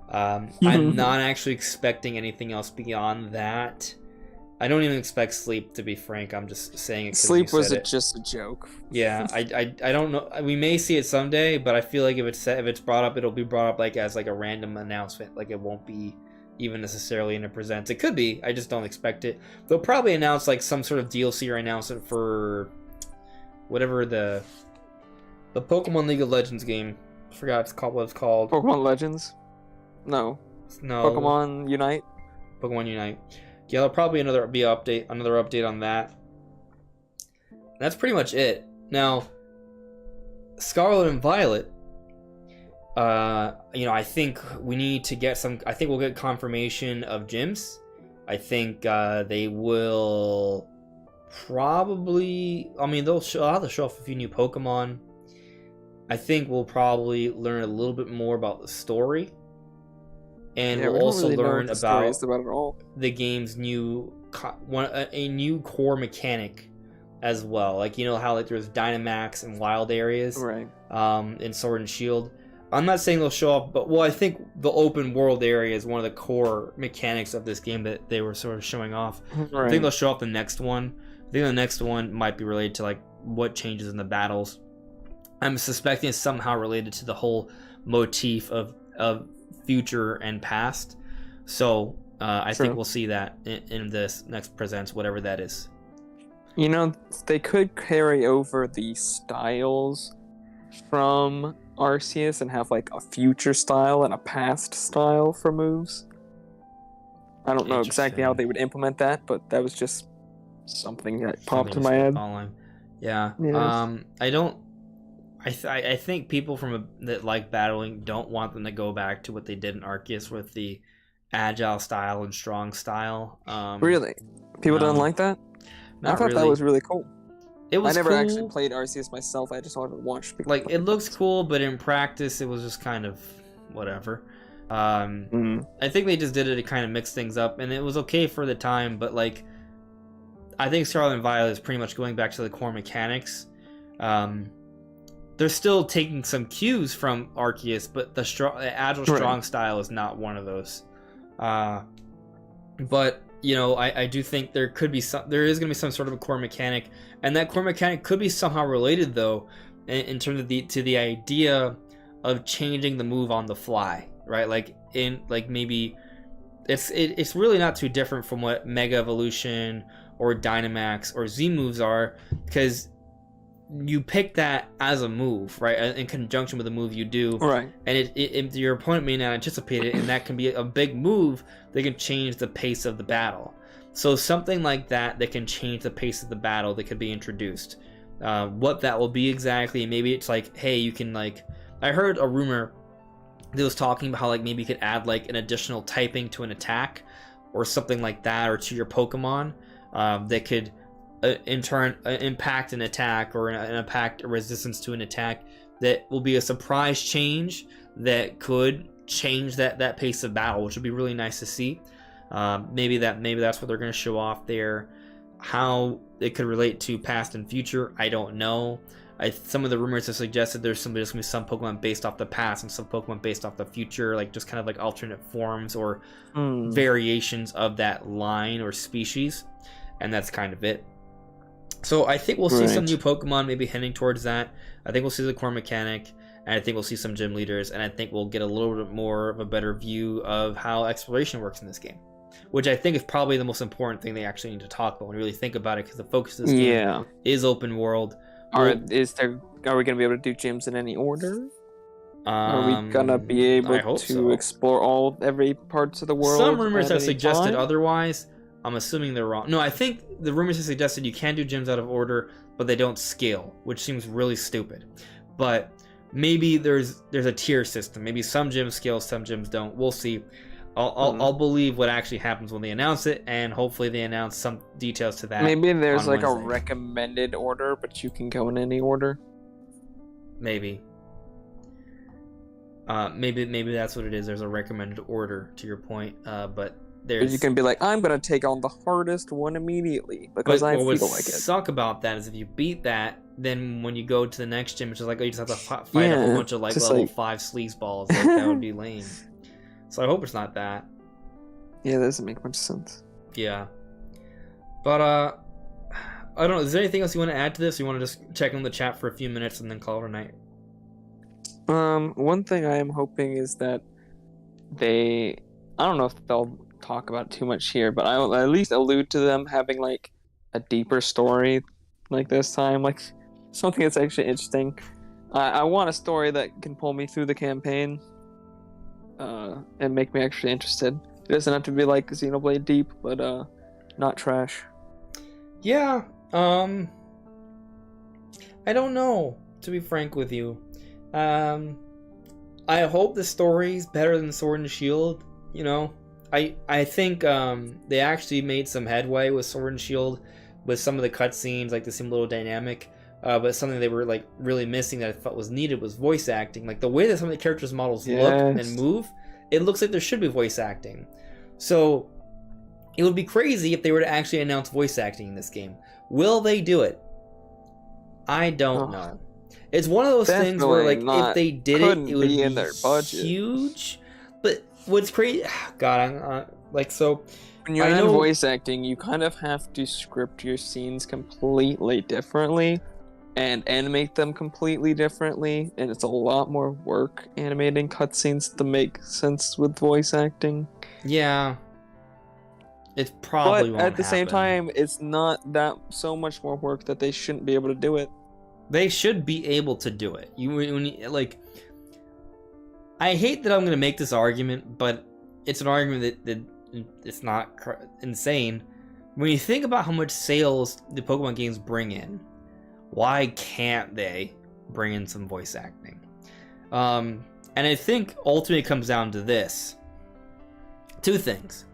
I'm not actually expecting anything else beyond that. I don't even expect Sleep, to be frank. I'm just saying it. Sleep was just a joke. Yeah, I don't know. We may see it someday, but I feel like if it's brought up, it'll be brought up like as like a random announcement. Like it won't be even necessarily in a presents. It could be. I just don't expect it. They'll probably announce like some sort of DLC or announcement for whatever the Pokemon League of Legends game. I forgot what it's called. Pokemon Legends? No. Pokemon Unite? Pokemon Unite. Yeah, there'll probably be another update on that. That's pretty much it. Now, Scarlet and Violet. I think we need to get some. I think we'll get confirmation of gyms. I think they will probably. I mean, they'll have to show off a few new Pokemon. I think we'll probably learn a little bit more about the story, and we'll also really learn about the game's new a new core mechanic as well. Like how like there's Dynamax and wild areas, right? In Sword and Shield. I'm not saying they'll show up, but I think the open world area is one of the core mechanics of this game that they were sort of showing off. Right. I think they'll show off the next one. I think the next one might be related to like what changes in the battles. I'm suspecting it's somehow related to the whole motif of future and past. So I think we'll see that in this next Presents, whatever that is. They could carry over the styles from Arceus and have like a future style and a past style for moves. I don't know exactly how they would implement that, but that was just something that popped in my head. Yeah. Yes. I think people that like battling don't want them to go back to what they did in Arceus with the agile style and strong style. Really? People don't like that? I thought that was really cool. It was I never cool. actually played Arceus myself. I just wanted to watch people. Like, it looks cool, but in practice, it was just kind of whatever. I think they just did it to kind of mix things up, and it was okay for the time, but like, I think Scarlet and Violet is pretty much going back to the core mechanics. They're still taking some cues from Arceus, but the agile strong style is not one of those. But I do think there is going to be some sort of a core mechanic, and that core mechanic could be somehow related though, in terms of the idea of changing the move on the fly, right? Like maybe it's really not too different from what Mega Evolution or Dynamax or Z moves are, because you pick that as a move, right, in conjunction with the move you do, right? And your opponent may not anticipate it, and that can be a big move that can change the pace of the battle. So something like that can change the pace of the battle that could be introduced. What that will be exactly, maybe it's like, hey, you can like, I heard a rumor that was talking about how like maybe you could add like an additional typing to an attack or something like that, or to your Pokemon that could in turn impact an attack or impact a resistance to an attack that will be a surprise change that could change that pace of battle, which would be really nice to see. Maybe that's what they're going to show off there. How it could relate to past and future, I don't know. Some of the rumors have suggested there's going to be some Pokemon based off the past and some Pokemon based off the future, like just kind of like alternate forms or variations of that line or species, and that's kind of it. So I think we'll see some new Pokemon maybe heading towards that. I think we'll see the core mechanic, and I think we'll see some gym leaders, and I think we'll get a little bit more of a better view of how exploration works in this game, which I think is probably the most important thing they actually need to talk about when you really think about it, because the focus of this game is open world. Are we going to be able to do gyms in any order? Are we going to be able to explore every parts of the world? Some rumors have suggested otherwise. I'm assuming they're wrong. No, I think the rumors have suggested you can do gyms out of order, but they don't scale, which seems really stupid. But maybe there's a tier system. Maybe some gyms scale, some gyms don't. We'll see. I'll believe what actually happens when they announce it, and hopefully they announce some details to that. Maybe there's like a recommended order, but you can go in any order. Maybe. Maybe that's what it is. There's a recommended order to your point, but there's. You can be like, I'm gonna take on the hardest one immediately because I feel like what it. Suck about that is if you beat that, then when you go to the next gym, it's just like, oh, you just have to fight a whole bunch of like level 5 sleaze balls. Like, that would be lame. So I hope it's not that. Yeah, that doesn't make much sense. Yeah, but I don't know. Is there anything else you want to add to this? Or you want to just check in the chat for a few minutes and then call it a night? One thing I am hoping is that I don't know if they'll talk about it too much here, but I will at least allude to them having like a deeper story like this time, like something that's actually interesting. I want a story that can pull me through the campaign and make me actually interested. It doesn't have to be like Xenoblade deep, but not trash. Yeah, I don't know, to be frank with you. I hope the story's better than Sword and Shield, you know. I think they actually made some headway with Sword and Shield with some of the cutscenes, like they seem a little dynamic, but something they were like really missing that I thought was needed was voice acting. Like the way that some of the characters' models look and move, it looks like there should be voice acting. So it would be crazy if they were to actually announce voice acting in this game. Will they do it? I don't know. It's one of those things where, like, if they did it, it would be in their budget. Huge. But what's crazy, God, so. When you're in voice acting, you kind of have to script your scenes completely differently and animate them completely differently, and it's a lot more work animating cutscenes to make sense with voice acting. Yeah. It's probably But at the same time, it's not that so much more work that they shouldn't be able to do it. They should be able to do it. I hate that I'm going to make this argument, but it's an argument that it's not insane. When you think about how much sales the Pokemon games bring in, why can't they bring in some voice acting? And I think ultimately it comes down to this. Two things.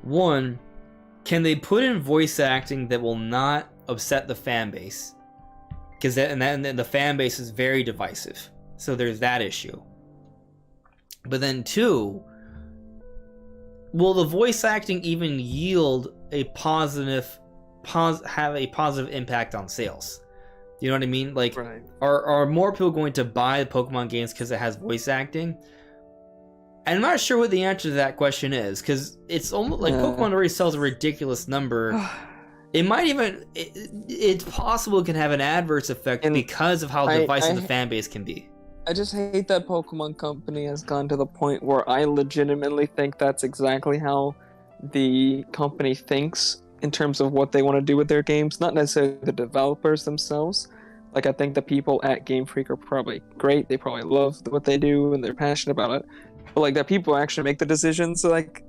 One, can they put in voice acting that will not upset the fan base? Because the fan base is very divisive. So there's that issue. But then two, will the voice acting even yield a positive impact on sales? You know what I mean? Like, right. Are more people going to buy the Pokemon games because it has voice acting? I'm not sure what the answer to that question is, because it's almost like Pokemon already sells a ridiculous number. It might even, it's possible it can have an adverse effect because of how divisive the fan base can be. I just hate that Pokemon Company has gone to the point where I legitimately think that's exactly how the company thinks in terms of what they want to do with their games, not necessarily the developers themselves. Like, I think the people at Game Freak are probably great. They probably love what they do and they're passionate about it. But like, that people actually make the decisions, like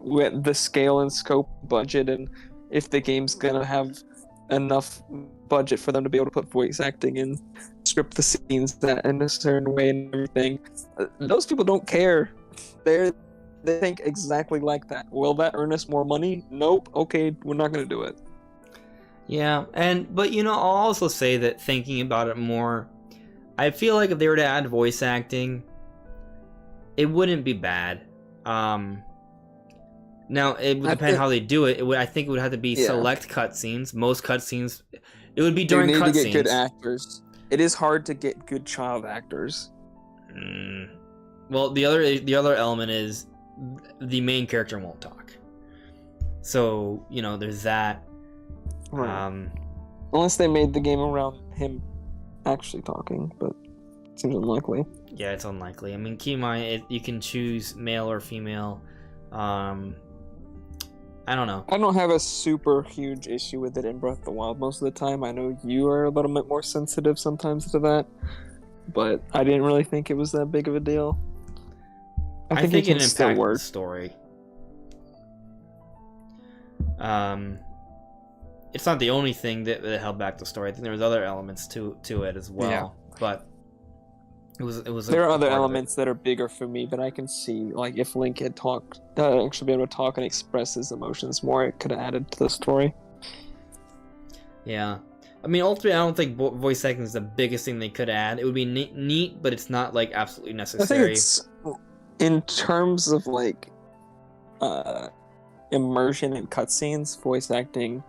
with the scale and scope, budget, and if the game's gonna have enough budget for them to be able to put voice acting and script the scenes that in a certain way and everything. Those people don't care. They think exactly like that. Will that earn us more money? Nope. Okay, we're not gonna do it. Yeah, but I'll also say that thinking about it more, I feel like if they were to add voice acting, it wouldn't be bad. Now it would depend how they do it. I think it would have to be select cutscenes. Most cutscenes, it would be during cutscenes. You need to get good actors. It is hard to get good child actors. Well, the other element is the main character won't talk. So there's that. Right. Unless they made the game around him actually talking, but it seems unlikely. Yeah, it's unlikely. I mean, keep in mind, you can choose male or female. I don't know. I don't have a super huge issue with it in Breath of the Wild most of the time. I know you are a little bit more sensitive sometimes to that, but I didn't really think it was that big of a deal. I think it impacted the story. It's not the only thing that held back the story. I think there was other elements to it as well, but it was. There are other elements that are bigger for me, but I can see, like, if Link had actually been able to talk and express his emotions more, it could have added to the story. Yeah, I mean, ultimately, I don't think voice acting is the biggest thing they could add. It would be neat, but it's not like absolutely necessary. I think it's in terms of like immersion in cutscenes, voice acting,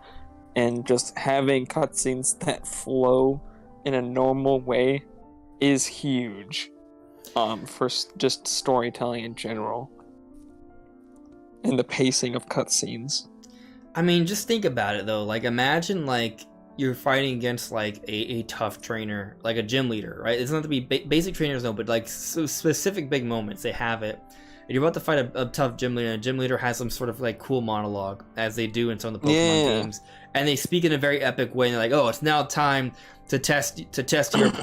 and just having cutscenes that flow in a normal way is huge for just storytelling in general and the pacing of cutscenes. I mean, just think about it though. Like, imagine like you're fighting against like a tough trainer, like a gym leader, right? It's not to be basic trainers, no, but like specific big moments. They have it. And you're about to fight a tough gym leader, and a gym leader has some sort of like cool monologue, as they do in some of the Pokemon games, and they speak in a very epic way. And they're like, "Oh, it's now time to test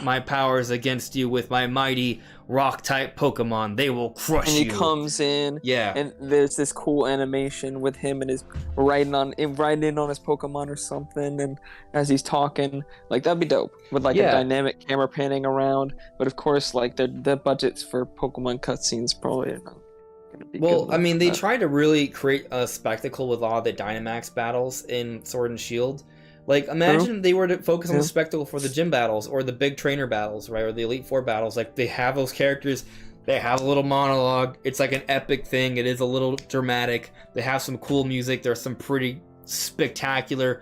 my powers against you with my mighty rock type Pokemon. They will crush you." And he comes in, yeah, and there's this cool animation with him and his riding in on his Pokemon or something, and as he's talking, like that'd be dope with like a dynamic camera panning around. But of course, like the budgets for Pokemon cutscenes probably are not gonna be good. I mean, they tried to really create a spectacle with all the Dynamax battles in Sword and Shield. Like, imagine they were to focus on the spectacle for the gym battles or the big trainer battles, right? Or the Elite Four battles. Like, they have those characters, they have a little monologue. It's like an epic thing. It is a little dramatic. They have some cool music. There's some pretty spectacular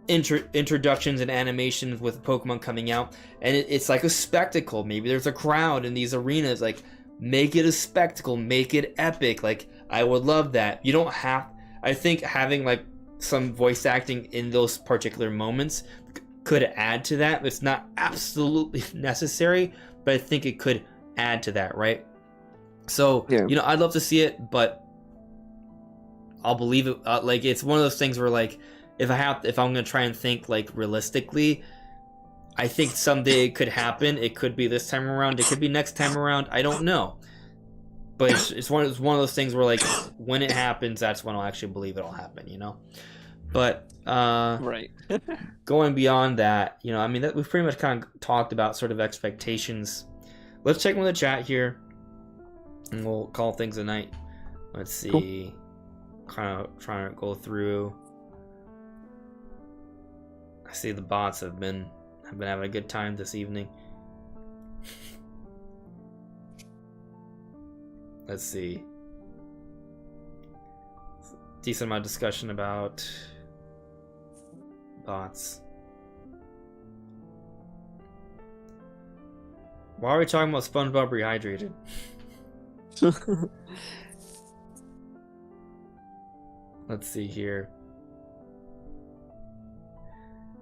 introductions and animations with Pokemon coming out. And it's like a spectacle. Maybe there's a crowd in these arenas. Like, make it a spectacle. Make it epic. Like, I would love that. You don't have... I think having, like, some voice acting in those particular moments could add to that. It's not absolutely necessary, but I think it could add to that, right? So, I'd love to see it, but I'll believe it. Like, it's one of those things where, like, if I'm gonna try and think like realistically, I think someday it could happen. It could be this time around. It could be next time around. I don't know. But it's one of those things where, like, when it happens, that's when I'll actually believe it'll happen, But right. Going beyond that, I mean, we've pretty much kind of talked about sort of expectations. Let's check with the chat here, and we'll call things a night. Let's see. Cool. Kind of trying to go through. I see the bots have been having a good time this evening. Let's see. Decent amount of discussion about bots. Why are we talking about SpongeBob Rehydrated? Let's see here.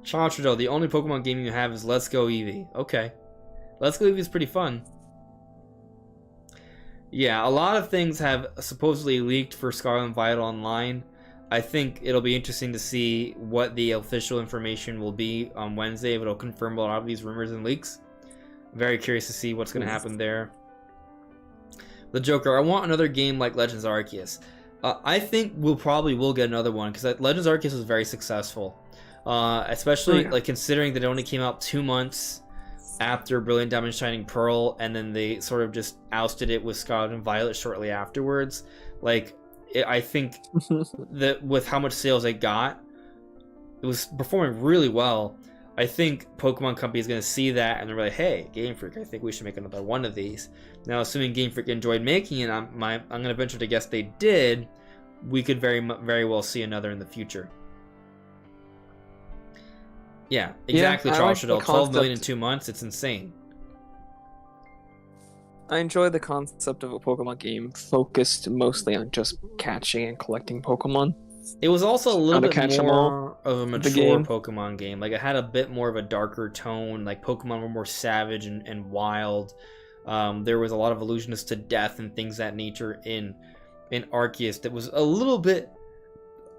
Sean Trudeau, the only Pokemon game you have is Let's Go Eevee. Okay. Let's Go Eevee is pretty fun. Yeah, a lot of things have supposedly leaked for Scarlet Violet Online. I think it'll be interesting to see what the official information will be on Wednesday, if it'll confirm a lot of these rumors and leaks. Very curious to see what's going to happen there. The Joker, I want another game like Legends Arceus. I think we'll probably get another one, because Legends Arceus was very successful. Especially like considering that it only came out 2 months after Brilliant Diamond Shining Pearl, and then they sort of just ousted it with Scarlet and Violet shortly afterwards. Like, I think that with how much sales it got, it was performing really well. I think Pokemon Company is going to see that, and they're like, hey, Game Freak, I think we should make another one of these. Now, assuming Game Freak enjoyed making it, I'm going to venture to guess they did, we could very well see another in the future. Yeah, exactly, Charles Shadell. 12 million in 2 months, it's insane. I enjoy the concept of a Pokemon game focused mostly on just catching and collecting Pokemon. It was also a little bit more of a mature Pokemon game. Like, it had a bit more of a darker tone. Like, Pokemon were more savage and wild. There was a lot of allusions to death and things of that nature in Arceus that was a little bit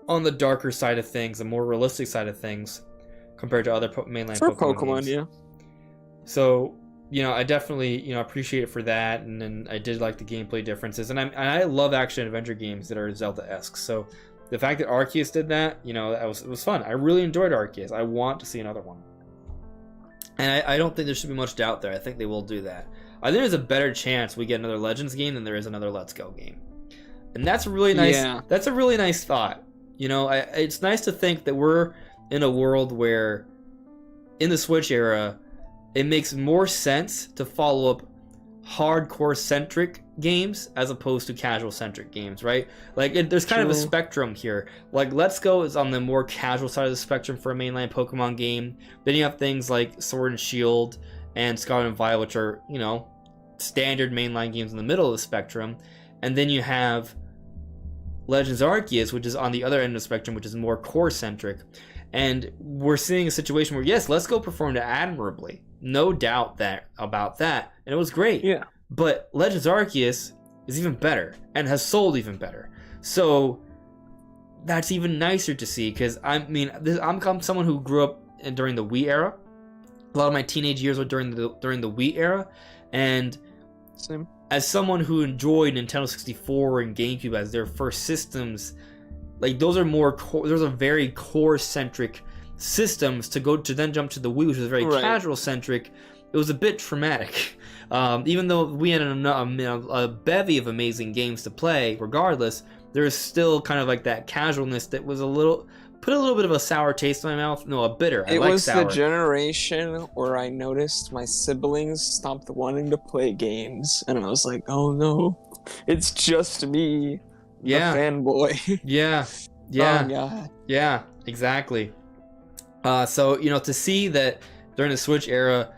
on the darker side of things, a more realistic side of things, compared to other mainline Pokemon games. So, I definitely, appreciate it for that, and then I did like the gameplay differences, and I love action adventure games that are Zelda-esque. So, the fact that Arceus did that, it was fun. I really enjoyed Arceus. I want to see another one, and I don't think there should be much doubt there. I think they will do that. I think there's a better chance we get another Legends game than there is another Let's Go game, and that's a really nice. Yeah. That's a really nice thought. It's nice to think that we're in a world where in the Switch era, it makes more sense to follow up hardcore centric games as opposed to casual centric games, right? Like there's kind of a spectrum here. Like Let's Go is on the more casual side of the spectrum for a mainline Pokemon game. Then you have things like Sword and Shield and Scarlet Violet, which are, you know, standard mainline games in the middle of the spectrum. And then you have Legends Arceus, which is on the other end of the spectrum, which is more core centric. And we're seeing a situation where, yes, Let's Go performed admirably, no doubt about that, and it was great. Yeah. But Legends Arceus is even better and has sold even better. So that's even nicer to see, because I'm someone who grew up during the Wii era. A lot of my teenage years were during the Wii era, and same. As someone who enjoyed Nintendo 64 and GameCube as their first systems, like those are very core centric systems. To then jump to the Wii, which was very casual centric, it was a bit traumatic. Even though we had a bevy of amazing games to play, regardless, there was still kind of like that casualness that was put a little bit of a sour taste in my mouth. No, a bitter. It was sour. The generation where I noticed my siblings stopped wanting to play games, and I was like, oh no, it's just me, the fanboy. Yeah. Oh god. Yeah, exactly. So, you know, to see that during the Switch era,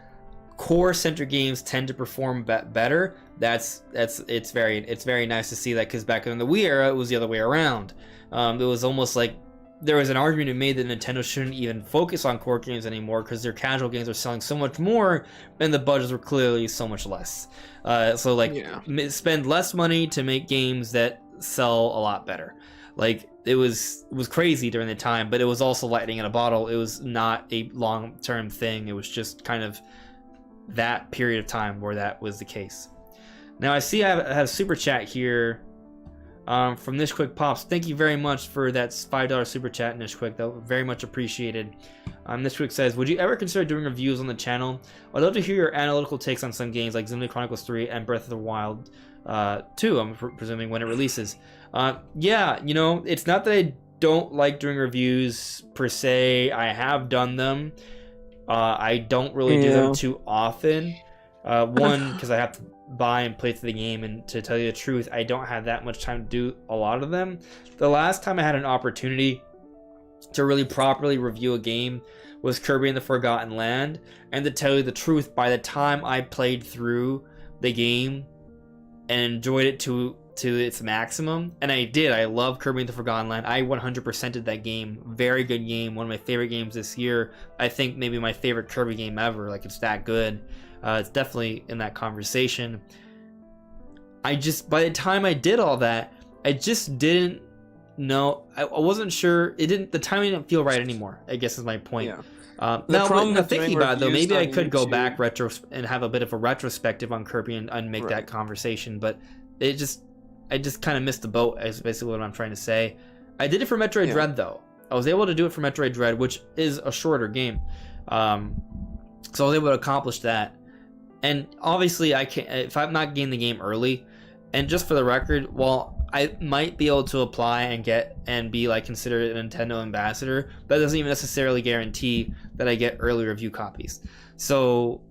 core-centric games tend to perform better, it's very nice to see that, because back in the Wii era, it was the other way around. It was almost like there was an argument made that Nintendo shouldn't even focus on core games anymore because their casual games are selling so much more and the budgets were clearly so much less. Spend less money to make games that sell a lot better. Like, it was crazy during the time, but it was also lightning in a bottle. It was not a long-term thing. It was just kind of that period of time where that was the case. Now, I see I have a super chat here from Nish Quick Pops. Thank you very much for that $5 super chat, Nish Quick. That was very much appreciated. Nish Quick says, would you ever consider doing reviews on the channel? I'd love to hear your analytical takes on some games like Xenoblade Chronicles 3 and Breath of the Wild 2, I'm presuming, when it releases. Yeah, you know, it's not that I don't like doing reviews per se. I have done them. I don't really do them too often. One, because I have to buy and play through the game, and to tell you the truth, I don't have that much time to do a lot of them. The last time I had an opportunity to really properly review a game was Kirby and the Forgotten Land, and to tell you the truth, by the time I played through the game and enjoyed it to its maximum, and I love Kirby and the Forgotten Land. I 100%ed that game. Very good game, one of my favorite games this year. I think maybe my favorite Kirby game ever. Like, it's that good. It's definitely in that conversation. By the time I did all that, I just didn't know. I wasn't sure. The timing didn't feel right anymore, I guess is my point. Yeah. Now, thinking about it, though, maybe I could go back and have a bit of a retrospective on Kirby and make that conversation, but I just kind of missed the boat, is basically what I'm trying to say. I did it for Metroid Dread, though. I was able to do it for Metroid Dread, which is a shorter game. So I was able to accomplish that. And obviously, I can't, if I'm not getting the game early, and just for the record, while I might be able to apply and be like considered a Nintendo ambassador, that doesn't even necessarily guarantee that I get early review copies. So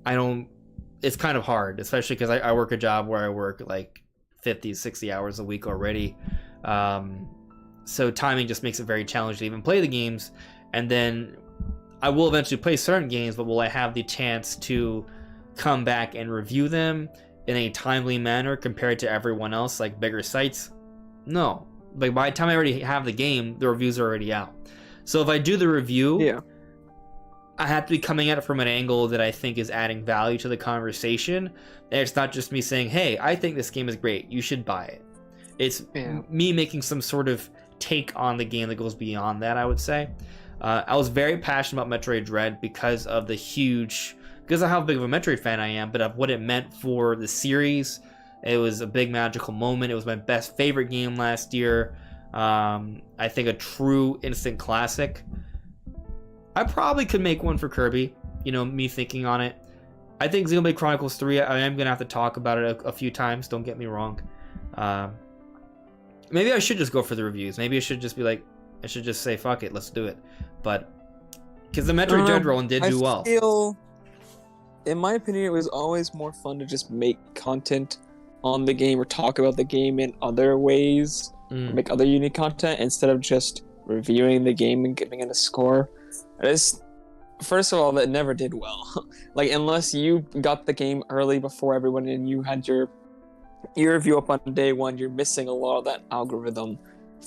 it's kind of hard, especially because I work a job where I work like 50, 60 hours a week already. So timing just makes it very challenging to even play the games. And then I will eventually play certain games, but will I have the chance to come back and review them in a timely manner compared to everyone else, like bigger sites? No. But by the time I already have the game, the reviews are already out. So if I do the review, I have to be coming at it from an angle that I think is adding value to the conversation. And it's not just me saying, hey, I think this game is great, you should buy it. It's me making some sort of take on the game that goes beyond that, I would say. I was very passionate about Metroid Dread because of how big of a Metroid fan I am, but of what it meant for the series. It was a big magical moment. It was my favorite game last year. I think a true instant classic. I probably could make one for Kirby, me thinking on it. I think Xenoblade Chronicles 3, I am going to have to talk about it a few times, don't get me wrong. Maybe I should just go for the reviews. Maybe I should just be like, I should just say, fuck it, let's do it. But Because the Metroid Dread one did do well. I feel, in my opinion, it was always more fun to just make content on the game or talk about the game in other ways, or make other unique content instead of just reviewing the game and giving it a score. First of all, that never did well. Like, unless you got the game early before everyone and you had your review up on day one, you're missing a lot of that algorithm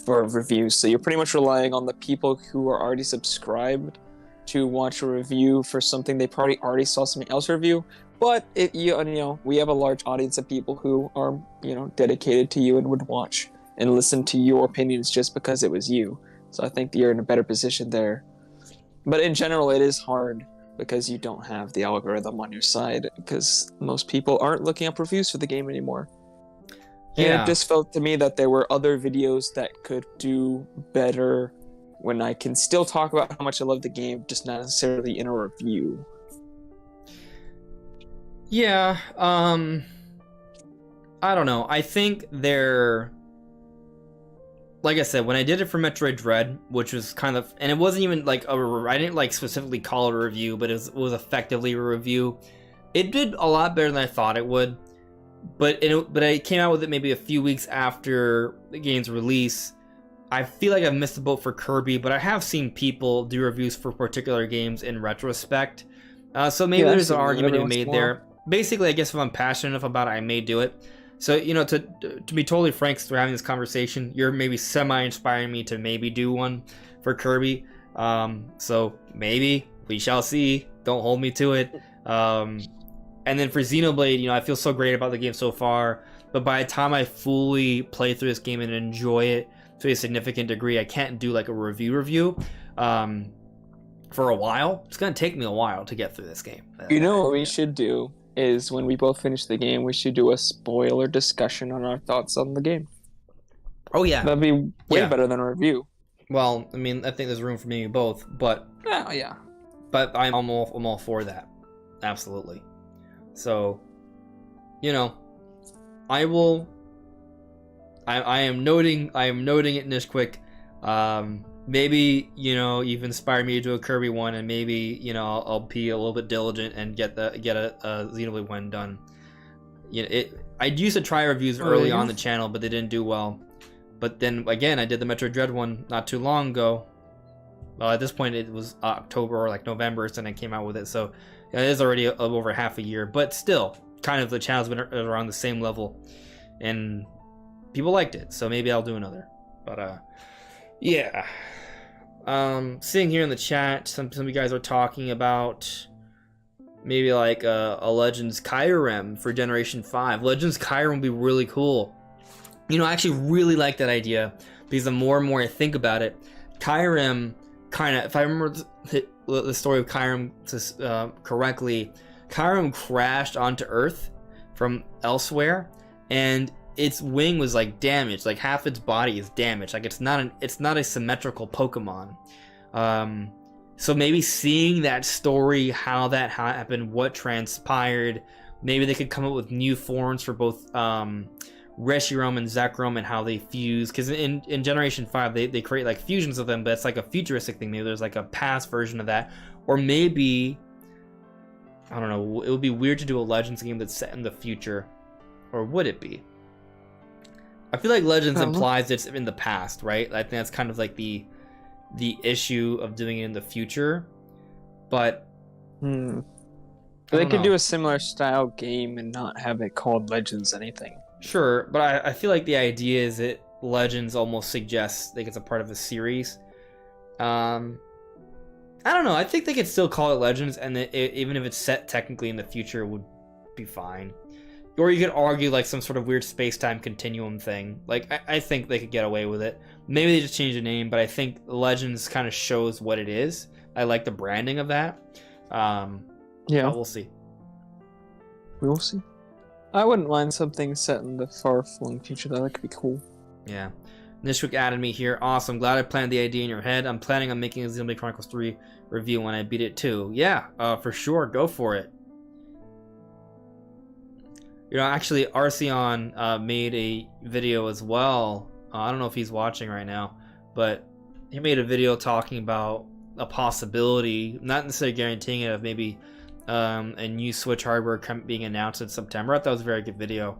for reviews. So you're pretty much relying on the people who are already subscribed to watch a review for something they probably already saw something else review. But we have a large audience of people who are dedicated to you and would watch and listen to your opinions just because it was you. So I think you're in a better position there. But in general, it is hard because you don't have the algorithm on your side because most people aren't looking up reviews for the game anymore. Yeah. And it just felt to me that there were other videos that could do better when I can still talk about how much I love the game, just not necessarily in a review. Yeah, I don't know. I think like I said, when I did it for Metroid Dread, which was kind of, and it wasn't even like I didn't like specifically call it a review, but it was effectively a review. It did a lot better than I thought it would, but I came out with it maybe a few weeks after the game's release. I feel like I've missed the boat for Kirby, but I have seen people do reviews for particular games in retrospect. So maybe there's an argument to be made there. Basically, I guess if I'm passionate enough about it, I may do it. So, to be totally frank, we're having this conversation, you're maybe semi-inspiring me to maybe do one for Kirby. So maybe, we shall see. Don't hold me to it. And then for Xenoblade, I feel so great about the game so far, but by the time I fully play through this game and enjoy it to a significant degree, I can't do like a review for a while. It's going to take me a while to get through this game. What we should do is when we both finish the game, we should do a spoiler discussion on our thoughts on the game. Oh, yeah. That'd be way better than a review. Well, I mean, I think there's room for maybe both, but... Oh, yeah. But I'm all for that. Absolutely. So, I will... I am noting it, Nishquick. Maybe, you've inspired me to do a Kirby one, and maybe, I'll be a little bit diligent and get a Xenoblade one done. I used to try reviews early on the channel, but they didn't do well. But then, again, I did the Metroid Dread one not too long ago. Well, at this point, it was October or like November, and I came out with it. So, it is already over half a year. But still, kind of the channel's been around the same level. And people liked it, so maybe I'll do another. But, yeah. Seeing here in the chat, some of you guys are talking about maybe like a Legends Kyurem for Generation 5. Legends Kyurem would be really cool. I actually really like that idea because the more and more I think about it, Kyurem kind of, if I remember the story of Kyurem correctly, Kyurem crashed onto Earth from elsewhere, and its wing was like damaged, like half its body is damaged, like it's not a symmetrical Pokemon. So maybe seeing that story, how that happened, what transpired, maybe they could come up with new forms for both Reshiram and Zekrom and how they fuse, because in Generation 5 they create like fusions of them, but it's like a futuristic thing. Maybe there's like a past version of that, or maybe, I don't know, it would be weird to do a Legends game that's set in the future, or would it be? I feel like Legends implies it's in the past, right? I think that's kind of like the issue of doing it in the future. But they could do a similar style game and not have it called Legends anything. Sure, but I feel like the idea is that Legends almost suggests like it's a part of a series. I don't know. I think they could still call it Legends, and even if it's set technically in the future, it would be fine. Or you could argue like some sort of weird space-time continuum thing. Like, I think they could get away with it. Maybe they just change the name, but I think Legends kind of shows what it is. I like the branding of that. Yeah. We'll see. We will see. I wouldn't mind something set in the far-flung future, though. That could be cool. Yeah. Nishwick added me here. Awesome. Glad I planted the idea in your head. I'm planning on making a Xenoblade Chronicles 3 review when I beat it too. Yeah, for sure. Go for it. Actually, Arceon made a video as well. I don't know if he's watching right now, but he made a video talking about a possibility, not necessarily guaranteeing it, of maybe a new Switch hardware being announced in September. I thought it was a very good video.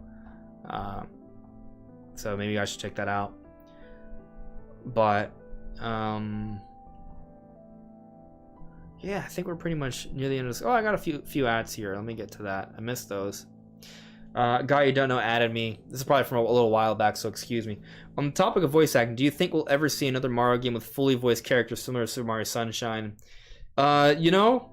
So maybe I should check that out. But yeah, I think we're pretty much near the end of this. Oh, I got a few ads here. Let me get to that. I missed those. Guy you don't know added me. This is probably from a little while back, so excuse me. On the topic of voice acting, do you think we'll ever see another Mario game with fully voiced characters similar to Super Mario Sunshine? You know,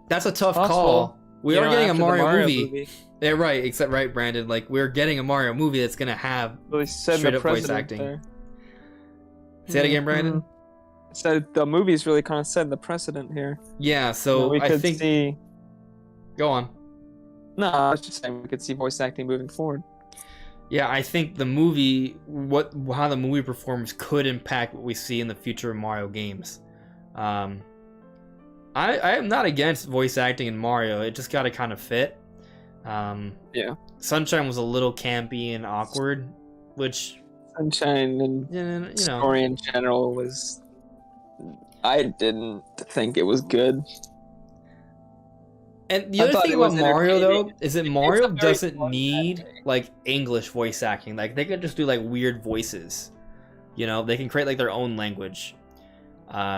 that's a tough call. We are getting a Mario movie. Yeah, right. Except, right, Brandon. Like, we're getting a Mario movie that's gonna have straight up voice acting. There. Say that again, Brandon. So the movie's really kind of setting the precedent here. Yeah. So we could see. Go on. No, I was just saying we could see voice acting moving forward. Yeah, I think the movie, how the movie performs could impact what we see in the future of Mario games. I am not against voice acting in Mario. It just got to kind of fit. Yeah. Sunshine was a little campy and awkward, which Sunshine and story in general was. I didn't think it was good. And the other thing about Mario, though, is that Mario doesn't need, like, English voice acting. Like, they could just do, like, weird voices. You know, they can create, like, their own language.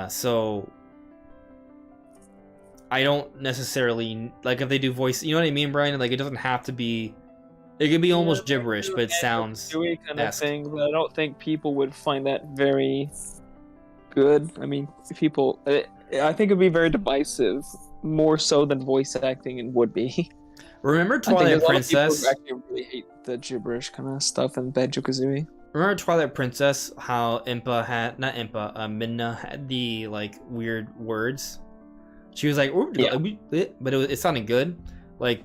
So, I don't necessarily, like, if they do voice, you know what I mean, Brian? Like, it doesn't have to be, it could be almost gibberish, but it sounds kind of thing, but I don't think people would find that very good. I mean, I think it'd be very divisive. More so than voice acting and would be. Remember Twilight Princess? I actually really hate the gibberish kind of stuff in Banjo-Kazooie. Remember Twilight Princess? How Midna had the like weird words. She was like, but it sounded good. Like,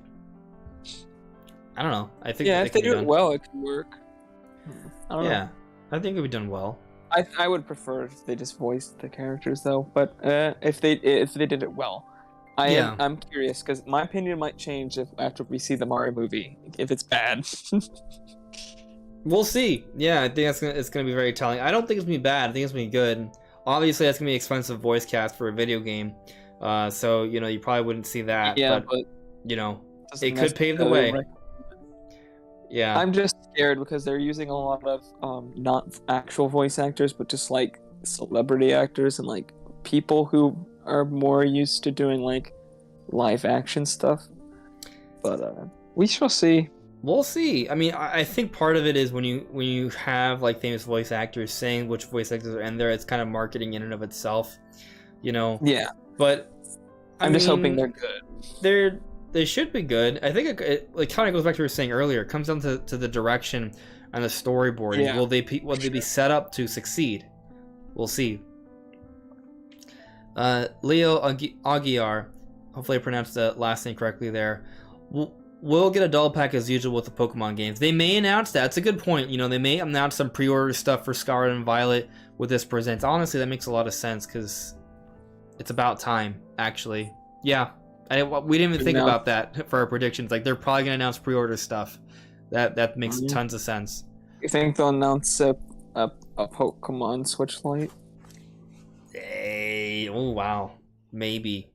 I don't know. I think if they do it well, it could work. I don't know. I think it would be done well. I would prefer if they just voiced the characters though, but if they did it well. I'm curious because my opinion might change after we see the Mario movie if it's bad. We'll see. Yeah, I think it's gonna be very telling. I don't think it's gonna be bad. I think it's gonna be good. Obviously, that's gonna be expensive voice cast for a video game, so you probably wouldn't see that. Yeah, but it could pave the way. Yeah, I'm just scared because they're using a lot of not actual voice actors, but just like celebrity actors and like people who are more used to doing like live action stuff, but we shall see. We'll see. I mean, I think part of it is when you have like famous voice actors saying which voice actors are in there, it's kind of marketing in and of itself, Yeah. But I'm just hoping they're good. They should be good. I think it kind of goes back to what you were saying earlier. It comes down to the direction and the storyboarding. Yeah. Will they be set up to succeed? We'll see. Leo Aguiar, hopefully I pronounced the last name correctly there. We'll get a double pack as usual with the Pokemon games. They may announce that. That's a good point. They may announce some pre-order stuff for Scarlet and Violet with this Presents. Honestly, that makes a lot of sense because it's about time, actually. Yeah, we didn't even think about that for our predictions. Like, they're probably going to announce pre-order stuff. That makes tons of sense. You think they'll announce a Pokemon Switch Lite? Hey, oh wow, maybe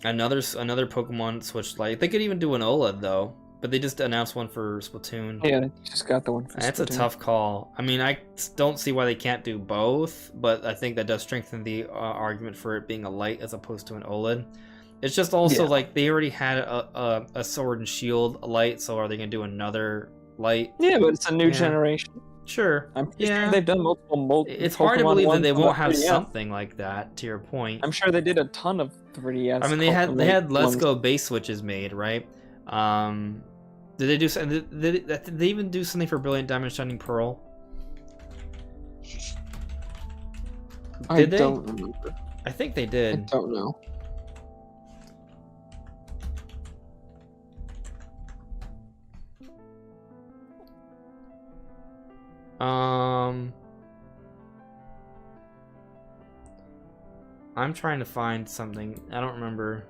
another Pokemon Switch Lite. They could even do an OLED though, but they just announced one for Splatoon. Yeah, they just got the one for That's Splatoon. A tough call. I mean, I don't see why they can't do both, but I think that does strengthen the argument for it being a Lite as opposed to an OLED. It's just also like they already had a Sword and Shield Lite, so are they gonna do another Lite? Yeah, but it's a new generation. Sure. I'm sure they've done multiple. It's hard to believe that they won't have something like that. To your point, I'm sure they did a ton of 3DS. I mean, they had Let's Go base switches made, right? Did they do something? Did they even do something for Brilliant Diamond Shining Pearl? I don't remember. I think they did. I don't know. I'm trying to find something. I don't remember.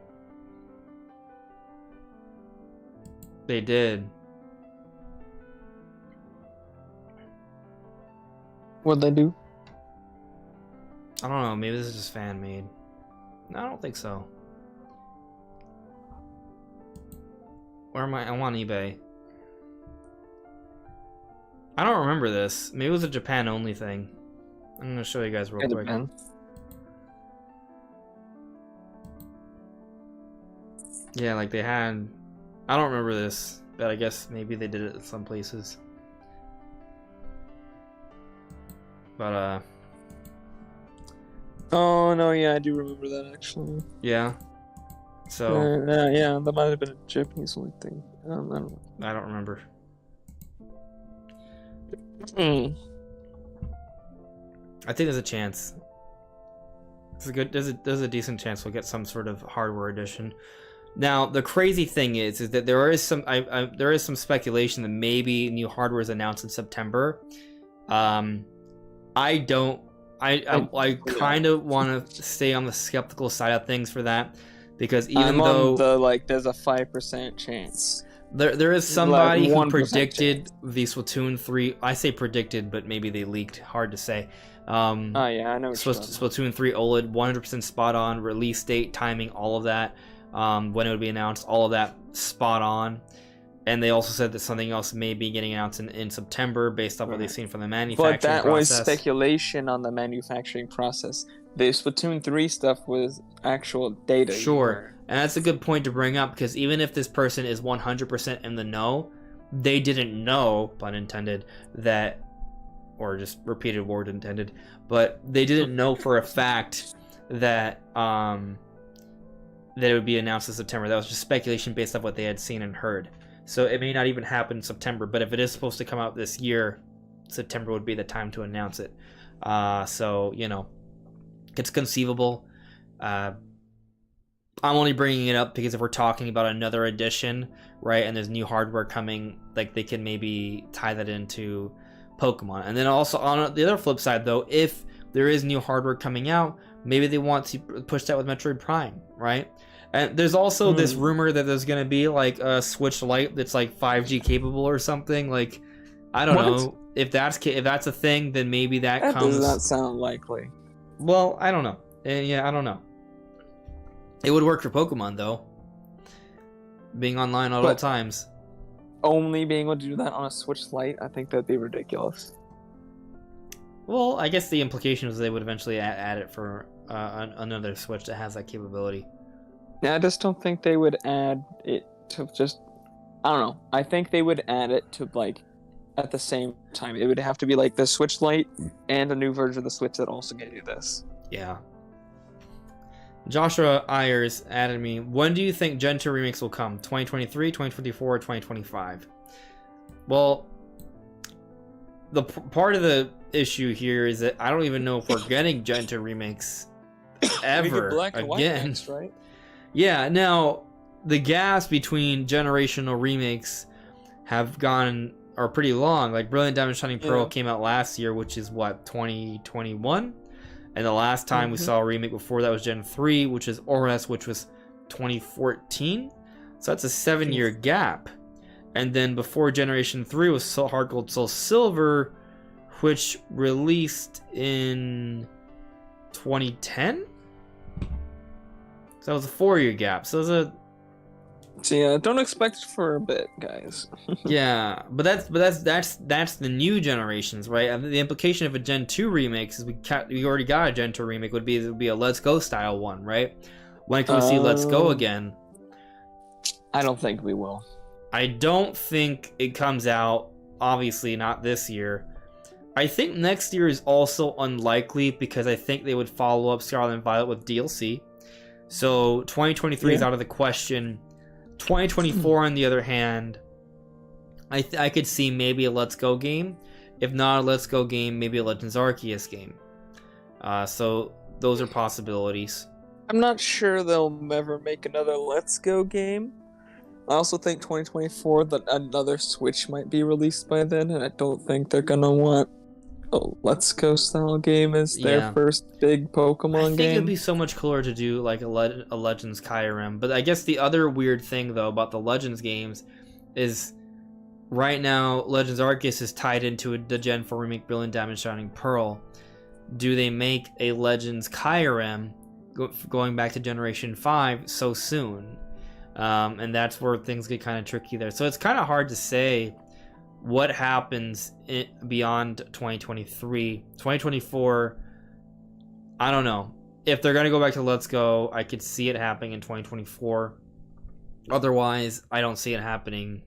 They did. What'd they do? I don't know. Maybe this is just fan made. No, I don't think so. Where am I? I'm on eBay. I don't remember this. Maybe it was a Japan only thing. I'm gonna show you guys real quick. Yeah, like they had. I don't remember this, but I guess maybe they did it in some places. But Oh no, yeah, I do remember that actually. yeah. So yeah, that might have been a Japanese only thing. I don't know. I don't remember. I think there's a chance. It's a good. There's a decent chance we'll get some sort of hardware edition. Now the crazy thing is that there is some speculation that maybe new hardware is announced in September. I kind of want to stay on the skeptical side of things for that, because even though there's a 5% chance. There is somebody who predicted chance. the Splatoon 3. I say predicted, but maybe they leaked. Hard to say. Oh yeah, I know. Splatoon 3 OLED, 100% spot on. Release date, timing, all of that. When it would be announced, all of that spot on. And they also said that something else may be getting announced in September based off what they've seen from the manufacturing process. But that was speculation on the manufacturing process. The Splatoon 3 stuff was actual data. Sure. And that's a good point to bring up, because even if this person is 100% in the know, they didn't know, pun intended, that, or just repeated word intended, but they didn't know for a fact that that it would be announced in September. That was just speculation based off what they had seen and heard. So it may not even happen in September, but if it is supposed to come out this year, September would be the time to announce it. So, you know, it's conceivable. I'm only bringing it up because if we're talking about another edition, right, and there's new hardware coming, like they can maybe tie that into Pokemon. And then also on the other flip side, though, if there is new hardware coming out, maybe they want to push that with Metroid Prime, right? And there's also this rumor that there's going to be like a Switch Lite that's like 5G capable or something. Like, I don't know if that's a thing, then maybe that comes. Does not sound likely. Well, I don't know. Yeah, I don't know. It would work for Pokemon though, being online at all times. Only being able to do that on a Switch Lite, I think that'd be ridiculous. Well, I guess the implication was they would eventually add it for another Switch that has that capability. Yeah, I just don't think they would add it to just. I don't know. I think they would add it to like at the same time. It would have to be like the Switch Lite and a new version of the Switch that also gave you this. Yeah. Joshua Ayers added me, when do you think Gen 2 remakes will come? 2023, 2024, or 2025? Well, the part of the issue here is that I don't even know if we're getting Gen 2 remakes ever again. Next, right? Yeah, now the gaps between generational remakes are pretty long. Like Brilliant Diamond Shining Pearl came out last year, which is what, 2021? And the last time we saw a remake before that was Gen 3, which is Ores, which was 2014. So that's a 7-year gap. And then before Generation 3 was Heart Gold Soul Silver, which released in 2010? So that was a 4-year gap. So it was a... So yeah, don't expect it for a bit, guys. Yeah, but that's the new generations, right? And the implication of a Gen 2 remake is we already got a Gen 2 remake would be a Let's Go style one, right? When can we see Let's Go again? I don't think we will. I don't think it comes out, obviously not this year. I think next year is also unlikely because I think they would follow up Scarlet Violet with DLC. So 2023 is out of the question. 2024, on the other hand, I could see maybe a Let's Go game. If not a Let's Go game, maybe a Legends Arceus game. So those are possibilities. I'm not sure they'll ever make another Let's Go game. I also think 2024 that another Switch might be released by then, and I don't think they're gonna want a Let's Go style game as their first big Pokemon game. I think it'd be so much cooler to do like a Legends Kyurem. But I guess the other weird thing though about the Legends games is right now Legends Arceus is tied into the Gen 4 remake Brilliant Diamond Shining Pearl. do they make a Legends Kyurem going back to Generation 5 so soon? And that's where things get kind of tricky there. So it's kind of hard to say what happens beyond 2023. 2024, I don't know. If they're going to go back to Let's Go, I could see it happening in 2024. Otherwise, I don't see it happening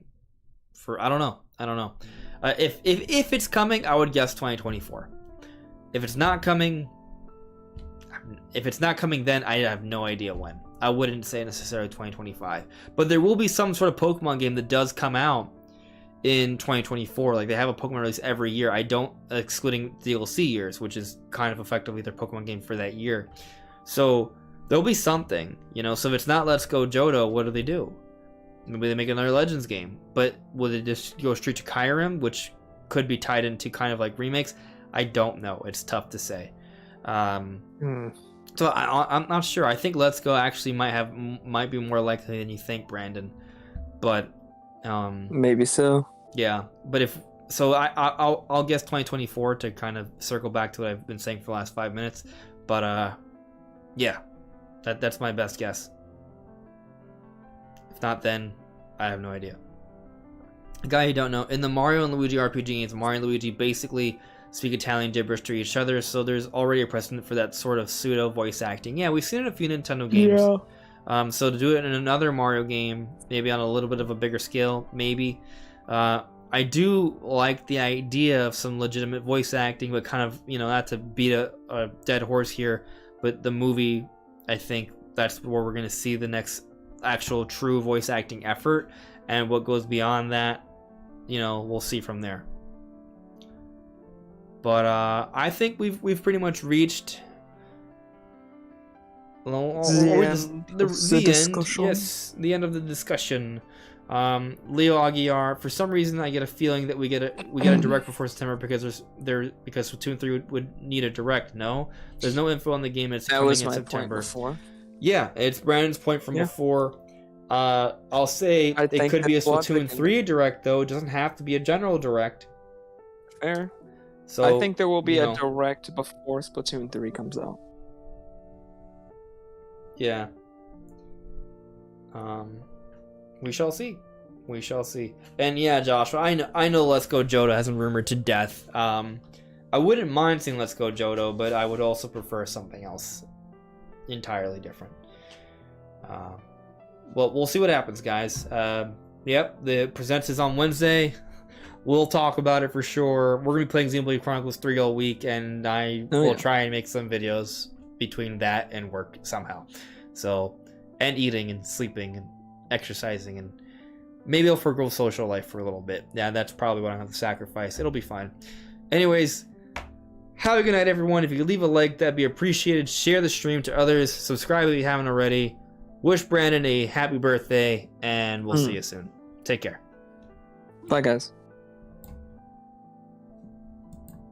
for... I don't know. If it's coming, I would guess 2024. If it's not coming, then I have no idea when. I wouldn't say necessarily 2025. But there will be some sort of Pokemon game that does come out in 2024. Like, they have a Pokemon release every year. Excluding DLC years, which is kind of effectively their Pokemon game for that year. So there'll be something, So if it's not Let's Go Johto, what do? Maybe they make another Legends game. But will they just go straight to Kyurem, which could be tied into kind of like remakes? I don't know. It's tough to say. So I'm not sure. I think Let's Go actually might be more likely than you think, Brandon. But maybe so. Yeah, but I'll guess 2024 to kind of circle back to what I've been saying for the last 5 minutes. But yeah, that's my best guess. If not, then I have no idea. A guy you don't know, in the Mario and Luigi RPG games, Mario and Luigi basically speak Italian gibberish to each other, so there's already a precedent for that sort of pseudo voice acting. Yeah, we've seen it in a few Nintendo games. Yeah. So to do it in another Mario game, maybe on a little bit of a bigger scale, maybe. I do like the idea of some legitimate voice acting, but kind of, not to beat a dead horse here, but the movie, I think that's where we're going to see the next actual true voice acting effort, and what goes beyond that, we'll see from there. But I think we've pretty much reached the end. Yes, the end of the discussion. Leo Aguiar. For some reason, I get a feeling that we get a direct before September because Splatoon 3 would need a direct. No, there's no info on the game. It's coming in September. Point before. Yeah, it's Brandon's point from before. I'll say it could be a Splatoon 3 direct, though. It doesn't have to be a general direct. Fair. So I think there will be a direct before Splatoon 3 comes out. Yeah. We shall see. And yeah, Joshua, I know Let's Go Johto has been rumored to death. I wouldn't mind seeing Let's Go Johto, but I would also prefer something else entirely different. Well, we'll see what happens, guys. Yep, the Presents is on Wednesday. We'll talk about it for sure. We're going to be playing Xenoblade Chronicles 3 all week, and I will try and make some videos between that and work somehow. So, and eating and sleeping and exercising, and maybe I'll forgo social life for a little bit. Yeah, that's probably what I have to sacrifice. It'll be fine. Anyways, have a good night, everyone. If you could leave a like, that'd be appreciated. Share the stream to others. Subscribe if you haven't already. Wish Brandon a happy birthday, and we'll see you soon. Take care. Bye, guys.